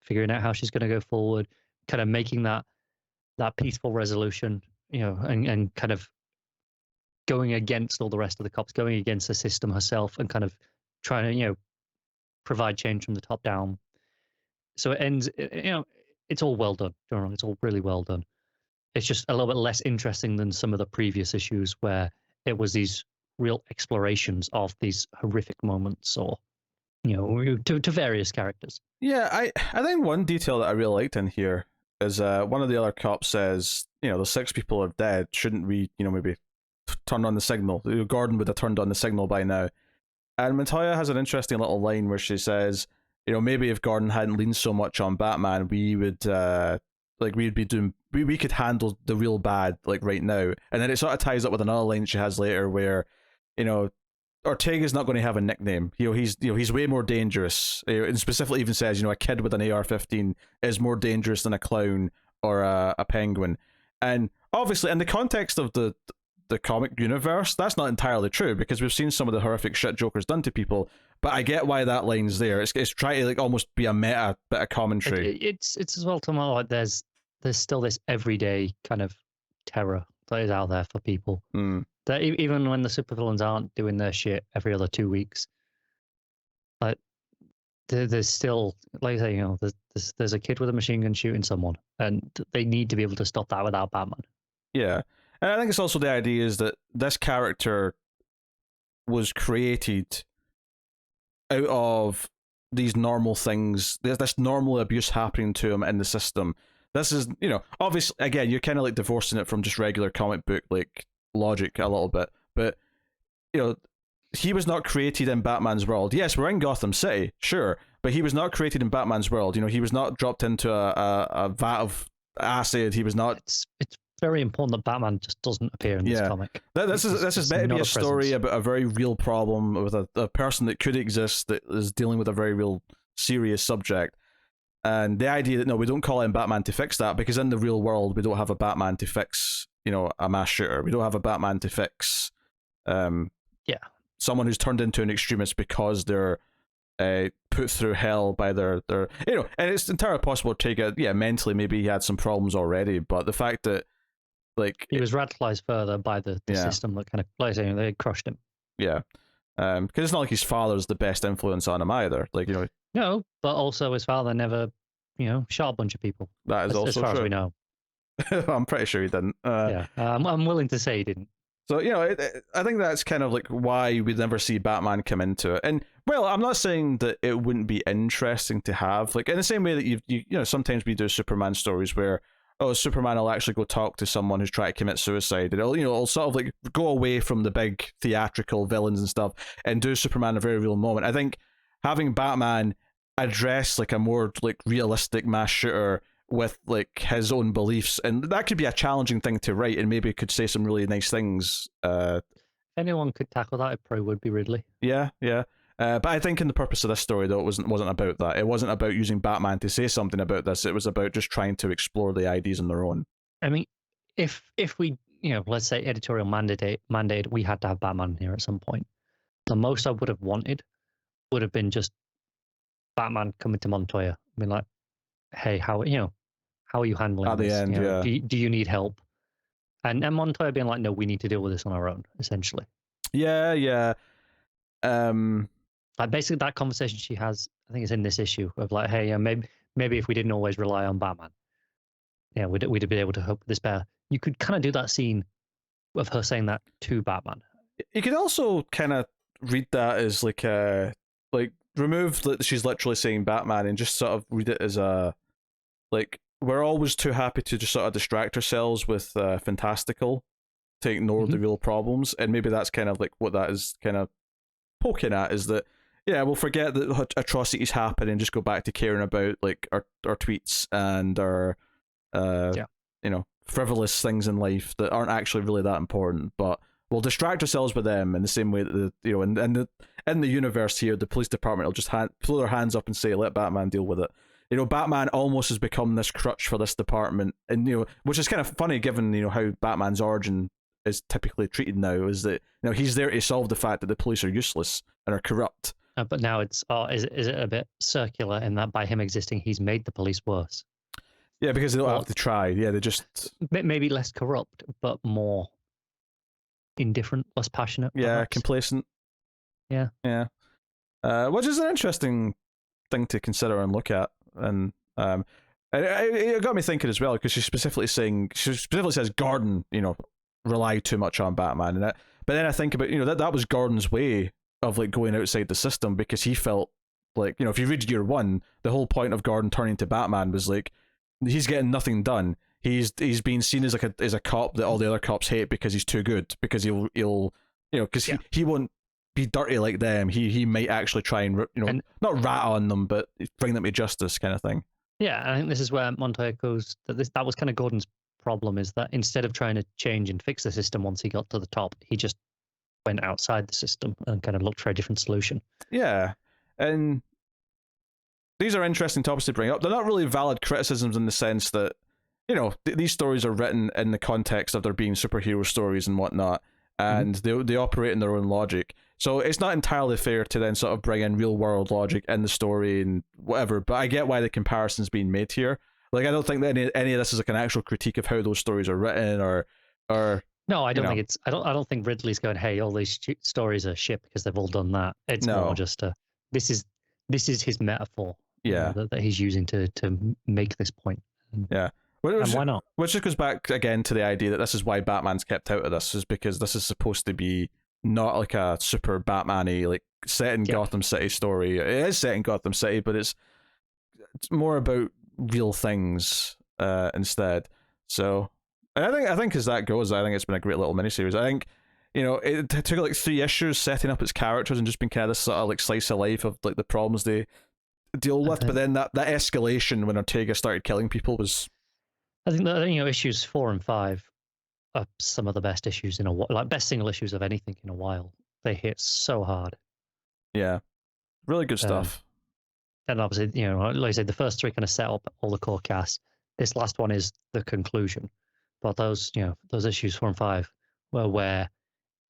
figuring out how she's going to go forward, kind of making that peaceful resolution, and kind of going against all the rest of the cops, going against the system herself, and kind of trying to, provide change from the top down. So it ends, it's all well done. Don't get me wrong, it's all really well done. It's just a little bit less interesting than some of the previous issues where it was these real explorations of these horrific moments, or, to various characters. Yeah, I think one detail that I really liked in here is one of the other cops says, the 6 people are dead. Shouldn't we, maybe turn on the signal? Gordon would have turned on the signal by now. And Montoya has an interesting little line where she says, maybe if Gordon hadn't leaned so much on Batman, we would we'd be doing, we could handle the real bad like right now. And then it sort of ties up with another line she has later where, Ortega's not going to have a nickname. He's way more dangerous. And specifically even says, a kid with an AR-15 is more dangerous than a clown or a penguin. And obviously in the context of the comic universe, that's not entirely true, because we've seen some of the horrific shit Joker's done to people, but I get why that line's there. It's trying to like almost be a meta bit of commentary. It's as well, Jamal, like there's still this everyday kind of terror that is out there for people. That even when the supervillains aren't doing their shit every other 2 weeks, like there's still, like I say, there's a kid with a machine gun shooting someone, and they need to be able to stop that without Batman. Yeah. And I think it's also the idea is that this character was created out of these normal things. There's this normal abuse happening to him in the system. This is, obviously, again, you're kind of like divorcing it from just regular comic book like logic a little bit. But, he was not created in Batman's world. Yes, we're in Gotham City, sure, but he was not created in Batman's world. He was not dropped into a vat of acid. He was not... It's very important that Batman just doesn't appear in this comic. This is meant to be a story about a very real problem with a person that could exist that is dealing with a very real serious subject. And the idea that, no, we don't call in Batman to fix that, because in the real world we don't have a Batman to fix, a mass shooter. We don't have a Batman to fix someone who's turned into an extremist because they're put through hell by their and it's entirely possible Ortega, mentally maybe he had some problems already, but the fact that he was radicalized further by the system that kind of they crushed him. Yeah, because it's not like his father's the best influence on him either. No, but also his father never, shot a bunch of people. That is also as far true. as we know. I'm pretty sure he didn't. I'm willing to say he didn't. So I think that's kind of why we never see Batman come into it. And well, I'm not saying that it wouldn't be interesting to have in the same way that you sometimes we do Superman stories where Superman will actually go talk to someone who's trying to commit suicide, and it'll sort of go away from the big theatrical villains and stuff and do Superman in a very real moment. I think having Batman address a more realistic mass shooter with his own beliefs, and that could be a challenging thing to write, and maybe could say some really nice things. If anyone could tackle that, it probably would be Ridley. Yeah. But I think in the purpose of this story, though, it wasn't about that. It wasn't about using Batman to say something about this. It was about just trying to explore the ideas on their own. I mean, if we let's say editorial mandate, we had to have Batman here at some point. The most I would have wanted would have been just Batman coming to Montoya. I mean, hey, how are you handling at this? The end, do you need help? And Montoya being no, we need to deal with this on our own, essentially. Yeah. Basically that conversation she has, I think it's in this issue of hey, maybe if we didn't always rely on Batman, we'd have been able to cope with this better. You could kind of do that scene of her saying that to Batman. You could also kind of read that as remove that she's literally saying Batman and just sort of read it as a we're always too happy to just sort of distract ourselves with fantastical to ignore the real problems, and maybe that's kind of what that is kind of poking at, is that we'll forget that atrocities happen and just go back to caring about our tweets and our frivolous things in life that aren't actually really that important, but we'll distract ourselves with them in the same way that in the universe here, the police department will just throw their hands up and say, let Batman deal with it. Batman almost has become this crutch for this department, and which is kind of funny given how Batman's origin is typically treated now, is that he's there to solve the fact that the police are useless and are corrupt. But now it's is it a bit circular in that by him existing, he's made the police worse? Yeah, because they don't have to try. Yeah, they just maybe less corrupt, but more indifferent, less passionate. Yeah, perhaps. complacent. Yeah. Which is an interesting thing to consider and look at, and it got me thinking as well, because she specifically says Gordon, rely too much on Batman, but then I think about that was Gordon's way of going outside the system, because he felt if you read year one, the whole point of Gordon turning to Batman was he's getting nothing done. He's being seen as a cop that all the other cops hate because he's too good, because he'll he won't be dirty like them. He might actually try and not rat on them, but bring them to justice, kind of thing. Yeah, I think this is where Montoya goes. That was kind of Gordon's problem, is that instead of trying to change and fix the system once he got to the top, he just went outside the system and kind of looked for a different solution. Yeah, and these are interesting topics to bring up. They're not really valid criticisms in the sense that these stories are written in the context of there being superhero stories and whatnot, and they operate in their own logic. So it's not entirely fair to then sort of bring in real world logic in the story and whatever. But I get why the comparison's being made here. I don't think that any of this is an actual critique of how those stories are written, or no, I don't think it's. I don't think Ridley's going, hey, all these stories are shit because they've all done that. It's more just this is his metaphor. Yeah, that he's using to make this point. Yeah. And why not? Which just goes back again to the idea that this is why Batman's kept out of this, is because this is supposed to be not a super Batman-y, set in Gotham City story. It is set in Gotham City, but it's more about real things instead. So I think as that goes, I think it's been a great little miniseries. I think it took 3 issues setting up its characters and just been kind of this sort of slice of life of the problems they deal with, but then that escalation when Ortega started killing people was. I think that issues 4 and 5 are some of the best issues in a while, best single issues of anything in a while. They hit so hard. Yeah, really good stuff. And obviously, like I said, the first 3 kind of set up all the core cast. This last one is the conclusion. But those issues 4 and 5 were where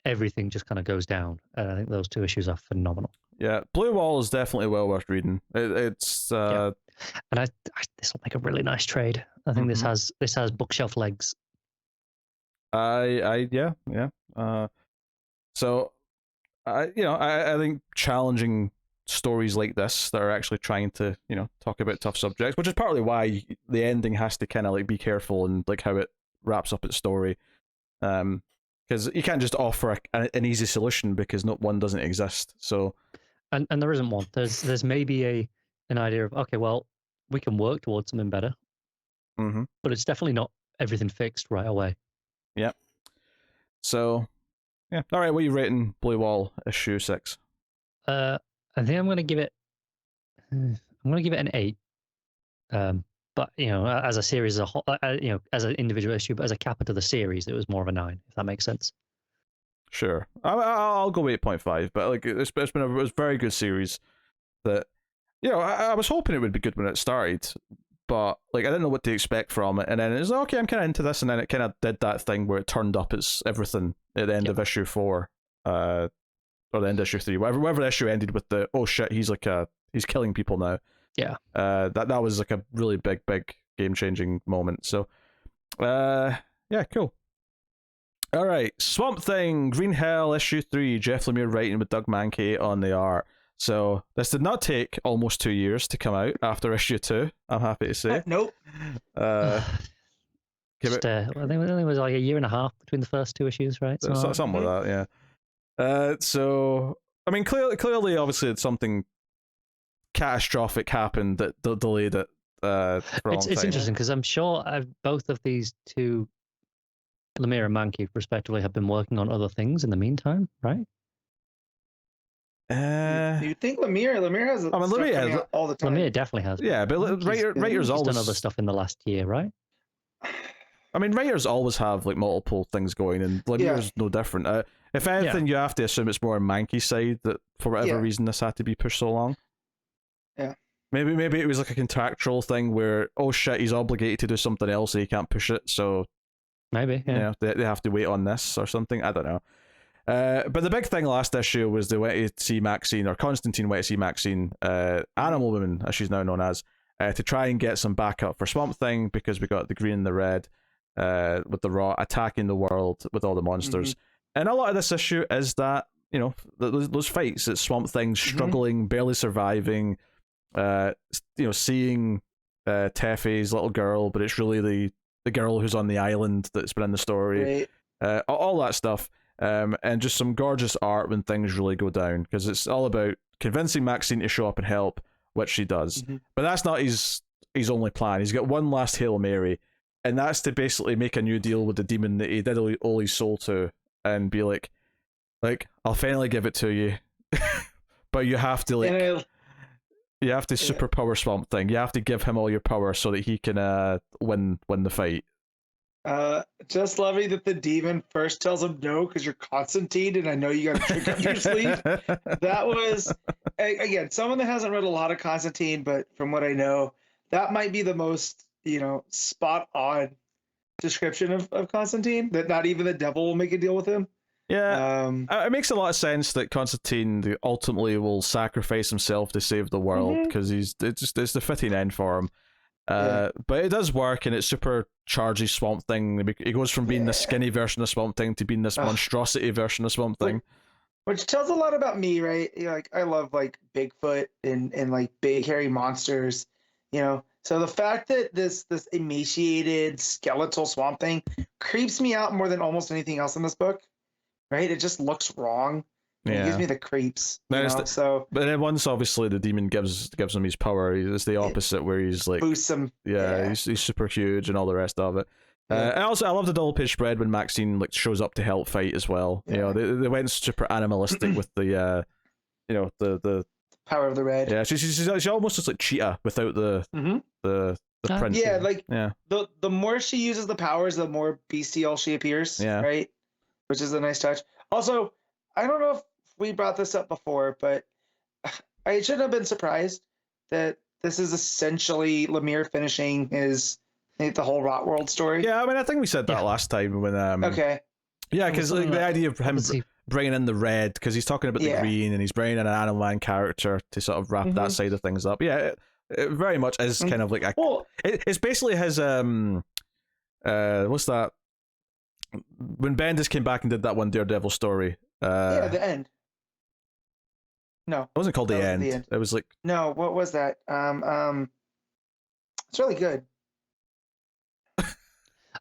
everything just kind of goes down. And I think those 2 issues are phenomenal. Yeah, Blue Wall is definitely well worth reading. It's and this will make a really nice trade. I think this has bookshelf legs. Yeah. So I think challenging stories like this that are actually trying to talk about tough subjects, which is partly why the ending has to kind of like be careful and like how it wraps up its story, because you can't just offer an easy solution because not one doesn't exist. So and there isn't one. There's maybe an idea of, okay, well, we can work towards something better, but it's definitely not everything fixed right away. Yeah. So yeah, all right, what are you rating Blue Wall issue 6? I think I'm going to give it an 8. But as a series as a whole, as an individual issue, but as a capper to the series, it was more of a 9, if that makes sense. Sure, I'll go 8.5. But like it was a very good series. That I was hoping it would be good when it started, but like I didn't know what to expect from it. And then it's okay, I'm kind of into this, and then it kind of did that thing where it turned up its everything at the end of issue 4, or the end of issue 3, whatever the issue ended with the oh shit, he's killing people now. Yeah. That was like a really big game changing moment. So, yeah, cool. All right, Swamp Thing, Green Hell, issue 3, Jeff Lemire writing with Doug Mankhe on the art. So this did not take almost 2 years to come out after issue 2, I'm happy to say. Nope. I think it was like a year and a half between the first 2 issues, right? Something like that, yeah. So, I mean, clearly, obviously, it's something catastrophic happened that delayed it. It's interesting because I'm sure both of these 2, Lemire and Mankhe, respectively, have been working on other things in the meantime, right? You think Lemire has? I mean, Lemire has all the time. Lemire definitely has. Yeah, but writers always done other stuff in the last year, right? I mean, writers always have like multiple things going, and Lemire's no different. If anything, you have to assume it's more on Mankey's side that for whatever reason this had to be pushed so long. Yeah. Maybe it was like a contractual thing where, oh shit, he's obligated to do something else and he can't push it, so maybe they have to wait on this or something. I don't know. But the big thing last issue was they went to see Maxine, or Constantine went to see Maxine, Animal Woman, as she's now known as, to try and get some backup for Swamp Thing, because we got the green and the red with the Raw attacking the world with all the monsters. And a lot of this issue is that, those fights, it's Swamp Thing struggling, barely surviving, seeing Teffy's little girl, but it's really the girl who's on the island that's been in the story. Right. All that stuff. And just some gorgeous art when things really go down, because it's all about convincing Maxine to show up and help, which she does. But that's not his only plan. He's got one last Hail Mary, and that's to basically make a new deal with the demon that he did owe his soul to, and be like, I'll finally give it to you, but you have to you have to superpower Swamp Thing. You have to give him all your power so that he can win the fight. Just loving that the demon first tells him no because you're Constantine, and I know you got a trick up your sleeve. That was, again, someone that hasn't read a lot of Constantine, but from what I know, that might be the most spot on description of Constantine, that not even the devil will make a deal with him. Yeah, it makes a lot of sense that Constantine ultimately will sacrifice himself to save the world, because it's the fitting end for him. But it does work, and it supercharges Swamp Thing. It goes from being the skinny version of Swamp Thing to being this monstrosity version of Swamp Thing. Which tells a lot about me, right? I love Bigfoot and big hairy monsters, So the fact that this emaciated skeletal Swamp Thing creeps me out more than almost anything else in this book, right? It just looks wrong. It gives me the creeps. But then once obviously the demon gives him his power, it's the opposite, where he's like boosts him. He's super huge and all the rest of it. And also, I love the double page spread when Maxine shows up to help fight as well. They went super animalistic with the the power of the red. Yeah, she almost looks like Cheetah without the print. The more she uses the powers, the more bestial she appears. Yeah, right. Which is a nice touch. Also, I don't know if we brought this up before, but I shouldn't have been surprised that this is essentially Lemire finishing the whole Rot World story. Yeah, I mean, I think we said that last time when. Okay. Yeah, because the idea of him. bringing in the red because he's talking about the green, and he's bringing in an Animal Man character to sort of wrap that side of things up. Yeah, it very much is kind of like it's basically his what's that? When Bendis came back and did that one Daredevil story. The end. No, it wasn't called the end. It was like no. What was that? It's really good.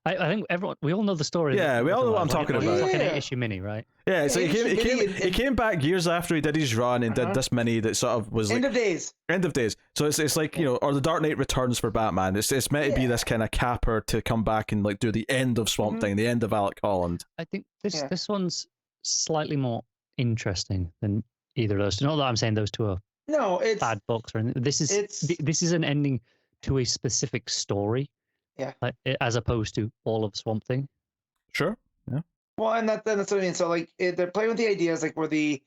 I think we all know the story. Yeah, we all know what I'm talking about. It's like an 8-issue mini, right? Yeah, so he came back years after he did his run and did this mini that sort of was End like, of Days. End of Days. So it's like, you know, or the Dark Knight Returns for Batman. It's meant to be this kind of capper to come back and like do the end of Swamp Thing, the end of Alec Holland. I think this one's slightly more interesting than either of those. Not that I'm saying those two are it's bad books or anything. This is an ending to a specific story. Yeah. As opposed to all of Swamp Thing. Sure. Yeah. Well, and that's what I mean. So like they're playing with the ideas, like where the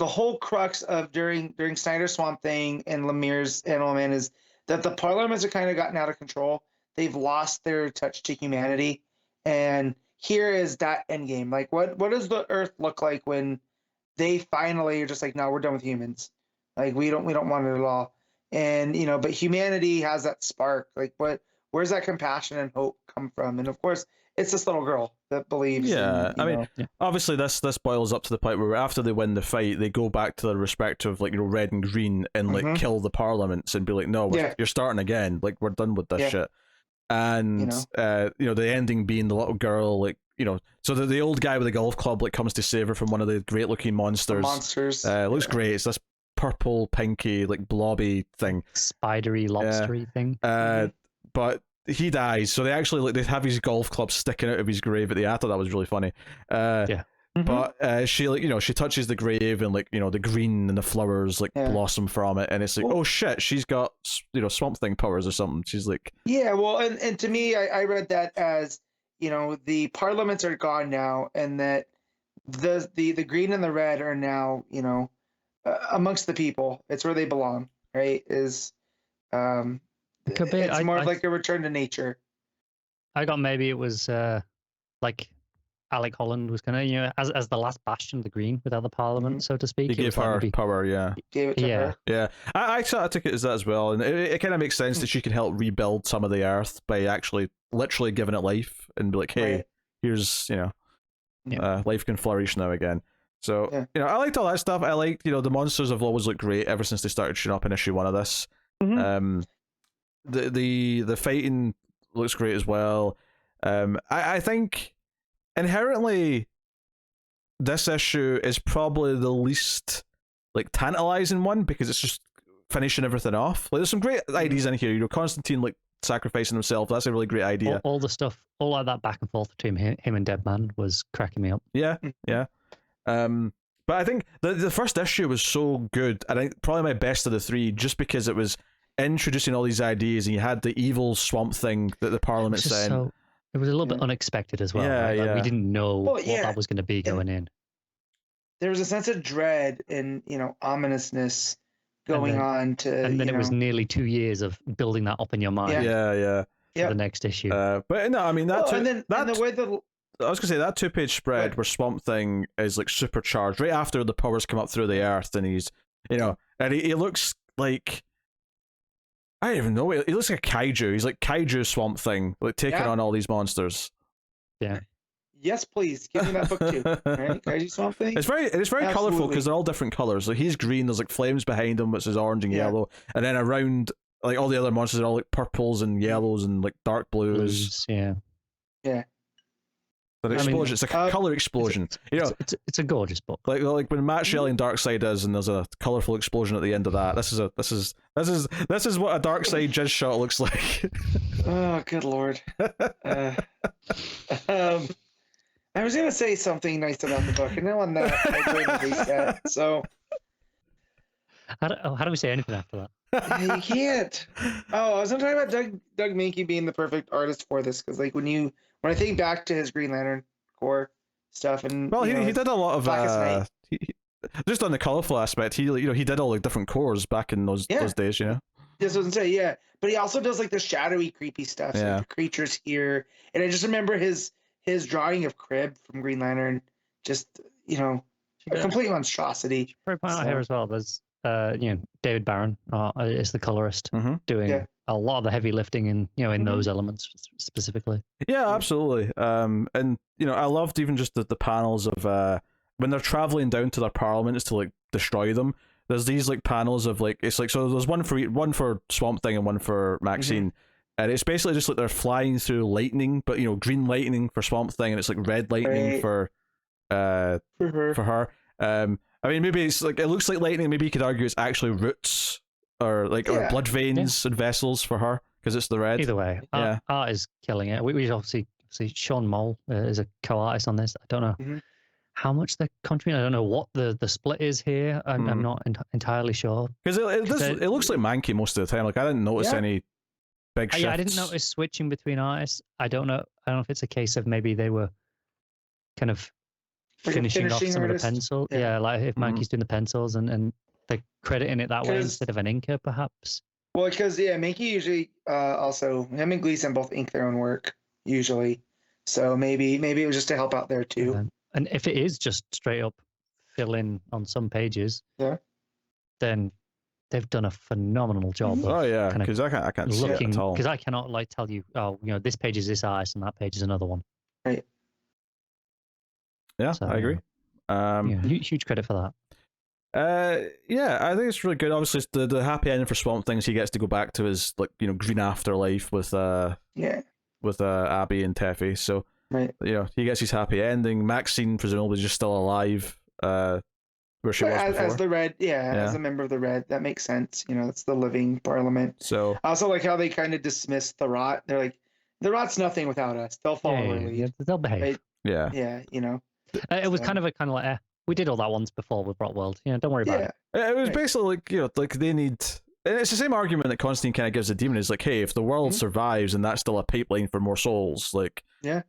whole crux of during Snyder's Swamp Thing and Lemire's Animal Man is that the Parliaments are kind of gotten out of control. They've lost their touch to humanity, and here is that endgame. Like, what does the Earth look like when they finally are just like, no, we're done with humans. Like, we don't want it at all. And you know, but humanity has that spark. Like, where's that compassion and hope come from? And of course, it's this little girl that believes. Yeah, I mean, obviously this boils up to the point where after they win the fight, they go back to their respective, like, you know, red and green and like kill the Parliaments and be like, no, you're starting again. Like, we're done with this shit. And you know, the ending being the little girl, like, you know, so the old guy with the golf club like comes to save her from one of the great looking monsters. Looks great. It's this purple, pinky, like blobby thing, spidery, lobstery thing. But he dies, so they actually like they have his golf club sticking out of his grave at the end. I thought that was really funny. But she, like, you know, she touches the grave and, like, you know, the green and the flowers like blossom from it, and it's like, oh shit, she's got, you know, Swamp Thing powers or something. She's like, well, and to me, I read that as, you know, the Parliaments are gone now, and that the green and the red are now, you know, amongst the people. It's where they belong, right? It's more like a return to nature. I got maybe it was like Alec Holland was kind of, you know, as the last bastion of the green without the Parliament, so to speak. He gave her power, Gave it to her. Yeah. I sort of took it as that as well, and it kind of makes sense that she can help rebuild some of the Earth by actually literally giving it life and be like, hey, here's, you know, life can flourish now again. So, you know, I liked all that stuff. I liked, you know, the monsters have always looked great ever since they started showing up in issue 1 of this. The fighting looks great as well. I think inherently this issue is probably the least like tantalizing one because it's just finishing everything off. Like, there's some great ideas in here. You know, Constantine like sacrificing himself. That's a really great idea. All the stuff, all of that back and forth between him and Deadman was cracking me up. Yeah. But I think the first issue was so good, and I think probably my best of the 3, just because it was introducing all these ideas, and you had the evil Swamp Thing that the Parliament sent. So, it was a little bit unexpected as well. Like, we didn't know what that was going to be going in. There was a sense of dread and, you know, ominousness going on to. And then it was nearly 2 years of building that up in your mind. For the next issue. But no, I mean that. The way that. I was gonna say that 2-page spread where Swamp Thing is like supercharged right after the powers come up through the Earth, and he's, you know, and he looks like, I don't even know, he looks like a kaiju. He's like kaiju Swamp Thing, like taking on all these monsters. Yeah. Yes, please give me that book too. Right? Kaiju Swamp Thing. It's very colorful because they're all different colors. Like, he's green. There's like flames behind him, which is orange and yellow, and then around like all the other monsters are all like purples and yellows and like dark blues. Yeah. But explosion, it's a color explosion. You know, it's a gorgeous book. Like when Matt Shelley and Darkseid is, and there's a colorful explosion at the end of that. This is what a Darkseid jizz shot looks like. Oh, good lord. I was gonna say something nice about the book, and now on that, I joined the base cat. So how do we say anything after that? You can't. Oh, I was gonna talk about Doug Mankey being the perfect artist for this, because like when I think back to his Green Lantern Corps stuff, and he did a lot of just on the colorful aspect. He did all the different cores back in those days. You know. This doesn't say but he also does like the shadowy, creepy stuff. So like the creatures here, and I just remember his drawing of Crib from Green Lantern. Just a complete monstrosity. Very point out here as well. There's David Barron is the colorist doing a lot of the heavy lifting in those elements specifically. Yeah, absolutely. And I loved even just the panels of when they're traveling down to their parliaments to like destroy them. There's these like panels of like it's like so there's one for Swamp Thing and one for Maxine. And it's basically just like they're flying through lightning, but green lightning for Swamp Thing, and it's like red lightning for her. I mean, maybe it's like it looks like lightning. Maybe you could argue it's actually roots or blood veins and vessels for her because it's the red. Either way, art is killing it. We obviously see Sean Mole is a co-artist on this. I don't know how much they're contributing. I don't know what the split is here. I'm not entirely sure because it looks like Mankhe most of the time. Like I didn't notice any big shifts. Yeah, I didn't notice switching between artists. I don't know if it's a case of maybe they were kind of finishing off some of the pencil. Yeah, like if Mankey's doing the pencils and they're crediting it that way instead of an inker, perhaps. Well, because Mankey usually also him and Gleason both ink their own work usually, so maybe it was just to help out there too. And if it is just straight up fill in on some pages, then they've done a phenomenal job. Oh yeah, because I can't see it at all. Because I cannot tell you, this page is this artist and that page is another one. Right. Yeah, so, I agree. Huge credit for that. I think it's really good. Obviously, the happy ending for Swamp Things, he gets to go back to his green afterlife with Abby and Teffy. So he gets his happy ending. Maxine presumably just still alive. Where she was before. As the Red, as a member of the Red, that makes sense. It's the living parliament. So I also like how they kind of dismiss the Rot. They're like, the Rot's nothing without us. They'll follow our lead. They'll behave. Right? Yeah. It was kind of like we did all that once before with Brotworld. Don't worry about it. It was basically like they need. And it's the same argument that Constantine kind of gives the demon. Is like, hey, if the world survives and that's still a pipeline for more souls, like you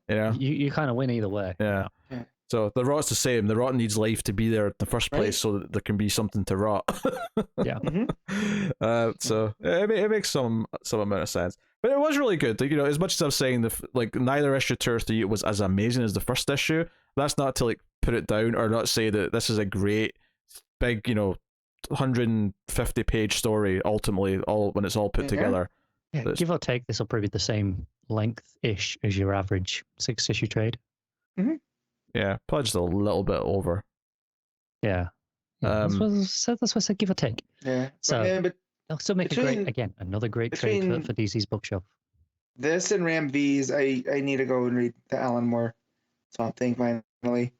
kind of win either way. Yeah. So the Rot's the same. The Rot needs life to be there in the first place, so that there can be something to rot. So it makes some amount of sense. But it was really good. As much as I'm saying neither issue 2 or 3 was as amazing as the first issue. That's not to put it down or not say that this is a great big 150 page story ultimately when it's all put together. Yeah, give or take, this will probably be the same length ish as your average 6-issue trade. Yeah, probably just a little bit over. Yeah. That's what I said, give or take. Yeah. So they'll still make another great trade for DC's bookshelf. This and Ram V's, I need to go and read the Alan Moore Swamp Thing finally.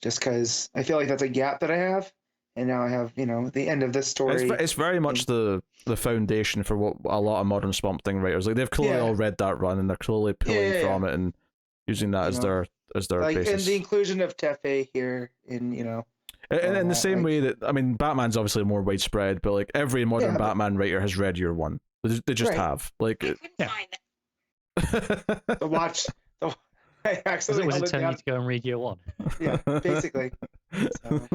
Just because I feel like that's a gap that I have. And now I have, the end of this story. It's very much the foundation for what a lot of modern Swamp Thing writers, they've clearly all read that run and they're clearly pulling from it and using that as their basis. And the inclusion of Tefe here in in the same way that Batman's obviously more widespread, but every modern Batman writer has read your one. They just have I couldn't find it. The watch. I actually was it telling you to go and read year 1? Yeah, basically. So,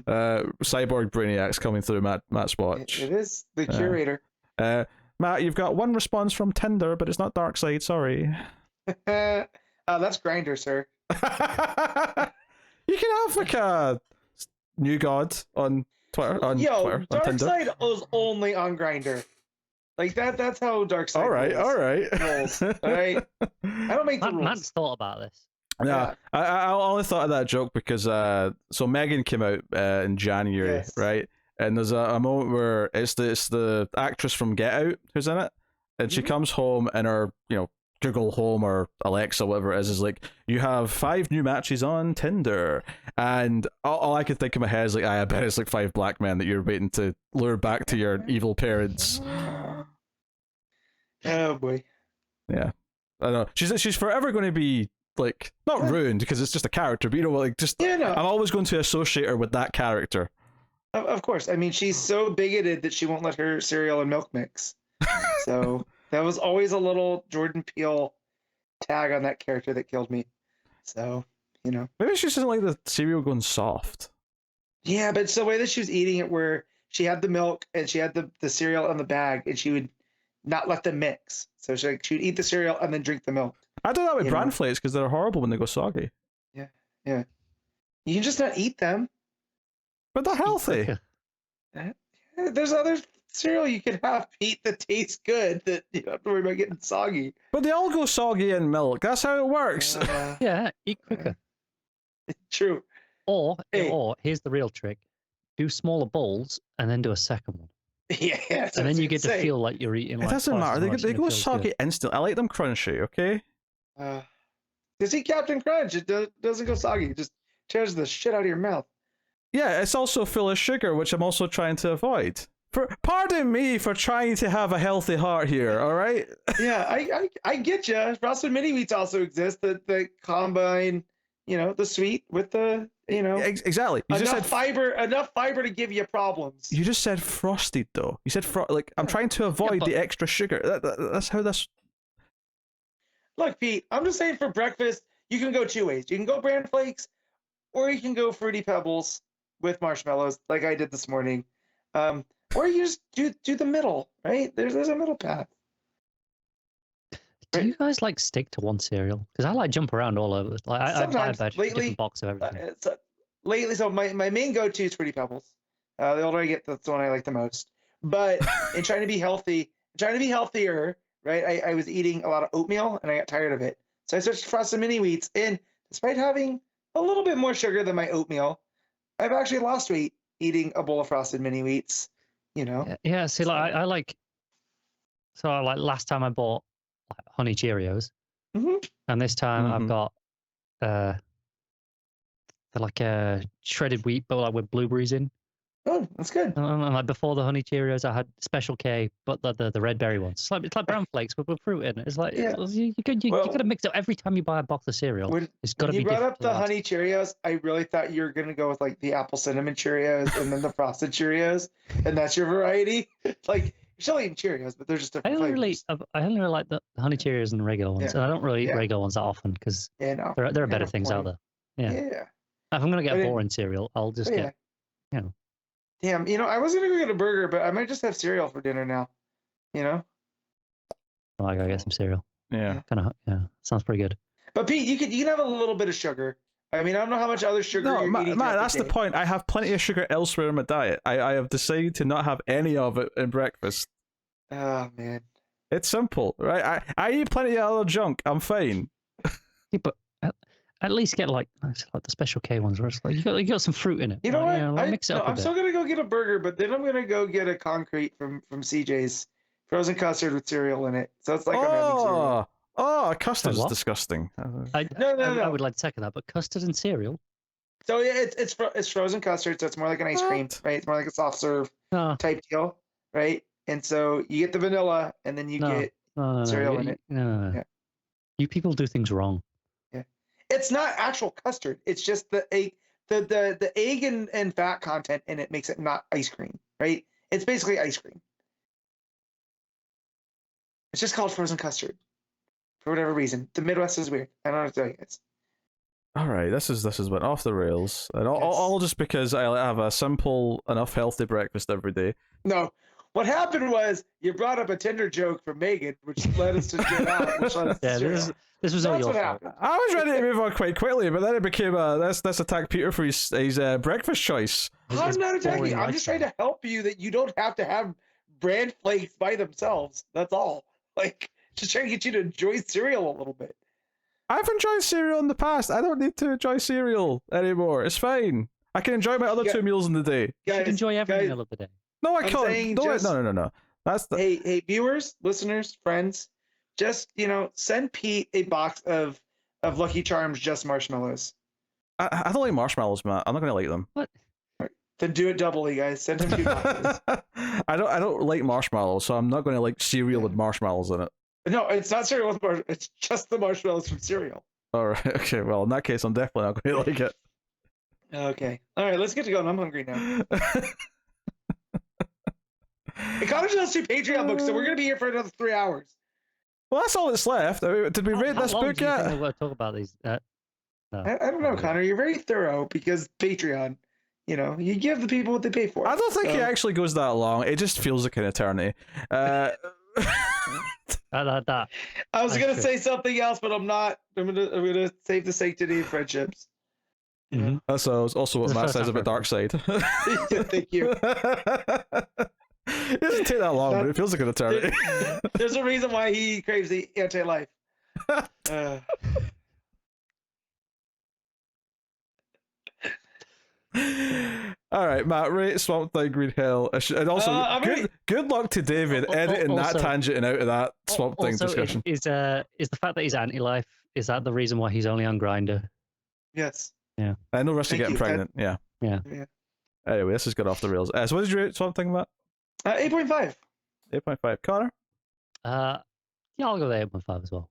Cyborg Brainiac's coming through Matt's watch. It is the curator. Matt, you've got one response from Tinder, but it's not Darkseid. Sorry. That's Grindr, sir. You can have a new god on Twitter. Darkseid is only on Grindr. That's how Darkseid. All right. Rolls, all right. I don't make the rules. Matt's thought about this. Yeah, I only thought of that joke because so Megan came out in January, right? And there's a moment where it's the actress from Get Out who's in it, and she comes home and her Google Home or Alexa, whatever it is like, you have 5 new matches on Tinder, and all I could think in my head is I bet it's 5 black men that you're waiting to lure back to your evil parents. Oh boy. Yeah, I know she's forever going to be not ruined because it's just a character, but I'm always going to associate her with that character. Of course, she's so bigoted that she won't let her cereal and milk mix. So. That was always a little Jordan Peele tag on that character that killed me. So, Maybe she doesn't like the cereal going soft. Yeah, but it's the way that she was eating it where she had the milk and she had the cereal in the bag and she would not let them mix. So she would eat the cereal and then drink the milk. I do that with bran flakes because they're horrible when they go soggy. Yeah. Yeah. You can just not eat them. But they're healthy. There's other cereal you can have, Pete, that tastes good that you don't have to worry about getting soggy. But they all go soggy in milk. That's how it works. Yeah, eat quicker. True. Or here's the real trick: do smaller bowls and then do a second one. Yeah, and then you get to feel like you're eating. Like, it doesn't matter. They go soggy instantly. I like them crunchy. Okay. Just eat Captain Crunch. It doesn't go soggy. It just tears the shit out of your mouth. Yeah, it's also full of sugar, which I'm also trying to avoid. Pardon me for trying to have a healthy heart here. All right. Yeah, I get you. Frosted mini wheats also exist that combine, the sweet with the, exactly. You enough fiber to give you problems. You just said frosted though. You said I'm trying to avoid the extra sugar. That's how this. Look, Pete, I'm just saying for breakfast, you can go two ways. You can go bran flakes, or you can go Fruity Pebbles with marshmallows, like I did this morning. Or you just do the middle, right? There's a middle path. Do you guys stick to one cereal? Because I jump around all over. I buy a different box of everything. So my main go-to is Fruity Pebbles. The older I get, that's the one I like the most. But in trying to be healthier, right? I was eating a lot of oatmeal and I got tired of it. So I switched to Frosted Mini Wheats, and despite having a little bit more sugar than my oatmeal, I've actually lost weight eating a bowl of Frosted Mini Wheats. Yeah. See, last time I bought Honey Cheerios, and this time I've got they're a shredded wheat, but with blueberries in. Oh, that's good. And before the Honey Cheerios, I had Special K, but the red berry ones. It's like brown flakes with fruit in it. It's like you got to mix it every time you buy a box of cereal. It's got to be. You brought up the Honey Cheerios. I really thought you were gonna go with the apple cinnamon Cheerios and then the frosted Cheerios, and that's your variety. You're still eating Cheerios, but they're just different flavors. I only really like the Honey Cheerios and the regular ones, and I don't really eat regular ones that often because there are better things out there. Yeah. If I'm gonna get a boring cereal, I'll just get. Damn, I was gonna go get a burger, but I might just have cereal for dinner now. I gotta get some cereal. Yeah. Sounds pretty good. But Pete, you can have a little bit of sugar. I mean, I don't know how much other sugar you're eating. Matt, that's the point. I have plenty of sugar elsewhere in my diet. I have decided to not have any of it in breakfast. Oh man. It's simple, right? I eat plenty of other junk. I'm fine. Yeah, but at least get the Special K ones where it's you got some fruit in it. You know what? Mix it up. I'm still gonna go get a burger, but then I'm gonna go get a concrete from CJ's frozen custard with cereal in it. So it's like I'm having cereal. Oh, custard is disgusting. No. I would like to second that, but custard and cereal. So yeah, it's frozen custard, so it's more like an ice cream, right? It's more like a soft serve type deal, right? And so you get the vanilla, and then you get cereal in it. No. Yeah. You people do things wrong. It's not actual custard. It's just the egg and fat content in it makes it not ice cream, right? It's basically ice cream. It's just called frozen custard for whatever reason. The Midwest is weird. I don't know what to tell you guys. All right, this has went off the rails, and all just because I have a simple enough healthy breakfast every day. No. What happened was you brought up a Tinder joke from Megan, which led us to get out. Which led us to this was all your fault. I was ready to move on quite quickly, but then it became let's attack Peter for his breakfast choice. I'm not attacking. I'm just trying to help you that you don't have to have bran flakes by themselves. That's all. Just trying to get you to enjoy cereal a little bit. I've enjoyed cereal in the past. I don't need to enjoy cereal anymore. It's fine. I can enjoy my other 2 meals in the day. You should enjoy every meal of the day. No, I can't. No. That's the. Hey, viewers, listeners, friends, just send Pete a box of Lucky Charms just marshmallows. I don't like marshmallows, Matt. I'm not gonna like them. What? Right. Then do it doubly, guys. Send him 2 boxes. I don't like marshmallows, so I'm not gonna like cereal with marshmallows in it. No, it's not cereal with marshmallows. It's just the marshmallows from cereal. All right. Okay. Well, in that case, I'm definitely not gonna like it. Okay. All right. Let's get to going. I'm hungry now. Connor just has 2 Patreon books, so we're going to be here for another 3 hours. Well, that's all that's left. Did we read this book yet? I want to talk about these. No. I don't know, Connor. You're very thorough because Patreon, you give the people what they pay for. I don't think it actually goes that long. It just feels like an eternity. I was going to say something else, but I'm not. I'm going to save the sanctity of friendships. Mhm. That's also what It's the Matt first says time about for Darkseid. Thank you. It doesn't take that long, but it feels like an eternity. There's a reason why he craves the anti-life. All right, Matt, rate Swamp Thing Green Hill. And also, good luck to David editing that tangent out of that Swamp Thing discussion. Is the fact that he's anti-life, is that the reason why he's only on Grindr? Yes. Yeah. No risk of getting pregnant. Yeah. Anyway, this has got off the rails. So what did you rate Swamp Thing, Matt? 8.5. 8.5. Connor? Yeah, I'll go with 8.5 as well.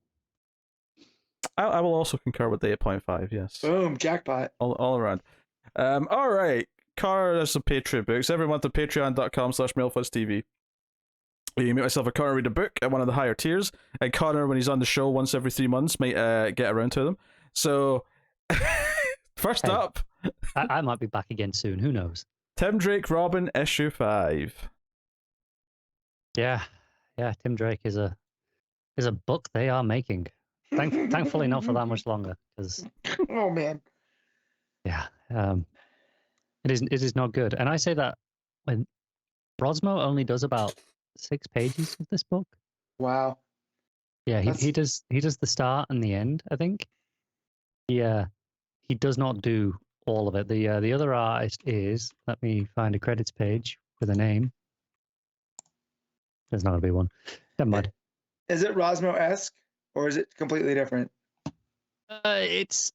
I will also concur with the 8.5, yes. Boom, jackpot. All around. All right. Connor has some Patreon books. Every month on patreon.com/MailFuzzTV. You can make myself a Connor read a book at one of the higher tiers. And Connor, when he's on the show once every 3 months, might get around to them. So, first up... I might be back again soon. Who knows? Tim Drake Robin, issue 5. Yeah. Tim Drake is a book they are making. Thankfully, not for that much longer. Because oh man, yeah, it is not good. And I say that when Rosmo only does about 6 pages of this book. Wow. Yeah, he does the start and the end. I think. Yeah, he does not do all of it. The other artist is, let me find a credits page with a name. There's not going to be one. Never mind. Is it Rosmo-esque or is it completely different? It's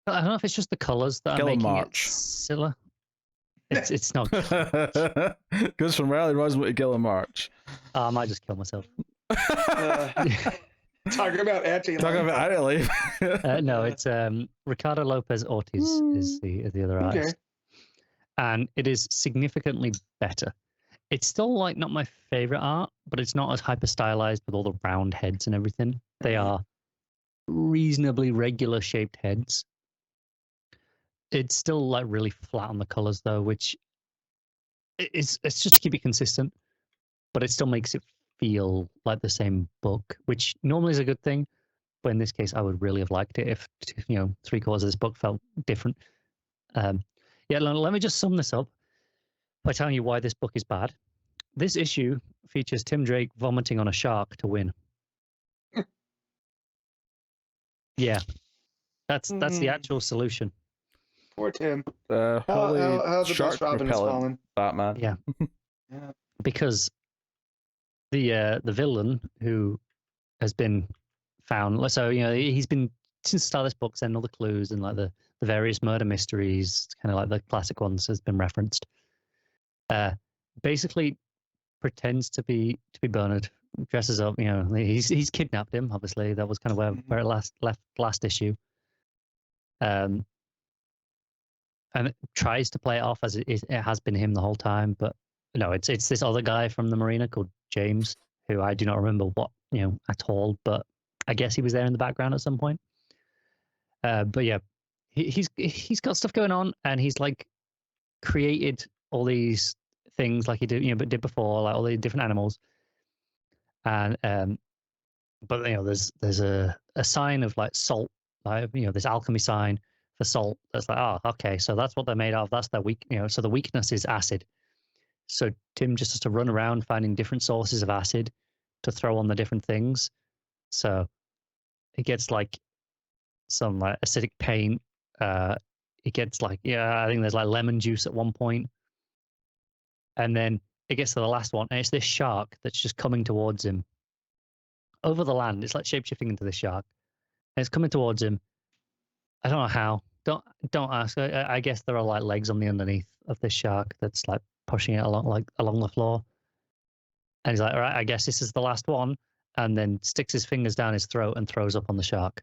I don't know if it's just the colors that are making it silly. It's not. Goes from Riley Rosmo to Gillen March. I might just kill myself. Talking about anti-life. No, it's Ricardo Lopez Ortiz is the other artist, and it is significantly better. It's still like not my favorite art, but it's not as hyper stylized with all the round heads and everything. They are reasonably regular shaped heads. It's still like really flat on the colors though, which it's just to keep it consistent, but it still makes it feel like the same book, which normally is a good thing. But in this case, I would really have liked it if 3/4 of this book felt different. Let me just sum this up by telling you why this book is bad. This issue features Tim Drake vomiting on a shark to win. Yeah, that's the actual solution. Poor Tim. How the best Robin has fallen. Batman. Yeah. Because the villain who has been found, so he's been since the start of this book sending all the clues and like the various murder mysteries, kind of like the classic ones has been referenced. Basically pretends to be Bernard, dresses up, he's kidnapped him, obviously. That was kind of where it left last issue. And it tries to play it off as it has been him the whole time, but no, it's this other guy from the marina called James, who I do not remember what at all, but I guess he was there in the background at some point. But yeah, he's got stuff going on, and he's like created all these things like he did before, like all the different animals, and but there's a sign of like salt, like this alchemy sign for salt. That's like, okay, so that's what they're made of. That's their weak, so the weakness is acid. So Tim just has to run around finding different sources of acid to throw on the different things. So he gets like some like acidic paint. It gets like, I think there's like lemon juice at one point. And then it gets to the last one, and it's this shark that's just coming towards him over the land. It's like shapeshifting into this shark, and it's coming towards him. I don't know how. Don't ask. I guess there are like legs on the underneath of this shark that's like pushing it along the floor. And he's like, all right, I guess this is the last one, and then sticks his fingers down his throat and throws up on the shark.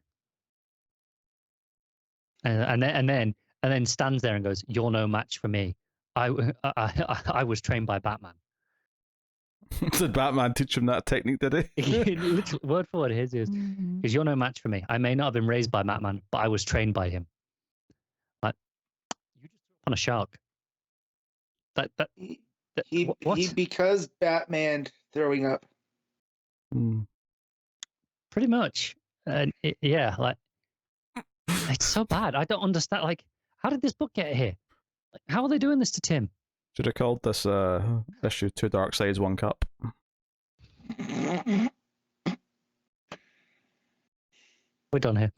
And then stands there and goes, "You're no match for me. I was trained by Batman." Did Batman teach him that technique, did he? Literally, word for word, his is, because you're no match for me. I may not have been raised by Batman, but I was trained by him. Like, you just threw up on a shark. Because Batman throwing up. Pretty much. Yeah, like It's so bad. I don't understand. Like, how did this book get here? Like, how are they doing this to Tim? Should have called this issue Two Dark Sides, One Cup. We're done here.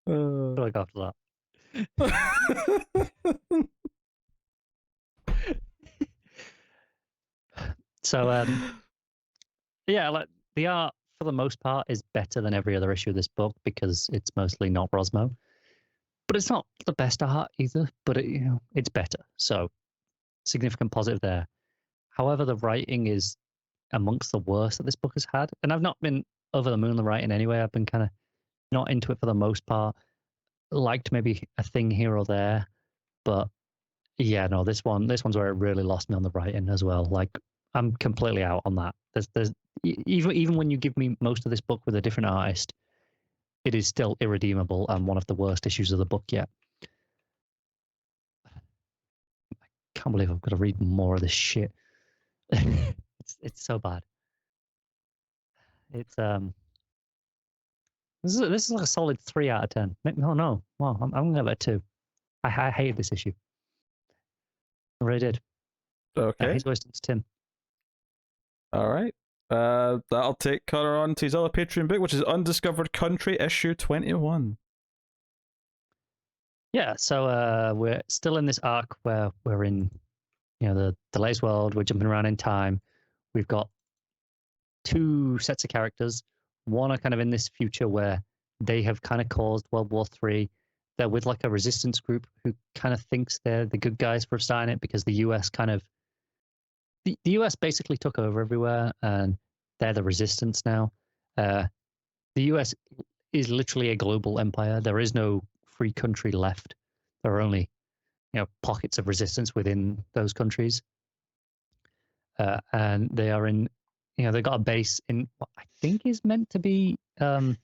What do I go after that? So, yeah, like the art for the most part is better than every other issue of this book because it's mostly not Rosmo. But it's not the best art either, but it's better. So, significant positive there. However, the writing is amongst the worst that this book has had. And I've not been over the moon on the writing anyway. I've been kind of not into it for the most part. Liked maybe a thing here or there. But yeah, no, this one's where it really lost me on the writing as well. Like, I'm completely out on that. There's even when you give me most of this book with a different artist, it is still irredeemable and one of the worst issues of the book yet. I can't believe I've got to read more of this shit. It's so bad. It's this is like a solid 3 out of 10. No. Wow, I'm gonna give it a 2. I hated this issue. I really did. Okay. He's wasting Tim. All right. That'll take Connor on to his other Patreon book, which is Undiscovered Country, issue 21. Yeah, so we're still in this arc where we're in, the latest world. We're jumping around in time. We've got 2 sets of characters. One are kind of in this future where they have kind of caused World War III. They're with like a resistance group who kind of thinks they're the good guys for starting it because the US the US basically took over everywhere and they're the resistance now. The US is literally a global empire. There is no free country left. There are only, pockets of resistance within those countries. And they are in, they've got a base in what I think is meant to be Chernobyl,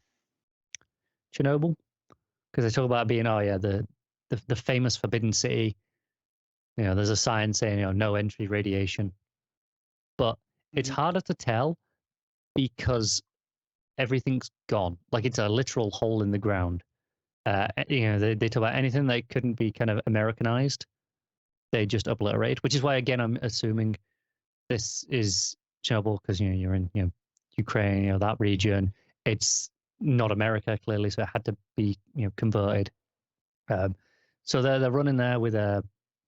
because they talk about being, the famous Forbidden City. There's a sign saying, no entry radiation. But it's harder to tell because everything's gone. Like, it's a literal hole in the ground. They talk about anything that couldn't be kind of Americanized, they just obliterate, which is why, again, I'm assuming this is Chernobyl because, you're in, Ukraine, that region. It's not America, clearly, so it had to be, converted. So they're running there with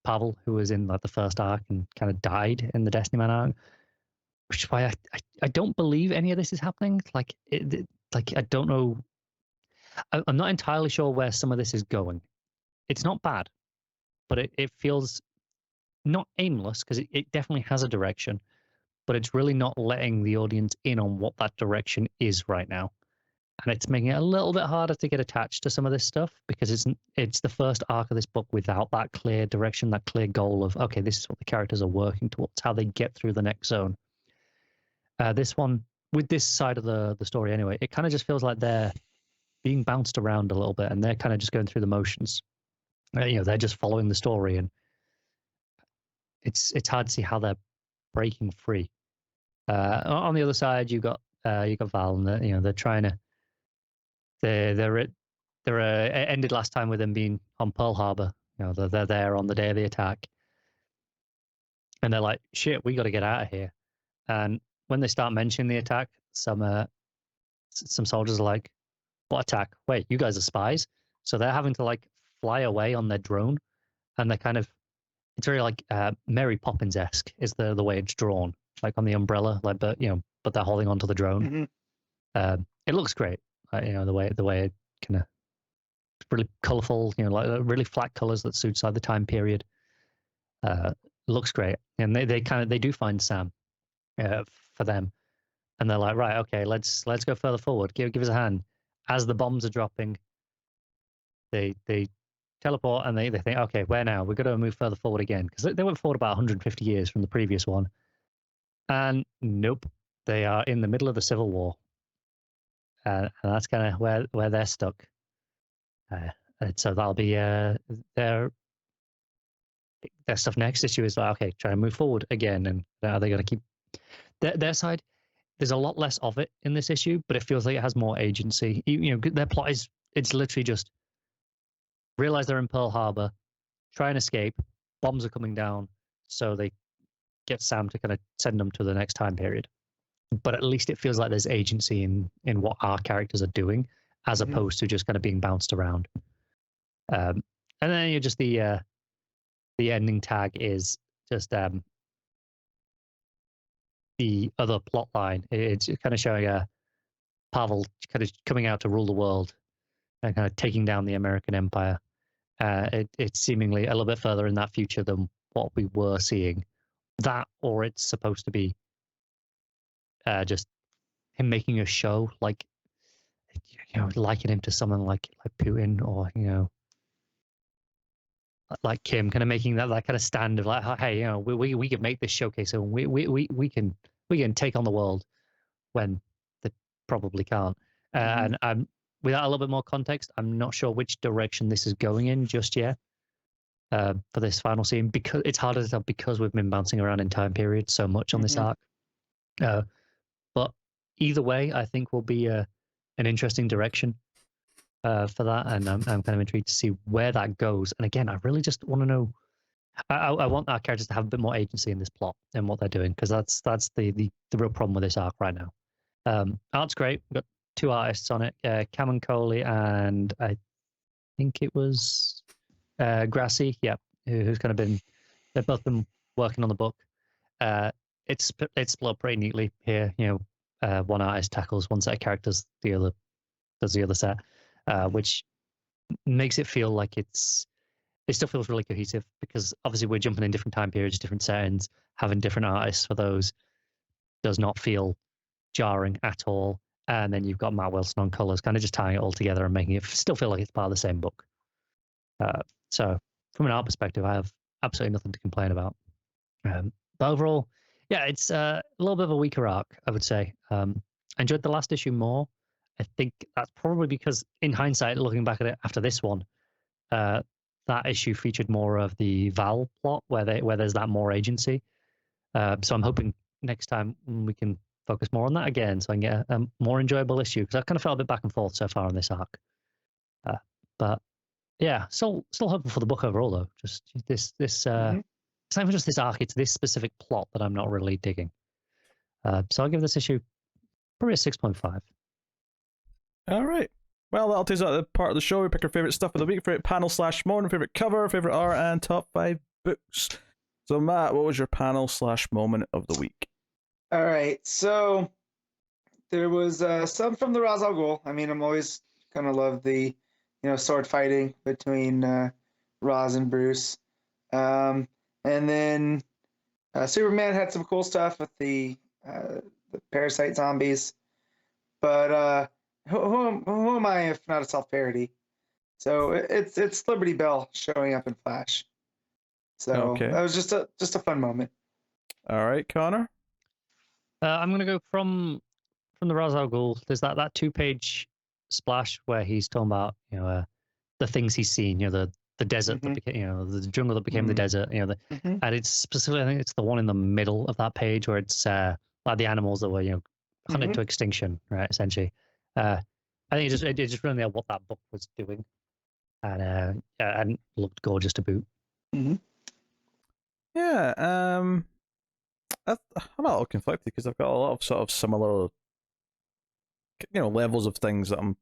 Pavel, who was in like the first arc and kind of died in the Destiny Man arc, which is why I don't believe any of this is happening. Like, I don't know. I'm not entirely sure where some of this is going. It's not bad, but it feels not aimless because it definitely has a direction, but it's really not letting the audience in on what that direction is right now. And it's making it a little bit harder to get attached to some of this stuff because it's the first arc of this book without that clear direction, that clear goal of, okay, this is what the characters are working towards, how they get through the next zone. This one, with this side of the story anyway, it kind of just feels like they're being bounced around a little bit and they're kind of just going through the motions. They're just following the story, and it's hard to see how they're breaking free. On the other side, you got Val, and they're trying to. They're ended last time with them being on Pearl Harbor. They're there on the day of the attack, and they're like, "Shit, we got to get out of here." And when they start mentioning the attack, some soldiers are like, "What attack? Wait, you guys are spies?" So they're having to like fly away on their drone, and they're kind of, it's very like Mary Poppins-esque is the way it's drawn, like on the umbrella, like, but they're holding onto the drone. Mm-hmm. It looks great, the way it kind of really colorful, like really flat colors that suits like the time period. Looks great, and they do find Sam for them, and they're like, right, okay, let's go further forward. Give us a hand. As the bombs are dropping, they teleport and they think, okay, where now? We've got to move further forward again because they went forward about 150 years from the previous one, and nope, they are in the middle of the Civil War, and that's kind of where they're stuck. And so that'll be their stuff next issue is like, okay, try to move forward again, and are they going to keep their side? there's a lot less of it in this issue, but it feels like it has more agency. Their plot is, it's literally just realize they're in Pearl Harbor, try and escape, bombs are coming down, so they get Sam to kind of send them to the next time period. But at least it feels like there's agency in what our characters are doing, as opposed to just kind of being bounced around. And then you're just the ending tag is just the other plot line. It's kind of showing Pavel kind of coming out to rule the world and kind of taking down the American Empire. It's seemingly a little bit further in that future than what we were seeing. That, or it's supposed to be just him making a show, like, liken him to someone like Putin, or like Kim, kind of making that kind of stand of like, hey, we can make this showcase, and we can take on the world when they probably can't. And I'm, without a little bit more context, I'm not sure which direction this is going in just yet for this final scene, because it's harder to tell because we've been bouncing around in time periods so much on this arc. But either way, I think will be an interesting direction for that, and I'm kind of intrigued to see where that goes. And again, I really just want to know. I want our characters to have a bit more agency in this plot and what they're doing, because that's the real problem with this arc right now. Art's great. We've got 2 artists on it, Cam and Coley, and I think it was Grassi, who's kind of been. They've both been working on the book. It's split up pretty neatly here. One artist tackles one set of characters, the other does the other set, which makes it feel like it still feels really cohesive, because obviously we're jumping in different time periods, different settings, having different artists for those does not feel jarring at all. And then you've got Matt Wilson on colors, kind of just tying it all together and making it still feel like it's part of the same book. So from an art perspective, I have absolutely nothing to complain about. But overall, yeah, it's a little bit of a weaker arc, I would say. I enjoyed the last issue more. I think that's probably because, in hindsight, looking back at it after this one, that issue featured more of the Val plot, where there's that more agency. So I'm hoping next time we can focus more on that again, so I can get a more enjoyable issue, because I've kind of felt a bit back and forth so far on this arc. But yeah, still hopeful for the book overall, though. Just this it's not even just this arc; it's this specific plot that I'm not really digging. So I'll give this issue probably a 6.5. All right. Well, that'll take us out of the part of the show. We pick our favorite stuff of the week, favorite panel / moment, favorite cover, favorite art, and top 5 books. So, Matt, what was your panel / moment of the week? All right. So there was some from the Ra's al Ghul. I mean, I'm always kind of love the sword fighting between Ra's and Bruce. And then Superman had some cool stuff with the parasite zombies. But who am I if not a self-parody? So it's Liberty Bell showing up in Flash. So that was just a fun moment. All right, Connor. I'm gonna go from the Ra's al Ghul. There's that 2-page splash where he's talking about the things he's seen. The desert that became the jungle that became the desert. And it's specifically, I think it's the one in the middle of that page where it's like the animals that were hunted to extinction, right? Essentially, I think it just really nailed what that book was doing, and looked gorgeous to boot. Yeah, I'm a little conflicted because I've got a lot of sort of similar, levels of things that I'm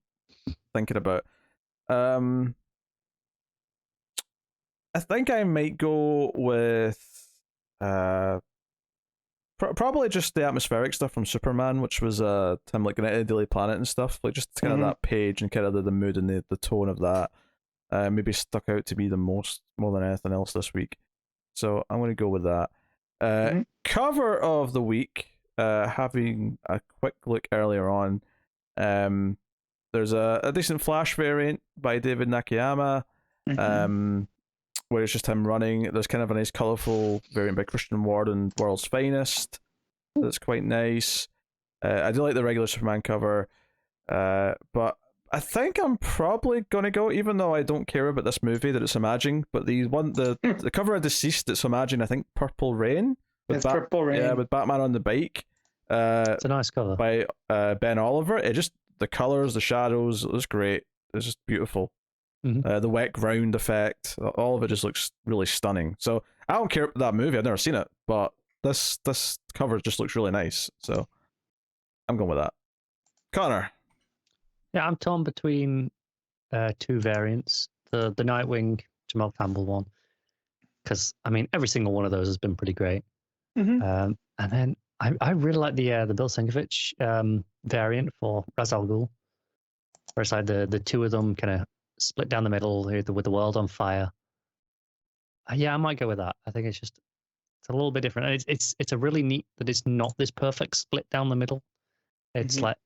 thinking about. I think I might go with probably just the atmospheric stuff from Superman, which was him looking at Daily Planet and stuff, like just kind of that page and kind of the mood and the tone of that. Maybe stuck out to be the more than anything else this week. So I'm going to go with that. Cover of the week, having a quick look earlier on, there's a decent Flash variant by David Nakayama, where it's just him running. There's kind of a nice colourful variant by Christian Ward and World's Finest. That's quite nice. I do like the regular Superman cover, but I think I'm probably gonna go, even though I don't care about this movie that it's Imaging, but the cover of DCeased that's Imaging, I think Purple Rain. It's Purple Rain. Yeah, with Batman on the bike. It's a nice cover by Ben Oliver. It just the colors, the shadows, it looks great. It's just beautiful. Mm-hmm. The wet ground effect, all of it just looks really stunning. So I don't care about that movie. I've never seen it, but this cover just looks really nice. So I'm going with that. Connor. Yeah, I'm torn between two variants. The Nightwing Jamal Campbell one, because I mean every single one of those has been pretty great. Mm-hmm. And then I really like the Bill Sienkiewicz variant for Ra's al Ghul, where it's like the two of them kind of split down the middle with the world on fire. Yeah, I might go with that. I think it's a little bit different. And it's a really neat that it's not this perfect split down the middle. It's like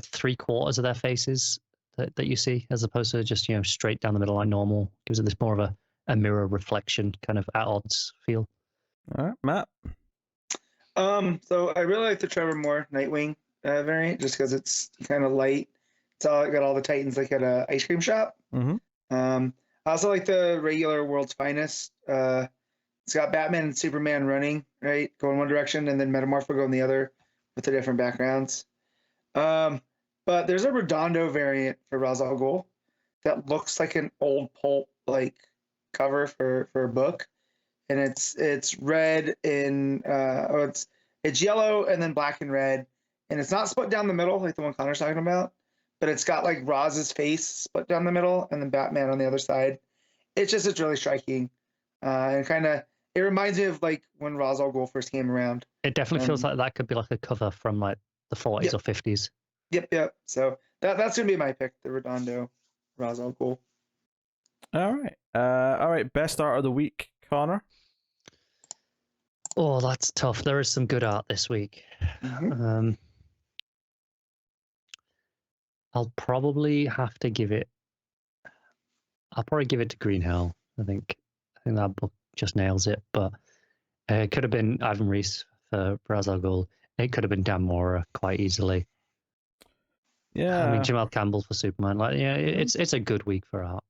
three-quarters of their faces that you see, as opposed to just straight down the middle like normal. Gives it this more of a mirror reflection kind of at odds feel. All right, Matt. So I really like the Trevor Moore Nightwing variant just because it's kind of light. It's all got all the Titans like at a ice cream shop. Mm-hmm. I also like the regular World's Finest. It's got Batman and Superman running, right, going one direction, and then Metamorpho going the other with the different backgrounds. But there's a Redondo variant for Ra's al Ghul that looks like an old pulp like cover for a book, and it's red in it's yellow and then black and red, and it's not split down the middle like the one Connor's talking about, but it's got like Raz's face split down the middle and then Batman on the other side. It's really striking, and kind of it reminds me of like when Ra's al Ghul first came around. It definitely feels like that could be like a cover from like the 40s or 50s. Yep. So that's gonna be my pick, the Redondo Ra's al Ghul. All right. Best art of the week, Connor. Oh, that's tough. There is some good art this week. Mm-hmm. I'll probably have to give it. I'll probably give it to Green Hell. I think that book just nails it. But it could have been Ivan Reis for Ra's al Ghul. It could have been Dan Mora quite easily. Yeah, I mean Jamal Campbell for Superman. Like, yeah, it's a good week for art.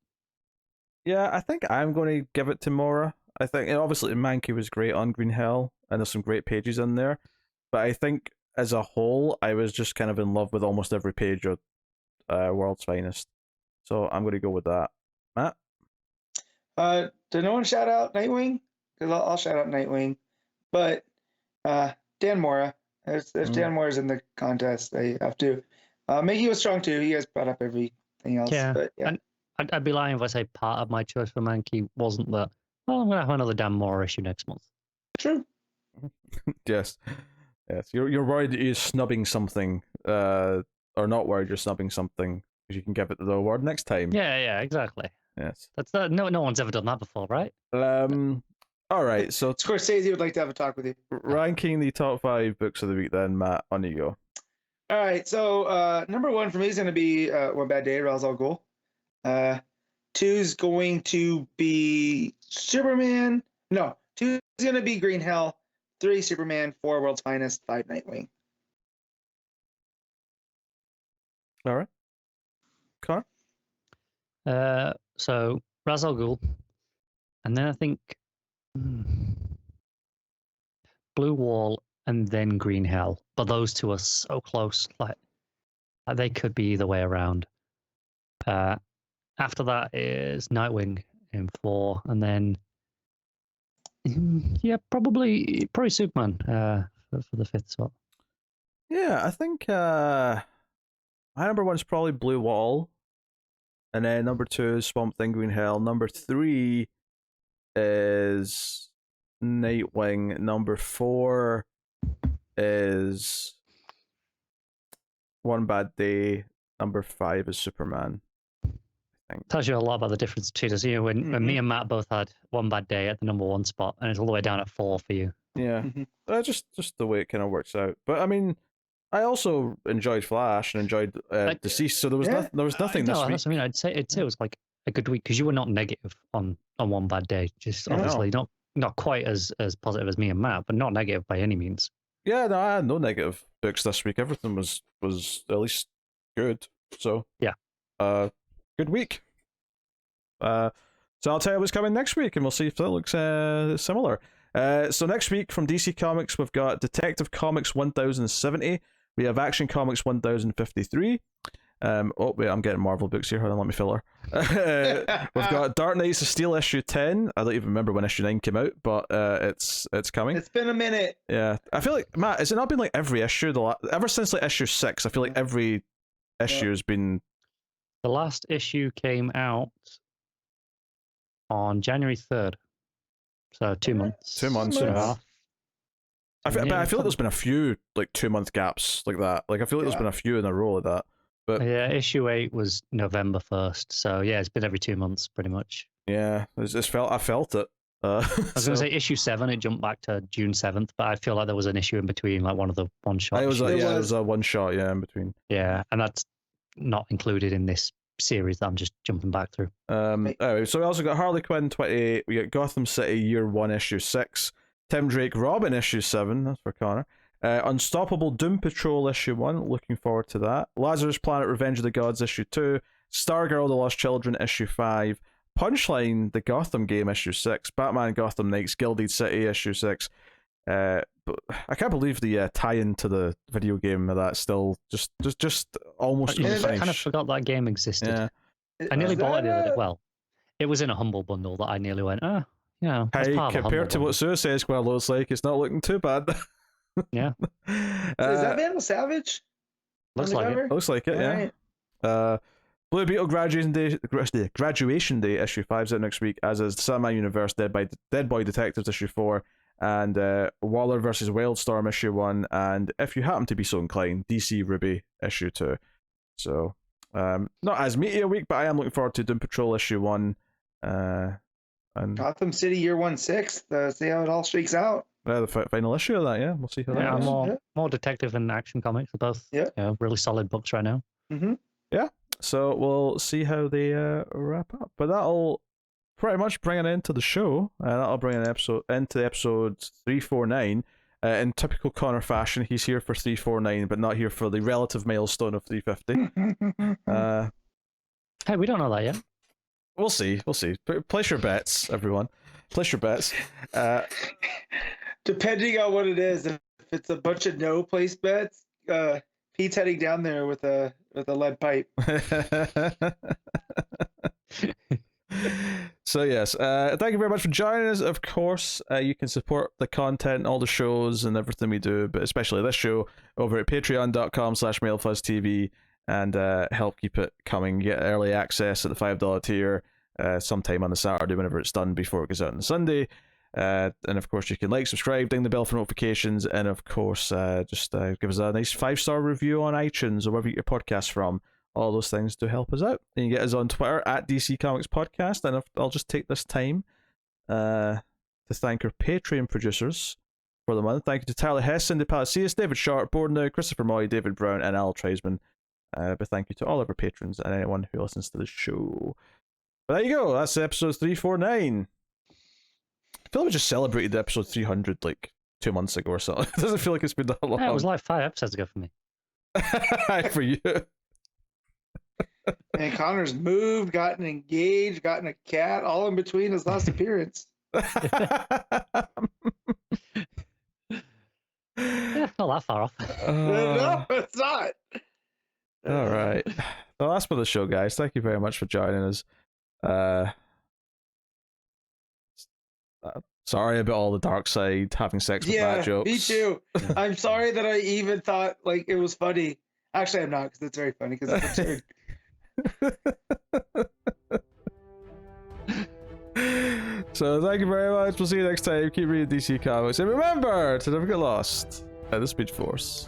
Yeah, I think I'm going to give it to Mora. I think obviously Mankhe was great on Green Hell, and there's some great pages in there. But I think as a whole, I was just kind of in love with almost every page of World's Finest. So I'm going to go with that. Matt? Did no one shout out Nightwing? Because I'll shout out Nightwing. But Dan Mora. If Dan Mora's in the contest, I have to. Mankhe was strong too. He guys brought up everything else. Yeah. But, yeah. And I'd be lying if I say part of my choice for Mankhe wasn't that, well, I'm going to have another Dan Mora issue next month. True. Yes. You're worried that you're snubbing something, or not worried you're snubbing something because you can give it the award next time. Yeah, exactly. Yes. That's no one's ever done that before, right? All right. So Scorsese would like to have a talk with you. Ranking the top 5 books of the week, then Matt, on you go. All right. So number 1 for me is going to be One Bad Day, Ra's al Ghul. 2 is going to be Superman. No, 2 is going to be Green Hell. 3 Superman. 4 World's Finest. 5 Nightwing. All right. Car? So Ra's al Ghul, and then I think Blue Wall, and then Green Hell. But those two are so close, like they could be either way around. After that is Nightwing in 4, and then probably Superman for the 5th spot. Yeah, I think my number 1 is probably Blue Wall, and then number 2 is Swamp Thing, Green Hell. Number 3 is Nightwing. Number 4 is One Bad Day. Number 5 is Superman. Tells you a lot about the difference between us. When me and Matt both had One Bad Day at the number 1 spot, and it's all the way down at 4 for you. Yeah, just the way it kind of works out. But I mean, I also enjoyed Flash and enjoyed DCeased, so there was nothing this week. That's what I mean. I'd say it was like a good week because you were not negative on One Bad Day. Just obviously not quite as positive as me and Matt, but not negative by any means. Yeah, no, I had no negative books this week. Everything was at least good. So yeah, good week. So I'll tell you what's coming next week, and we'll see if that looks similar. So next week from DC Comics, we've got Detective Comics 1070. We have Action Comics 1053. Oh wait, I'm getting Marvel books here. Hold on, let me fill her. We've got Dark Knights of Steel issue 10. I don't even remember when issue 9 came out, but it's coming. It's been a minute. Yeah, I feel like, Matt, has it not been like every issue? Ever since like issue 6, I feel like every issue has been. The last issue came out on January 3rd, so 2 months. 2 months and a half. I feel like there's been a few like 2 month gaps like that. Like I feel like there's been a few in a row like that. But yeah, issue 8 was November 1st, so yeah, it's been every 2 months pretty much. Yeah, I felt it. I was going to say issue 7, it jumped back to June 7th, but I feel like there was an issue in between, like one of the one shot. It was a one shot, in between. Yeah, and that's not included in this series that I'm just jumping back through. Anyway, so we also got Harley Quinn 28. We got Gotham City Year 1 issue 6. Tim Drake Robin issue 7. That's for Connor. Unstoppable Doom Patrol issue 1. Looking forward to that. Lazarus Planet Revenge of the Gods issue 2. Stargirl The Lost Children issue 5. Punchline The Gotham Game issue 6. Batman Gotham Knights Gilded City issue 6. But I can't believe the tie-in to the video game of that still just almost I kind of forgot that game existed. Yeah. I nearly bought it. Well, it was in a humble bundle that I nearly went, yeah. Hey, compared to what Suicide Squad looks like, it's not looking too bad. Yeah. Is that Vandal Savage? Looks like it. Looks like it, yeah. Blue Beetle Graduation Day issue 5 is out next week, as is Sandman Universe Dead Boy Detectives issue 4, and Waller vs. Wildstorm issue 1, and if you happen to be so inclined, DC Ruby issue 2. So, not as meaty a week, but I am looking forward to Doom Patrol issue 1. And Gotham City Year 1 6. See how it all shakes out. The final issue of that, we'll see how that goes. More detective and action comics are both really solid books right now. Mm-hmm. Yeah, so we'll see how they wrap up. But that'll pretty much bring an end to the show. That'll bring an into episode 349. In typical Connor fashion, he's here for 349, but not here for the relative milestone of 350. Hey, we don't know that yet. We'll see. Place your bets, everyone. Place your bets. Depending on what it is, if it's a bunch of no place bets, Pete's heading down there with a lead pipe. So yes, thank you very much for joining us. Of course, you can support the content, all the shows, and everything we do, but especially this show over at patreon.com/MailFuzzTV, and help keep it coming. Get early access at the $5 tier sometime on the Saturday whenever it's done before it goes out on the Sunday. And of course, you can like, subscribe, ding the bell for notifications, and of course, just give us a nice 5-star review on iTunes or wherever you get your podcasts from. All those things to help us out. And you get us on Twitter at DC Comics Podcast. And I'll just take this time to thank our Patreon producers for the month. Thank you to Tyler Hess, Cindy Palacios, David Sharp, Bordenow, Christopher Moy, David Brown, and Al Treisman. But thank you to all of our patrons and anyone who listens to the show. But there you go. That's episode 349. I feel like we just celebrated episode 300 like 2 months ago or something. It doesn't feel like it's been that long. Yeah, it was like 5 episodes ago for me. For you. And Connor's moved, gotten engaged, gotten a cat, all in between his last appearance. Yeah, not that far off. No, it's not. All right. Well, that's for the show, guys. Thank you very much for joining us. Sorry about all the dark side, having sex with bad jokes. Me too. I'm sorry that I even thought like it was funny. Actually, I'm not, because it's very funny because it's absurd. So thank you very much. We'll see you next time. Keep reading DC Comics, and remember to never get lost at the Speed Force.